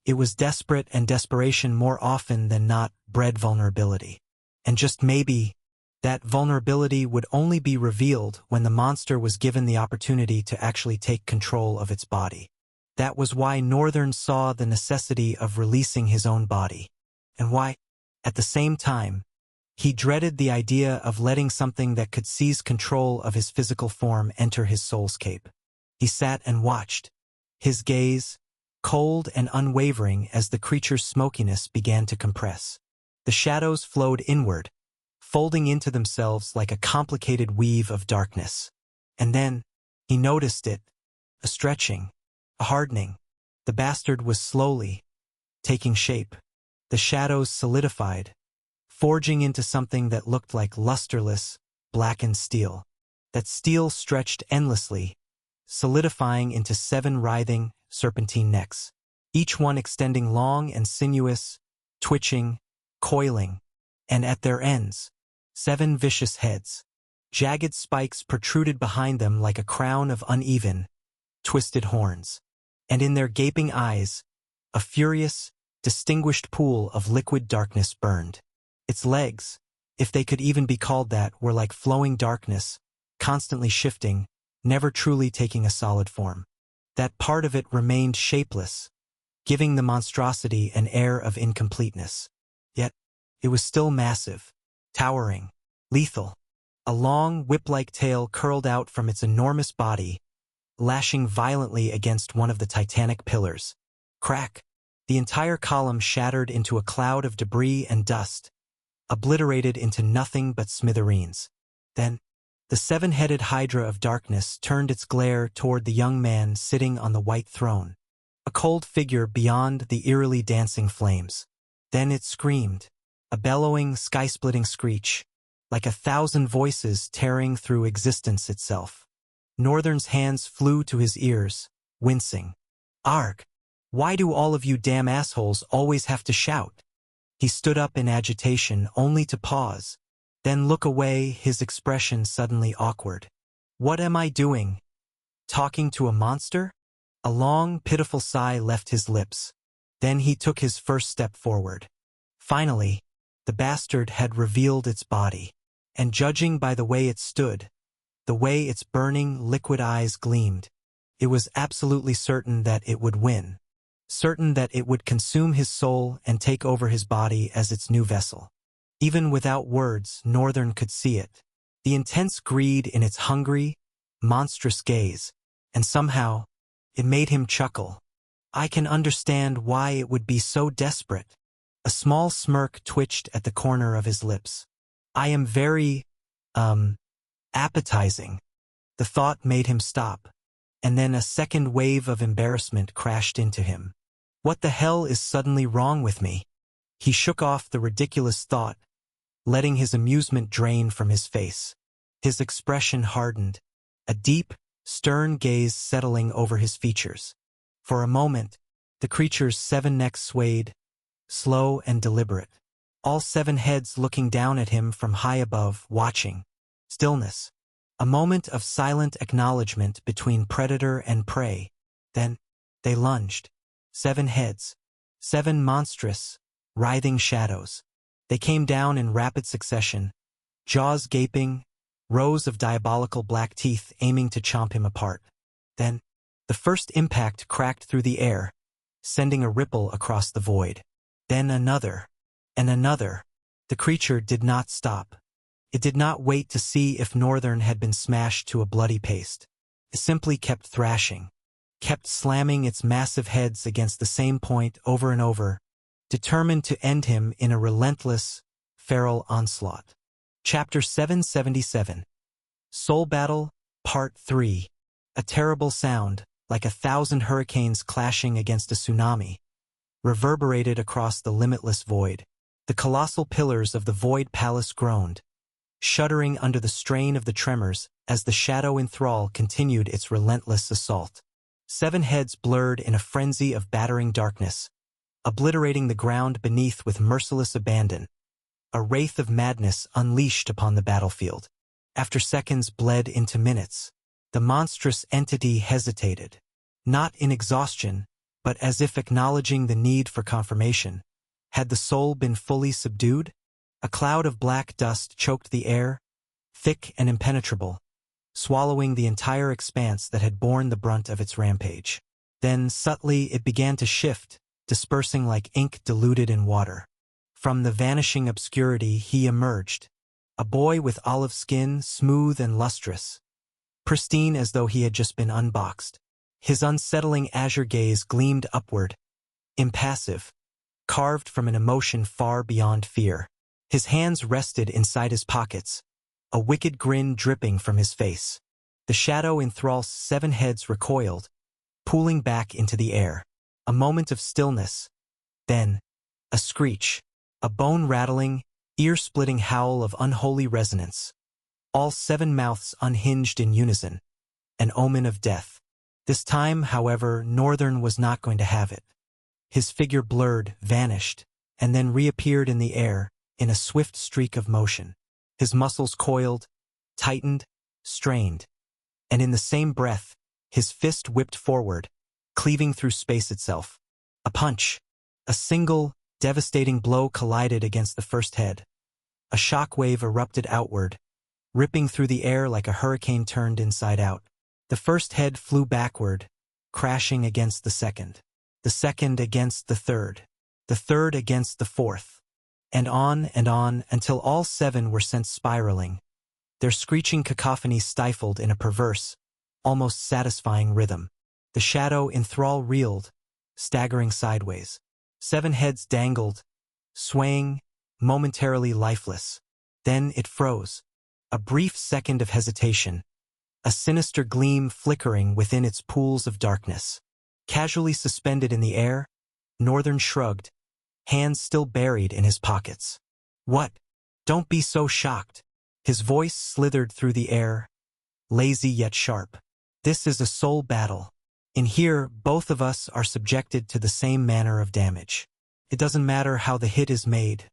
It was desperate, and desperation more often than not bred vulnerability. And just maybe, that vulnerability would only be revealed when the monster was given the opportunity to actually take control of its body. That was why Northern saw the necessity of releasing his own body, and why, at the same time, he dreaded the idea of letting something that could seize control of his physical form enter his soulscape. He sat and watched, his gaze cold and unwavering as the creature's smokiness began to compress. The shadows flowed inward, folding into themselves like a complicated weave of darkness. And then, he noticed it, a stretching, a hardening. The bastard was slowly taking shape. The shadows solidified, forging into something that looked like lusterless, blackened steel. That steel stretched endlessly, solidifying into 7 writhing, serpentine necks, each one extending long and sinuous, twitching, coiling, and at their ends, 7 vicious heads. Jagged spikes protruded behind them like a crown of uneven, twisted horns. And in their gaping eyes, a furious, distinguished pool of liquid darkness burned. Its legs, if they could even be called that, were like flowing darkness, constantly shifting, never truly taking a solid form. That part of it remained shapeless, giving the monstrosity an air of incompleteness. Yet, it was still massive, towering, lethal. A long, whip-like tail curled out from its enormous body, lashing violently against one of the titanic pillars. Crack! The entire column shattered into a cloud of debris and dust, obliterated into nothing but smithereens. Then, the 7-headed hydra of darkness turned its glare toward the young man sitting on the white throne, a cold figure beyond the eerily dancing flames. Then it screamed, a bellowing, sky-splitting screech, like 1,000 voices tearing through existence itself. Northern's hands flew to his ears, wincing. Arg! Why do all of you damn assholes always have to shout? He stood up in agitation, only to pause, then look away, his expression suddenly awkward. What am I doing? Talking to a monster? A long, pitiful sigh left his lips. Then he took his first step forward. Finally, the bastard had revealed its body, and judging by the way it stood, the way its burning, liquid eyes gleamed, it was absolutely certain that it would win, certain that it would consume his soul and take over his body as its new vessel. Even without words, Northern could see it, the intense greed in its hungry, monstrous gaze, and somehow, it made him chuckle. I can understand why it would be so desperate. A small smirk twitched at the corner of his lips. I am very, appetizing. The thought made him stop, and then a second wave of embarrassment crashed into him. What the hell is suddenly wrong with me? He shook off the ridiculous thought, letting his amusement drain from his face. His expression hardened, a deep, stern gaze settling over his features. For a moment, the creature's 7 necks swayed, slow and deliberate. all 7 heads looking down at him from high above, watching. Stillness. A moment of silent acknowledgement between predator and prey. Then, they lunged. 7 heads. 7 monstrous, writhing shadows. They came down in rapid succession, jaws gaping, rows of diabolical black teeth aiming to chomp him apart. Then, the first impact cracked through the air, sending a ripple across the void. Then another, and another. The creature did not stop. It did not wait to see if Northern had been smashed to a bloody paste. It simply kept thrashing, kept slamming its massive heads against the same point over and over, determined to end him in a relentless, feral onslaught. Chapter 777. Soul Battle, Part 3. A terrible sound, like 1,000 hurricanes clashing against a tsunami, reverberated across the limitless void. The colossal pillars of the Void Palace groaned, shuddering under the strain of the tremors as the shadow enthrall continued its relentless assault. 7 heads blurred in a frenzy of battering darkness, obliterating the ground beneath with merciless abandon. A wraith of madness unleashed upon the battlefield. After seconds bled into minutes, the monstrous entity hesitated, not in exhaustion, but as if acknowledging the need for confirmation. Had the soul been fully subdued? A cloud of black dust choked the air, thick and impenetrable, swallowing the entire expanse that had borne the brunt of its rampage. Then, subtly, it began to shift, dispersing like ink diluted in water. From the vanishing obscurity he emerged, a boy with olive skin, smooth and lustrous, pristine as though he had just been unboxed. His unsettling azure gaze gleamed upward, impassive, carved from an emotion far beyond fear. His hands rested inside his pockets, a wicked grin dripping from his face. The shadow in Thrall's 7 heads recoiled, pooling back into the air. A moment of stillness. Then, a screech, a bone-rattling, ear-splitting howl of unholy resonance. All 7 mouths unhinged in unison, an omen of death. This time, however, Northern was not going to have it. His figure blurred, vanished, and then reappeared in the air, in a swift streak of motion. His muscles coiled, tightened, strained, and in the same breath, his fist whipped forward, cleaving through space itself. A punch. A single, devastating blow collided against the first head. A shockwave erupted outward, ripping through the air like a hurricane turned inside out. The first head flew backward, crashing against the second against the third against the fourth, and on until all 7 were sent spiraling, their screeching cacophony stifled in a perverse, almost satisfying rhythm. The shadow in Thrall reeled, staggering sideways. 7 heads dangled, swaying, momentarily lifeless. Then it froze. A brief second of hesitation, a sinister gleam flickering within its pools of darkness. Casually suspended in the air, Northern shrugged, hands still buried in his pockets. What? Don't be so shocked. His voice slithered through the air, lazy yet sharp. This is a soul battle. In here, both of us are subjected to the same manner of damage. It doesn't matter how the hit is made.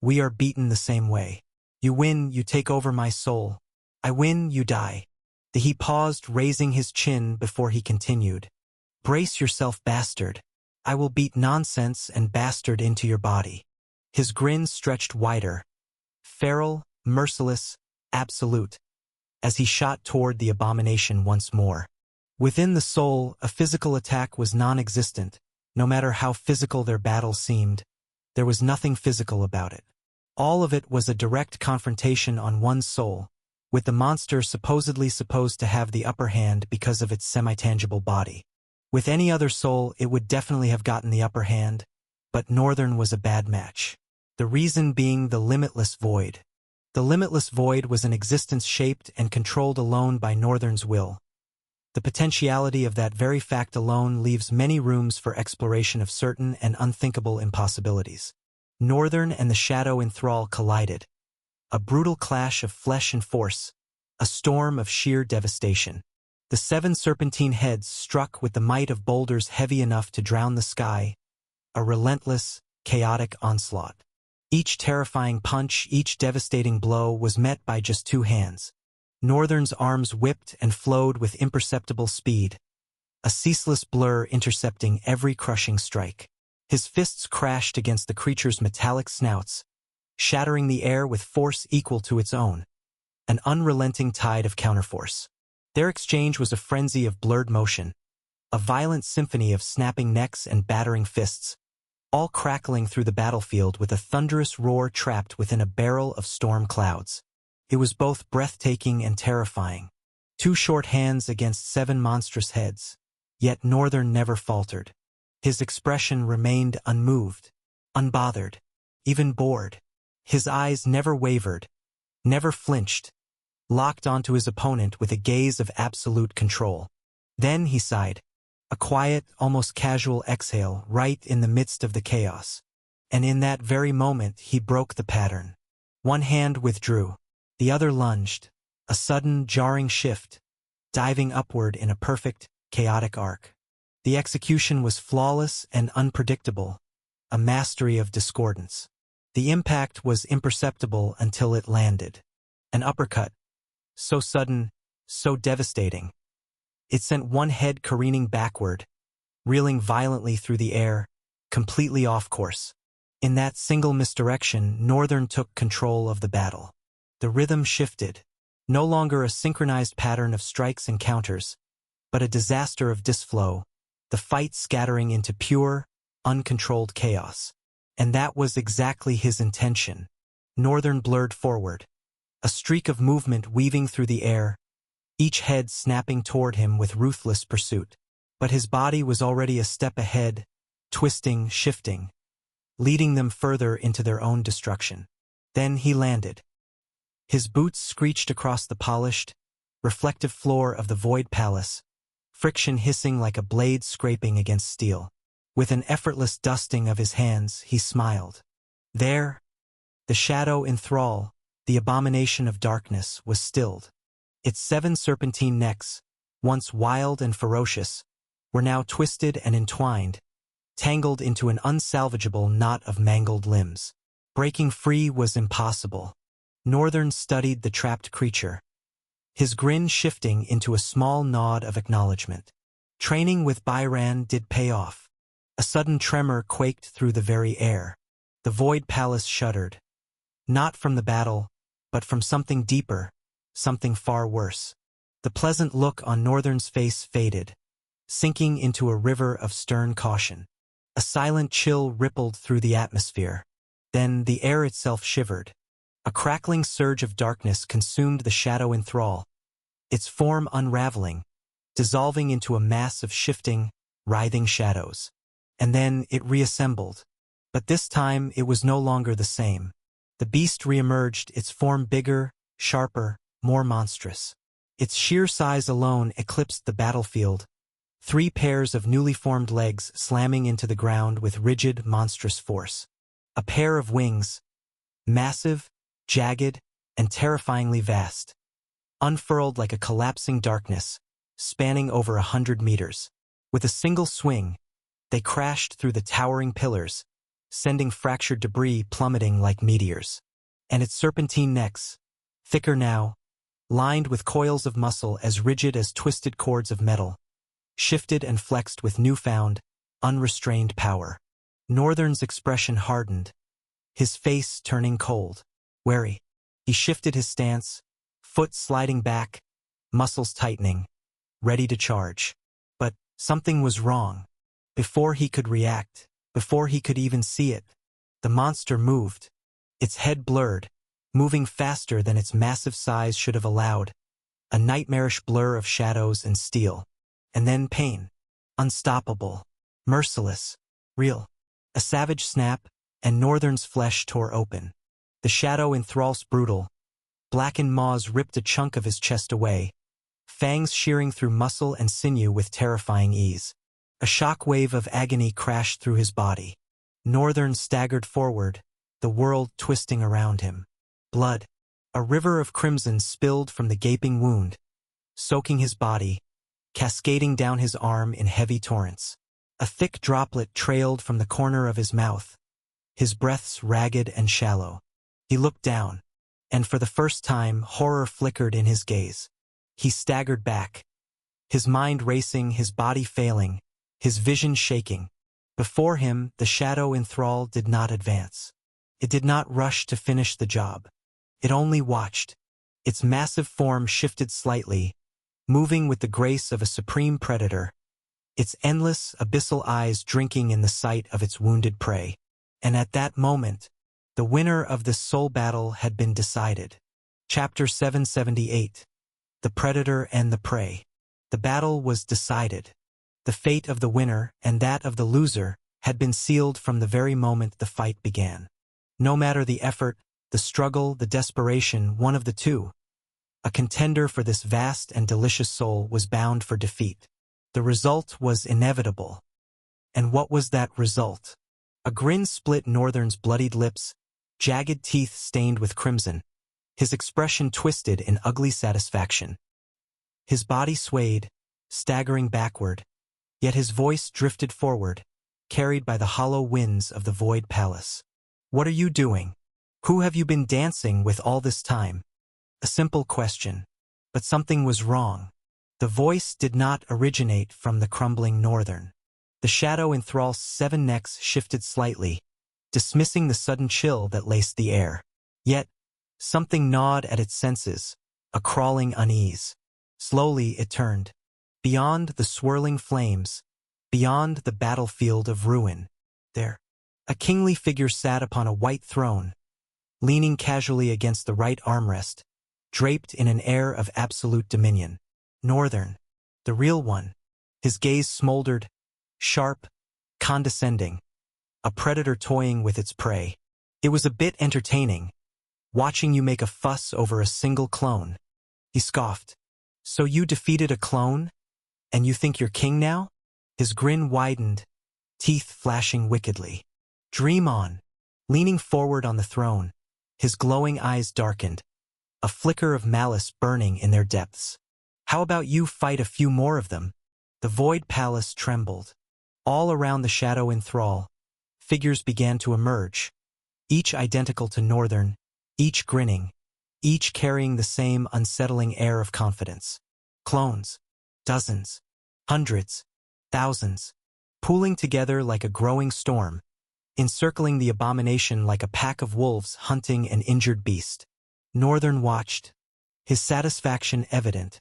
We are beaten the same way. You win, you take over my soul. I win, you die. He paused, raising his chin before he continued. Brace yourself, bastard. I will beat nonsense and bastard into your body. His grin stretched wider, feral, merciless, absolute, as he shot toward the abomination once more. Within the soul, a physical attack was non-existent. No matter how physical their battle seemed, there was nothing physical about it. All of it was a direct confrontation on one soul, with the monster supposedly supposed to have the upper hand because of its semi-tangible body. With any other soul, it would definitely have gotten the upper hand, but Northern was a bad match. The reason being the limitless void. The limitless void was an existence shaped and controlled alone by Northern's will. The potentiality of that very fact alone leaves many rooms for exploration of certain and unthinkable impossibilities. Northern and the shadow in Thrall collided. A brutal clash of flesh and force, a storm of sheer devastation. The 7 serpentine heads struck with the might of boulders heavy enough to drown the sky, a relentless, chaotic onslaught. Each terrifying punch, each devastating blow was met by just two hands. Northern's arms whipped and flowed with imperceptible speed, a ceaseless blur intercepting every crushing strike. His fists crashed against the creature's metallic snouts, shattering the air with force equal to its own, an unrelenting tide of counterforce. Their exchange was a frenzy of blurred motion, a violent symphony of snapping necks and battering fists, all crackling through the battlefield with a thunderous roar trapped within a barrel of storm clouds. It was both breathtaking and terrifying. Two short hands against seven monstrous heads. Yet Northern never faltered. His expression remained unmoved, unbothered, even bored. His eyes never wavered, never flinched, locked onto his opponent with a gaze of absolute control. Then he sighed, a quiet, almost casual exhale right in the midst of the chaos. And in that very moment he broke the pattern. One hand withdrew, the other lunged, a sudden, jarring shift, diving upward in a perfect, chaotic arc. The execution was flawless and unpredictable, a mastery of discordance. The impact was imperceptible until it landed. An uppercut, so sudden, so devastating. It sent one head careening backward, reeling violently through the air, completely off course. In that single misdirection, Northern took control of the battle. The rhythm shifted, no longer a synchronized pattern of strikes and counters, but a disaster of disflow, the fight scattering into pure, uncontrolled chaos. And that was exactly his intention. Northern blurred forward, a streak of movement weaving through the air, each head snapping toward him with ruthless pursuit. But his body was already a step ahead, twisting, shifting, leading them further into their own destruction. Then he landed. His boots screeched across the polished, reflective floor of the Void Palace, friction hissing like a blade scraping against steel. With an effortless dusting of his hands, he smiled. There, the shadow in thrall, the abomination of darkness, was stilled. Its seven serpentine necks, once wild and ferocious, were now twisted and entwined, tangled into an unsalvageable knot of mangled limbs. Breaking free was impossible. Northern studied the trapped creature, his grin shifting into a small nod of acknowledgement. Training with Byran did pay off. A sudden tremor quaked through the very air. The Void Palace shuddered. Not from the battle, but from something deeper, something far worse. The pleasant look on Northern's face faded, sinking into a river of stern caution. A silent chill rippled through the atmosphere. Then the air itself shivered. A crackling surge of darkness consumed the shadow in thrall, its form unraveling, dissolving into a mass of shifting, writhing shadows. And then it reassembled. But this time it was no longer the same. The beast reemerged, its form bigger, sharper, more monstrous. Its sheer size alone eclipsed the battlefield, 3 pairs of newly formed legs slamming into the ground with rigid, monstrous force. A pair of wings, massive, jagged, and terrifyingly vast, unfurled like a collapsing darkness, spanning over 100 meters. With a single swing, they crashed through the towering pillars, sending fractured debris plummeting like meteors. And its serpentine necks, thicker now, lined with coils of muscle as rigid as twisted cords of metal, shifted and flexed with newfound, unrestrained power. Northern's expression hardened, his face turning cold. Wary, he shifted his stance, foot sliding back, muscles tightening, ready to charge. But something was wrong. Before he could react, before he could even see it, the monster moved, its head blurred, moving faster than its massive size should have allowed, a nightmarish blur of shadows and steel. And then pain. Unstoppable, merciless, real. A savage snap, and Northern's flesh tore open. The shadow in Thrall's brutal, blackened maws ripped a chunk of his chest away, fangs shearing through muscle and sinew with terrifying ease. A shock wave of agony crashed through his body. Northern staggered forward, the world twisting around him. Blood, a river of crimson spilled from the gaping wound, soaking his body, cascading down his arm in heavy torrents. A thick droplet trailed from the corner of his mouth, his breaths ragged and shallow. He looked down, and for the first time horror flickered in his gaze. He staggered back, his mind racing, his body failing, his vision shaking. Before him, the shadow in thrall did not advance. It did not rush to finish the job. It only watched. Its massive form shifted slightly, moving with the grace of a supreme predator, its endless, abyssal eyes drinking in the sight of its wounded prey. And at that moment, the winner of this soul battle had been decided. Chapter 778. The Predator and the Prey. The battle was decided. The fate of the winner and that of the loser had been sealed from the very moment the fight began. No matter the effort, the struggle, the desperation, one of the two, a contender for this vast and delicious soul was bound for defeat. The result was inevitable. And what was that result? A grin split Northern's bloodied lips, jagged teeth stained with crimson. His expression twisted in ugly satisfaction. His body swayed, staggering backward, yet his voice drifted forward, carried by the hollow winds of the Void Palace. "What are you doing? Who have you been dancing with all this time?" A simple question, but something was wrong. The voice did not originate from the crumbling Northern. The shadow in Thrall's 7 necks shifted slightly, dismissing the sudden chill that laced the air. Yet, something gnawed at its senses, a crawling unease. Slowly it turned. Beyond the swirling flames, beyond the battlefield of ruin, there, a kingly figure sat upon a white throne, leaning casually against the right armrest, draped in an air of absolute dominion. Northern, the real one. His gaze smoldered, sharp, condescending, a predator toying with its prey. "It was a bit entertaining, watching you make a fuss over a single clone," he scoffed. "So you defeated a clone? And you think you're king now?" His grin widened, teeth flashing wickedly. "Dream on." Leaning forward on the throne, his glowing eyes darkened, a flicker of malice burning in their depths. "How about you fight a few more of them?" The Void Palace trembled. All around the shadow in Thrall, figures began to emerge, each identical to Northern, each grinning, each carrying the same unsettling air of confidence. Clones. Dozens. Hundreds. Thousands. Pooling together like a growing storm, encircling the abomination like a pack of wolves hunting an injured beast. Northern watched, his satisfaction evident,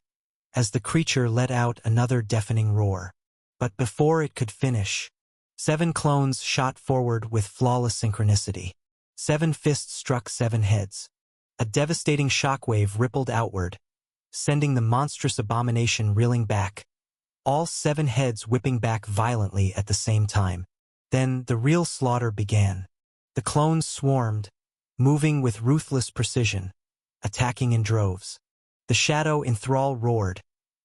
as the creature let out another deafening roar. But before it could finish, 7 clones shot forward with flawless synchronicity. 7 fists struck 7 heads. A devastating shockwave rippled outward, sending the monstrous abomination reeling back, all 7 heads whipping back violently at the same time. Then the real slaughter began. The clones swarmed, moving with ruthless precision, attacking in droves. The shadow in Thrall roared,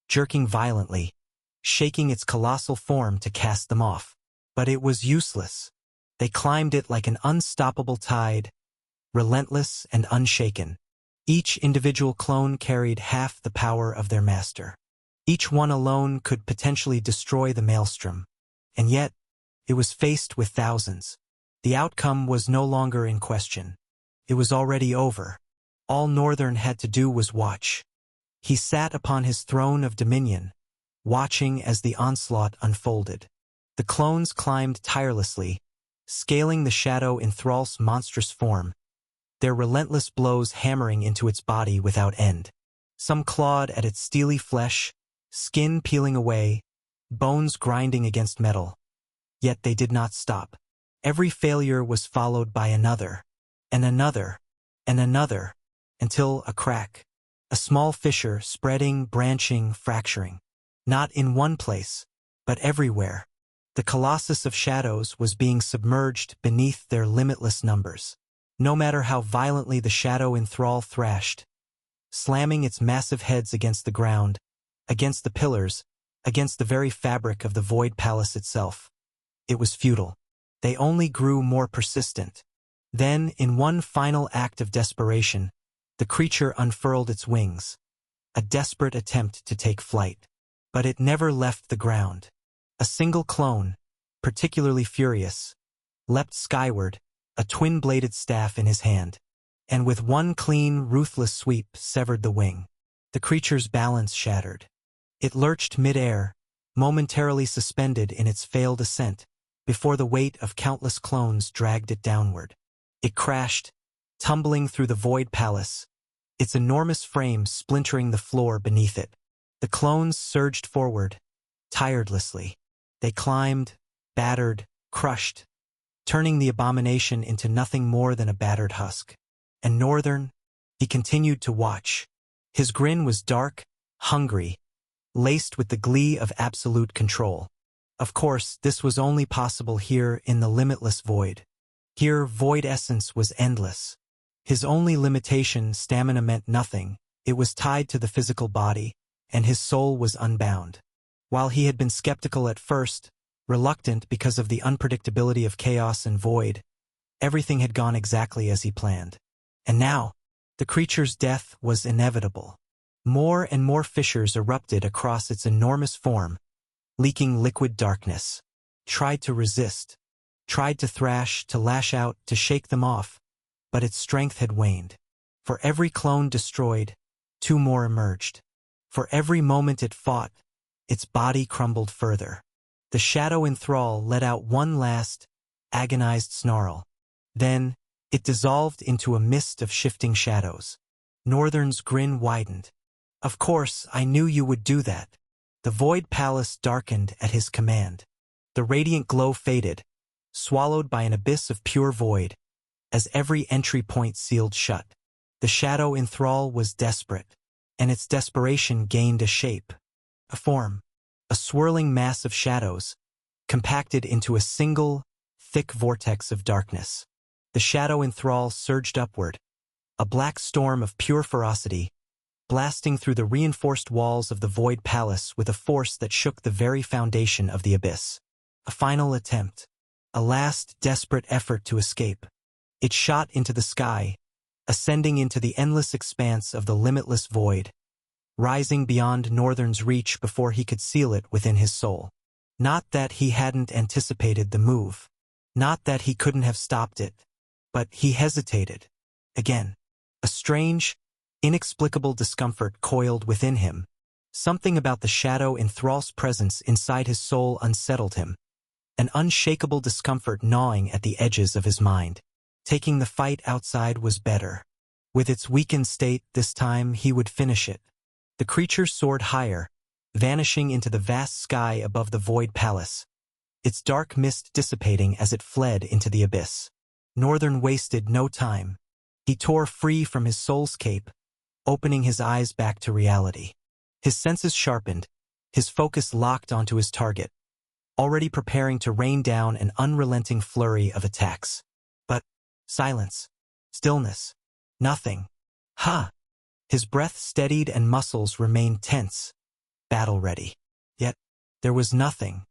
jerking violently, shaking its colossal form to cast them off. But it was useless. They climbed it like an unstoppable tide, relentless and unshaken. Each individual clone carried half the power of their master. Each one alone could potentially destroy the maelstrom. And yet, it was faced with thousands. The outcome was no longer in question. It was already over. All Northern had to do was watch. He sat upon his throne of dominion, watching as the onslaught unfolded. The clones climbed tirelessly, scaling the shadow in Thrall's monstrous form, their relentless blows hammering into its body without end. Some clawed at its steely flesh, skin peeling away, bones grinding against metal. Yet they did not stop. Every failure was followed by another, and another, and another, until a crack, a small fissure spreading, branching, fracturing. Not in one place, but everywhere. The Colossus of Shadows was being submerged beneath their limitless numbers. No matter how violently the shadow in Thrall thrashed, slamming its massive heads against the ground, against the pillars, against the very fabric of the Void Palace itself, it was futile. They only grew more persistent. Then, in one final act of desperation, the creature unfurled its wings, a desperate attempt to take flight. But it never left the ground. A single clone, particularly furious, leapt skyward, a twin-bladed staff in his hand, and with one clean, ruthless sweep severed the wing. The creature's balance shattered. It lurched mid-air, momentarily suspended in its failed ascent, before the weight of countless clones dragged it downward. It crashed, tumbling through the void palace, its enormous frame splintering the floor beneath it. The clones surged forward, tirelessly. They climbed, battered, crushed, turning the abomination into nothing more than a battered husk. And Northern, he continued to watch. His grin was dark, hungry, laced with the glee of absolute control. Of course, this was only possible here in the limitless void. Here, void essence was endless. His only limitation, stamina, meant nothing. It was tied to the physical body, and his soul was unbound. While he had been skeptical at first, reluctant because of the unpredictability of chaos and void, everything had gone exactly as he planned. And now, the creature's death was inevitable. More and more fissures erupted across its enormous form, leaking liquid darkness. Tried to resist, tried to thrash, to lash out, to shake them off, but its strength had waned. For every clone destroyed, two more emerged. For every moment it fought, its body crumbled further. The shadow in thrall let out one last, agonized snarl. Then, it dissolved into a mist of shifting shadows. Northern's grin widened. Of course, I knew you would do that. The void palace darkened at his command. The radiant glow faded, swallowed by an abyss of pure void, as every entry point sealed shut. The shadow in thrall was desperate, and its desperation gained a shape, a form, a swirling mass of shadows, compacted into a single, thick vortex of darkness. The shadow in thrall surged upward, a black storm of pure ferocity, blasting through the reinforced walls of the void palace with a force that shook the very foundation of the abyss. A final attempt, a last desperate effort to escape. It shot into the sky, ascending into the endless expanse of the limitless void, rising beyond Northern's reach before he could seal it within his soul. Not that he hadn't anticipated the move, not that he couldn't have stopped it, but he hesitated. Again, a strange, inexplicable discomfort coiled within him. Something about the shadow in Thrall's presence inside his soul unsettled him, an unshakable discomfort gnawing at the edges of his mind. Taking the fight outside was better. With its weakened state, this time he would finish it. The creature soared higher, vanishing into the vast sky above the void palace, its dark mist dissipating as it fled into the abyss. Northern wasted no time. He tore free from his soul's cape, opening his eyes back to reality. His senses sharpened, his focus locked onto his target, already preparing to rain down an unrelenting flurry of attacks. But silence, stillness, nothing. Ha! His breath steadied and muscles remained tense, battle-ready. Yet, there was nothing.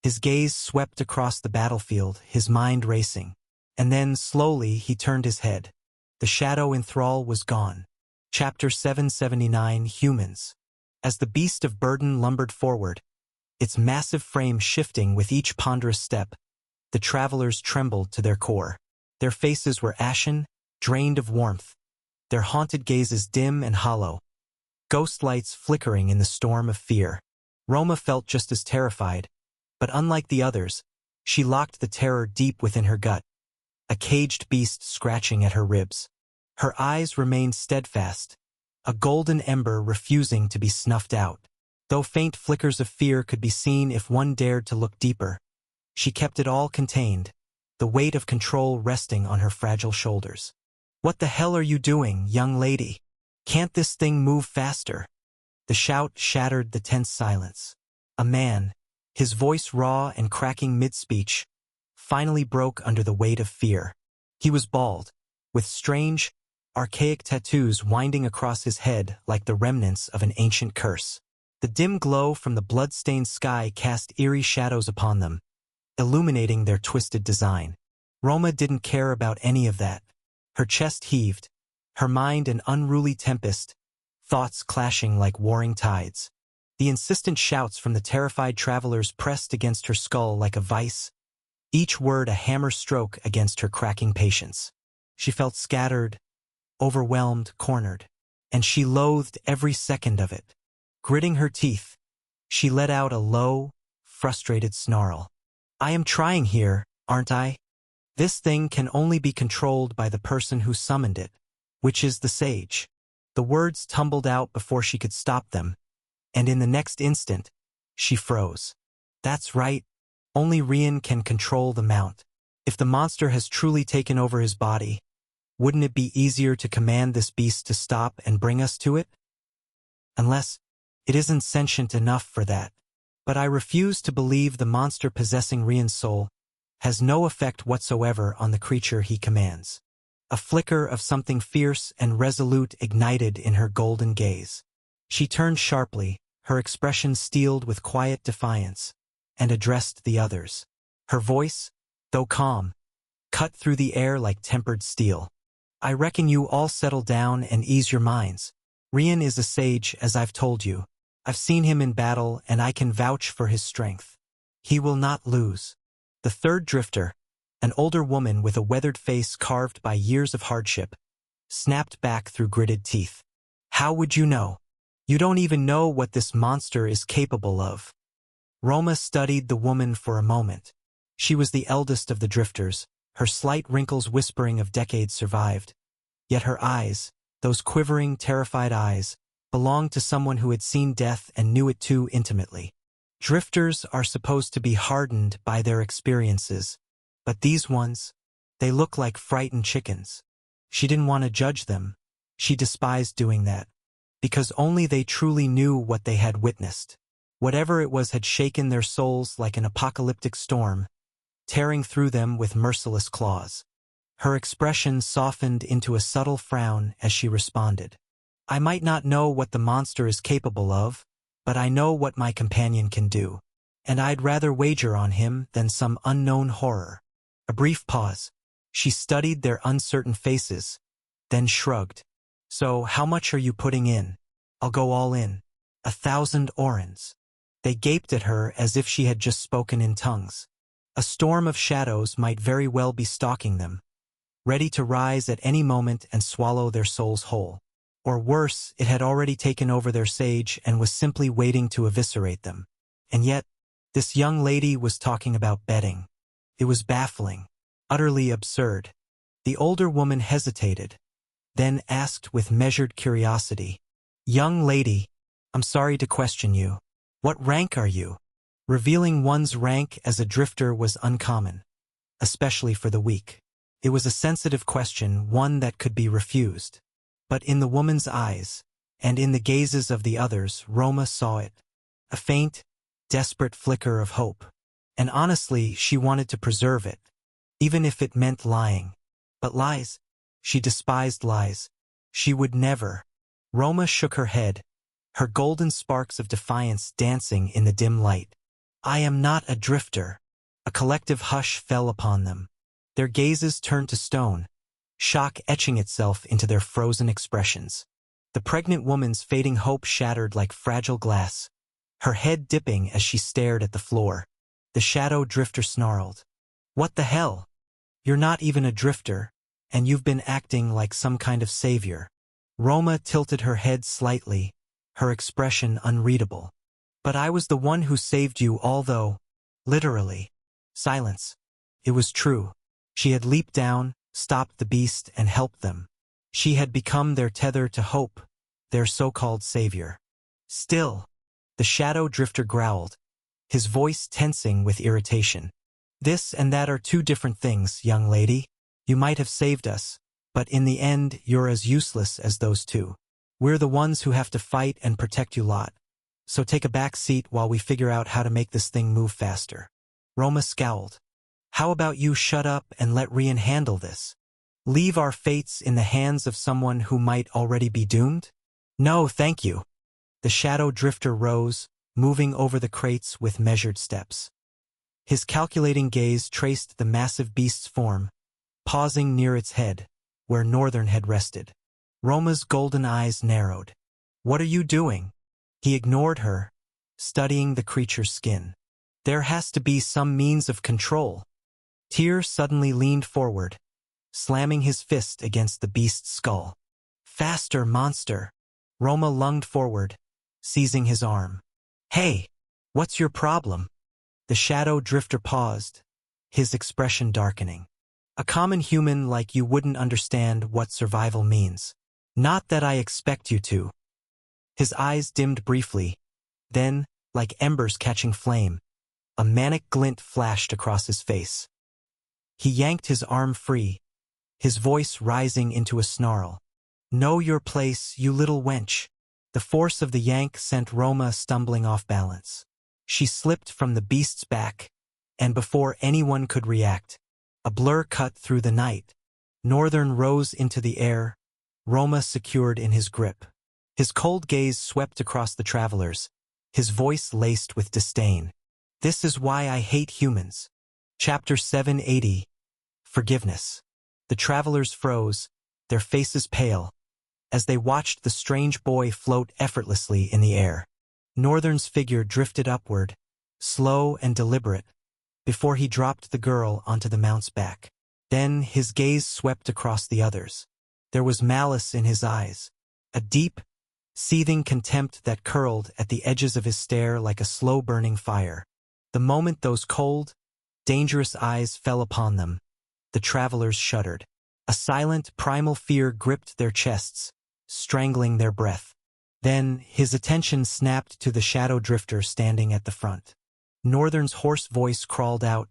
His gaze swept across the battlefield, his mind racing. And then, slowly, he turned his head. The shadow in thrall was gone. Chapter 779, Humans. As the beast of burden lumbered forward, its massive frame shifting with each ponderous step, the travelers trembled to their core. Their faces were ashen, drained of warmth, their haunted gazes dim and hollow, ghost lights flickering in the storm of fear. Roma felt just as terrified, but unlike the others, she locked the terror deep within her gut, a caged beast scratching at her ribs. Her eyes remained steadfast, a golden ember refusing to be snuffed out. Though faint flickers of fear could be seen if one dared to look deeper, she kept it all contained, the weight of control resting on her fragile shoulders. "What the hell are you doing, young lady? Can't this thing move faster?" The shout shattered the tense silence. A man, his voice raw and cracking mid-speech, finally broke under the weight of fear. He was bald, with strange, archaic tattoos winding across his head like the remnants of an ancient curse. The dim glow from the blood-stained sky cast eerie shadows upon them, illuminating their twisted design. Roma didn't care about any of that. Her chest heaved, her mind an unruly tempest, thoughts clashing like warring tides. The insistent shouts from the terrified travelers pressed against her skull like a vice, each word a hammer stroke against her cracking patience. She felt scattered, overwhelmed, cornered, and she loathed every second of it. Gritting her teeth, she let out a low, frustrated snarl. I am trying here, aren't I? This thing can only be controlled by the person who summoned it, which is the sage. The words tumbled out before she could stop them, and in the next instant, she froze. That's right, only Rian can control the mount. If the monster has truly taken over his body, wouldn't it be easier to command this beast to stop and bring us to it? Unless it isn't sentient enough for that. But I refuse to believe the monster possessing Rian's soul has no effect whatsoever on the creature he commands. A flicker of something fierce and resolute ignited in her golden gaze. She turned sharply, her expression steeled with quiet defiance, and addressed the others. Her voice, though calm, cut through the air like tempered steel. I reckon you all settle down and ease your minds. Rian is a sage, as I've told you. I've seen him in battle, and I can vouch for his strength. He will not lose. The third drifter, an older woman with a weathered face carved by years of hardship, snapped back through gritted teeth. How would you know? You don't even know what this monster is capable of. Roma studied the woman for a moment. She was the eldest of the drifters, her slight wrinkles whispering of decades survived. Yet her eyes, those quivering, terrified eyes, belonged to someone who had seen death and knew it too intimately. Drifters are supposed to be hardened by their experiences, but these ones, they look like frightened chickens. She didn't want to judge them. She despised doing that, because only they truly knew what they had witnessed. Whatever it was had shaken their souls like an apocalyptic storm, tearing through them with merciless claws. Her expression softened into a subtle frown as she responded. I might not know what the monster is capable of, but I know what my companion can do, and I'd rather wager on him than some unknown horror. A brief pause. She studied their uncertain faces, then shrugged. So, how much are you putting in? I'll go all in. 1,000 orens. They gaped at her as if she had just spoken in tongues. A storm of shadows might very well be stalking them, ready to rise at any moment and swallow their souls whole. Or worse, it had already taken over their sage and was simply waiting to eviscerate them. And yet, this young lady was talking about betting. It was baffling, utterly absurd. The older woman hesitated, then asked with measured curiosity, Young lady, I'm sorry to question you. What rank are you? Revealing one's rank as a drifter was uncommon, especially for the weak. It was a sensitive question, one that could be refused. But in the woman's eyes, and in the gazes of the others, Roma saw it. A faint, desperate flicker of hope. And honestly, she wanted to preserve it, even if it meant lying. But lies? She despised lies. She would never. Roma shook her head, her golden sparks of defiance dancing in the dim light. I am not a drifter. A collective hush fell upon them. Their gazes turned to stone, shock etching itself into their frozen expressions. The pregnant woman's fading hope shattered like fragile glass, her head dipping as she stared at the floor. The shadow drifter snarled. What the hell? You're not even a drifter, and you've been acting like some kind of savior. Roma tilted her head slightly, her expression unreadable. But I was the one who saved you, although, literally. Silence. It was true. She had leaped down, stopped the beast, and helped them. She had become their tether to hope, their so-called savior. Still, the shadow drifter growled, his voice tensing with irritation. This and that are two different things, young lady. You might have saved us, but in the end, you're as useless as those two. We're the ones who have to fight and protect you lot. So take a back seat while we figure out how to make this thing move faster. Roma scowled. How about you shut up and let Rian handle this? Leave our fates in the hands of someone who might already be doomed? No, thank you. The shadow drifter rose, moving over the crates with measured steps. His calculating gaze traced the massive beast's form, pausing near its head, where Northern had rested. Roma's golden eyes narrowed. What are you doing? He ignored her, studying the creature's skin. There has to be some means of control. Tyr suddenly leaned forward, slamming his fist against the beast's skull. Faster, monster! Roma lunged forward, seizing his arm. Hey, what's your problem? The shadow drifter paused, his expression darkening. A common human like you wouldn't understand what survival means. Not that I expect you to. His eyes dimmed briefly. Then, like embers catching flame, a manic glint flashed across his face. He yanked his arm free, his voice rising into a snarl. Know your place, you little wench. The force of the yank sent Roma stumbling off balance. She slipped from the beast's back, and before anyone could react, a blur cut through the night. Northern rose into the air, Roma secured in his grip. His cold gaze swept across the travelers, his voice laced with disdain. This is why I hate humans. Chapter 780. Forgiveness. The travelers froze, their faces pale, as they watched the strange boy float effortlessly in the air. Northern's figure drifted upward, slow and deliberate, before he dropped the girl onto the mount's back. Then his gaze swept across the others. There was malice in his eyes, a deep, seething contempt that curled at the edges of his stare like a slow-burning fire. The moment those cold, dangerous eyes fell upon them, the travelers shuddered. A silent, primal fear gripped their chests, strangling their breath. Then his attention snapped to the shadow drifter standing at the front. Northern's hoarse voice crawled out,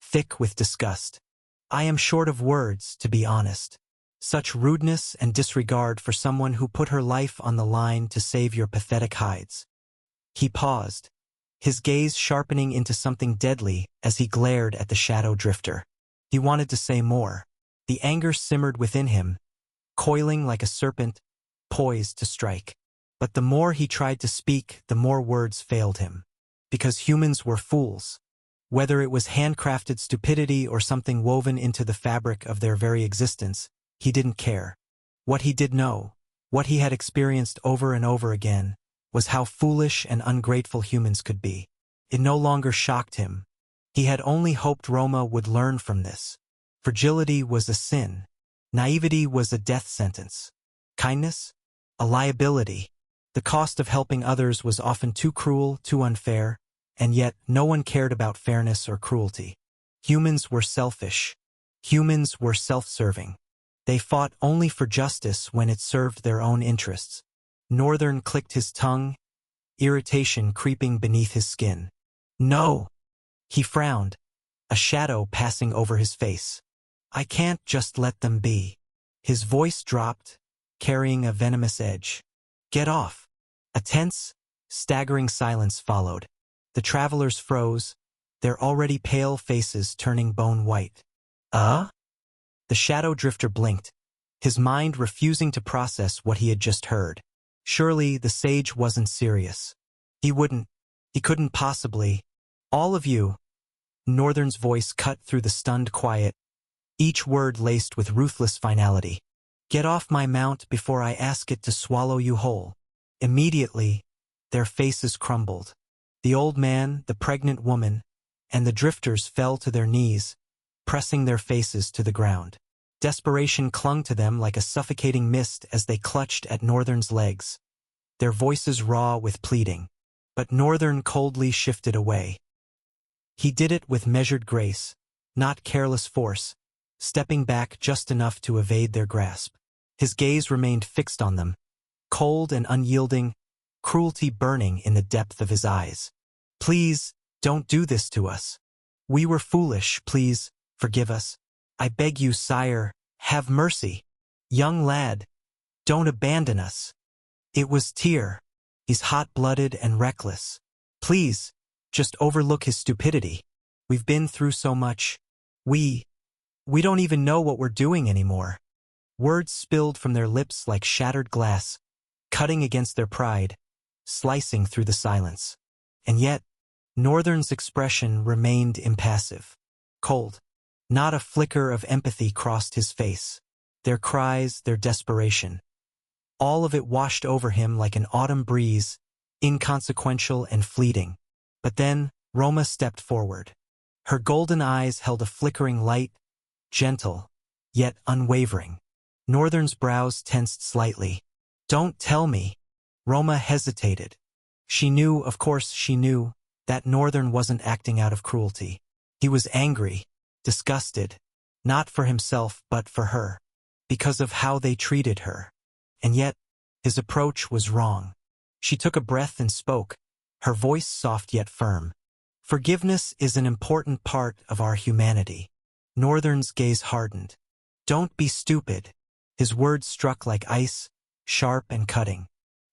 thick with disgust. I am short of words, to be honest. Such rudeness and disregard for someone who put her life on the line to save your pathetic hides. He paused, his gaze sharpening into something deadly as he glared at the shadow drifter. He wanted to say more. The anger simmered within him, coiling like a serpent, poised to strike. But the more he tried to speak, the more words failed him. Because humans were fools. Whether it was handcrafted stupidity or something woven into the fabric of their very existence, he didn't care. What he did know, what he had experienced over and over again, was how foolish and ungrateful humans could be. It no longer shocked him. He had only hoped Roma would learn from this. Fragility was a sin. Naivety was a death sentence. Kindness? A liability. The cost of helping others was often too cruel, too unfair, and yet no one cared about fairness or cruelty. Humans were selfish. Humans were self-serving. They fought only for justice when it served their own interests. Northern clicked his tongue, irritation creeping beneath his skin. No! He frowned, a shadow passing over his face. I can't just let them be. His voice dropped, carrying a venomous edge. Get off. A tense, staggering silence followed. The travelers froze, their already pale faces turning bone white. The shadow drifter blinked, his mind refusing to process what he had just heard. Surely the sage wasn't serious. He couldn't possibly. All of you. Northern's voice cut through the stunned quiet, each word laced with ruthless finality. Get off my mount before I ask it to swallow you whole. Immediately, their faces crumbled. The old man, the pregnant woman, and the drifters fell to their knees, pressing their faces to the ground. Desperation clung to them like a suffocating mist as they clutched at Northern's legs, their voices raw with pleading. But Northern coldly shifted away. He did it with measured grace, not careless force, stepping back just enough to evade their grasp. His gaze remained fixed on them, cold and unyielding, cruelty burning in the depth of his eyes. Please, don't do this to us. We were foolish, please, forgive us. I beg you, sire, have mercy. Young lad, don't abandon us. It was Tyr. He's hot-blooded and reckless. Please, just overlook his stupidity. We've been through so much. We don't even know what we're doing anymore. Words spilled from their lips like shattered glass, cutting against their pride, slicing through the silence. And yet, Northern's expression remained impassive, cold. Not a flicker of empathy crossed his face. Their cries, their desperation. All of it washed over him like an autumn breeze, inconsequential and fleeting. But then, Roma stepped forward. Her golden eyes held a flickering light, gentle, yet unwavering. Northern's brows tensed slightly. "Don't tell me." Roma hesitated. She knew, of course she knew, that Northern wasn't acting out of cruelty. He was angry, disgusted, not for himself but for her, because of how they treated her. And yet, his approach was wrong. She took a breath and spoke, her voice soft yet firm. "Forgiveness is an important part of our humanity." Northern's gaze hardened. "Don't be stupid." His words struck like ice, sharp and cutting.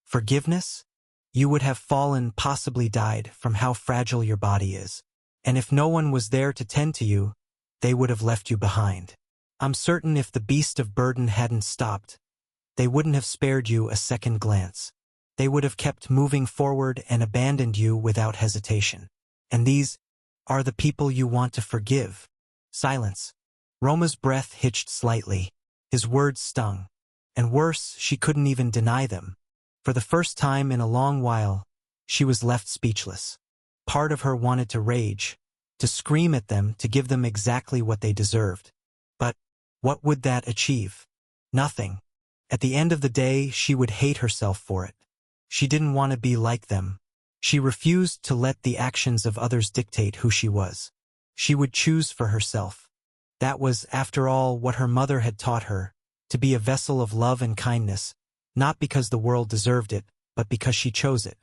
"Forgiveness? You would have fallen, possibly died, from how fragile your body is. And if no one was there to tend to you, they would have left you behind. I'm certain if the beast of burden hadn't stopped, they wouldn't have spared you a second glance. They would have kept moving forward and abandoned you without hesitation. And these are the people you want to forgive." Silence. Roma's breath hitched slightly. His words stung. And worse, she couldn't even deny them. For the first time in a long while, she was left speechless. Part of her wanted to rage, to scream at them, to give them exactly what they deserved. But what would that achieve? Nothing. At the end of the day, she would hate herself for it. She didn't want to be like them. She refused to let the actions of others dictate who she was. She would choose for herself. That was, after all, what her mother had taught her, to be a vessel of love and kindness, not because the world deserved it, but because she chose it.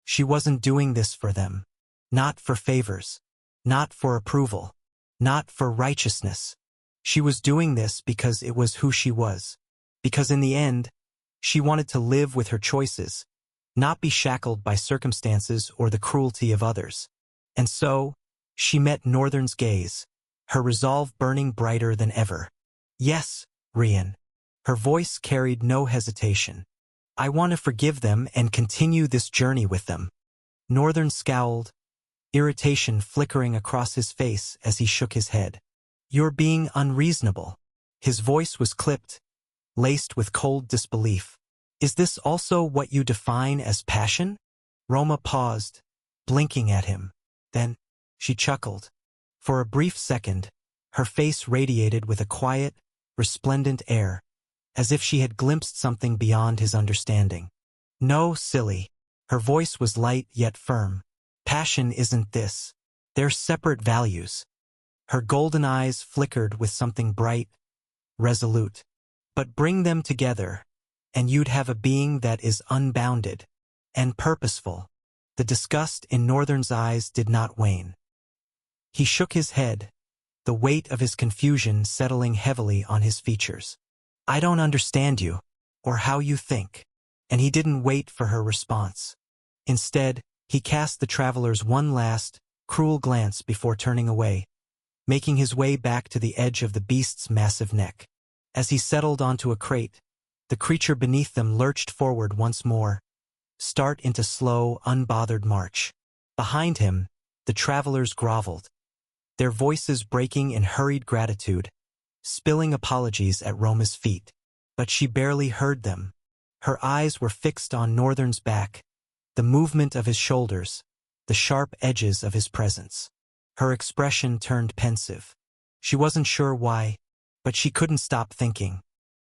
She wasn't doing this for them. Not for favors. Not for approval. Not for righteousness. She was doing this because it was who she was. Because in the end, she wanted to live with her choices, not be shackled by circumstances or the cruelty of others. And so, she met Northern's gaze, her resolve burning brighter than ever. "Yes, Rian." Her voice carried no hesitation. "I want to forgive them and continue this journey with them." Northern scowled, irritation flickering across his face as he shook his head. "You're being unreasonable." His voice was clipped, laced with cold disbelief. "Is this also what you define as passion?" Roma paused, blinking at him. Then, she chuckled. For a brief second, her face radiated with a quiet, resplendent air, as if she had glimpsed something beyond his understanding. "No, silly." Her voice was light yet firm. "Passion isn't this. They're separate values." Her golden eyes flickered with something bright, resolute. "But bring them together, and you'd have a being that is unbounded and purposeful." The disgust in Northern's eyes did not wane. He shook his head, the weight of his confusion settling heavily on his features. "I don't understand you, or how you think." And he didn't wait for her response. Instead, he cast the travelers one last, cruel glance before turning away, making his way back to the edge of the beast's massive neck. As he settled onto a crate, the creature beneath them lurched forward once more, start into slow, unbothered march. Behind him, the travelers groveled, their voices breaking in hurried gratitude, spilling apologies at Roma's feet. But she barely heard them. Her eyes were fixed on Northern's back, the movement of his shoulders, the sharp edges of his presence. Her expression turned pensive. She wasn't sure why, but she couldn't stop thinking.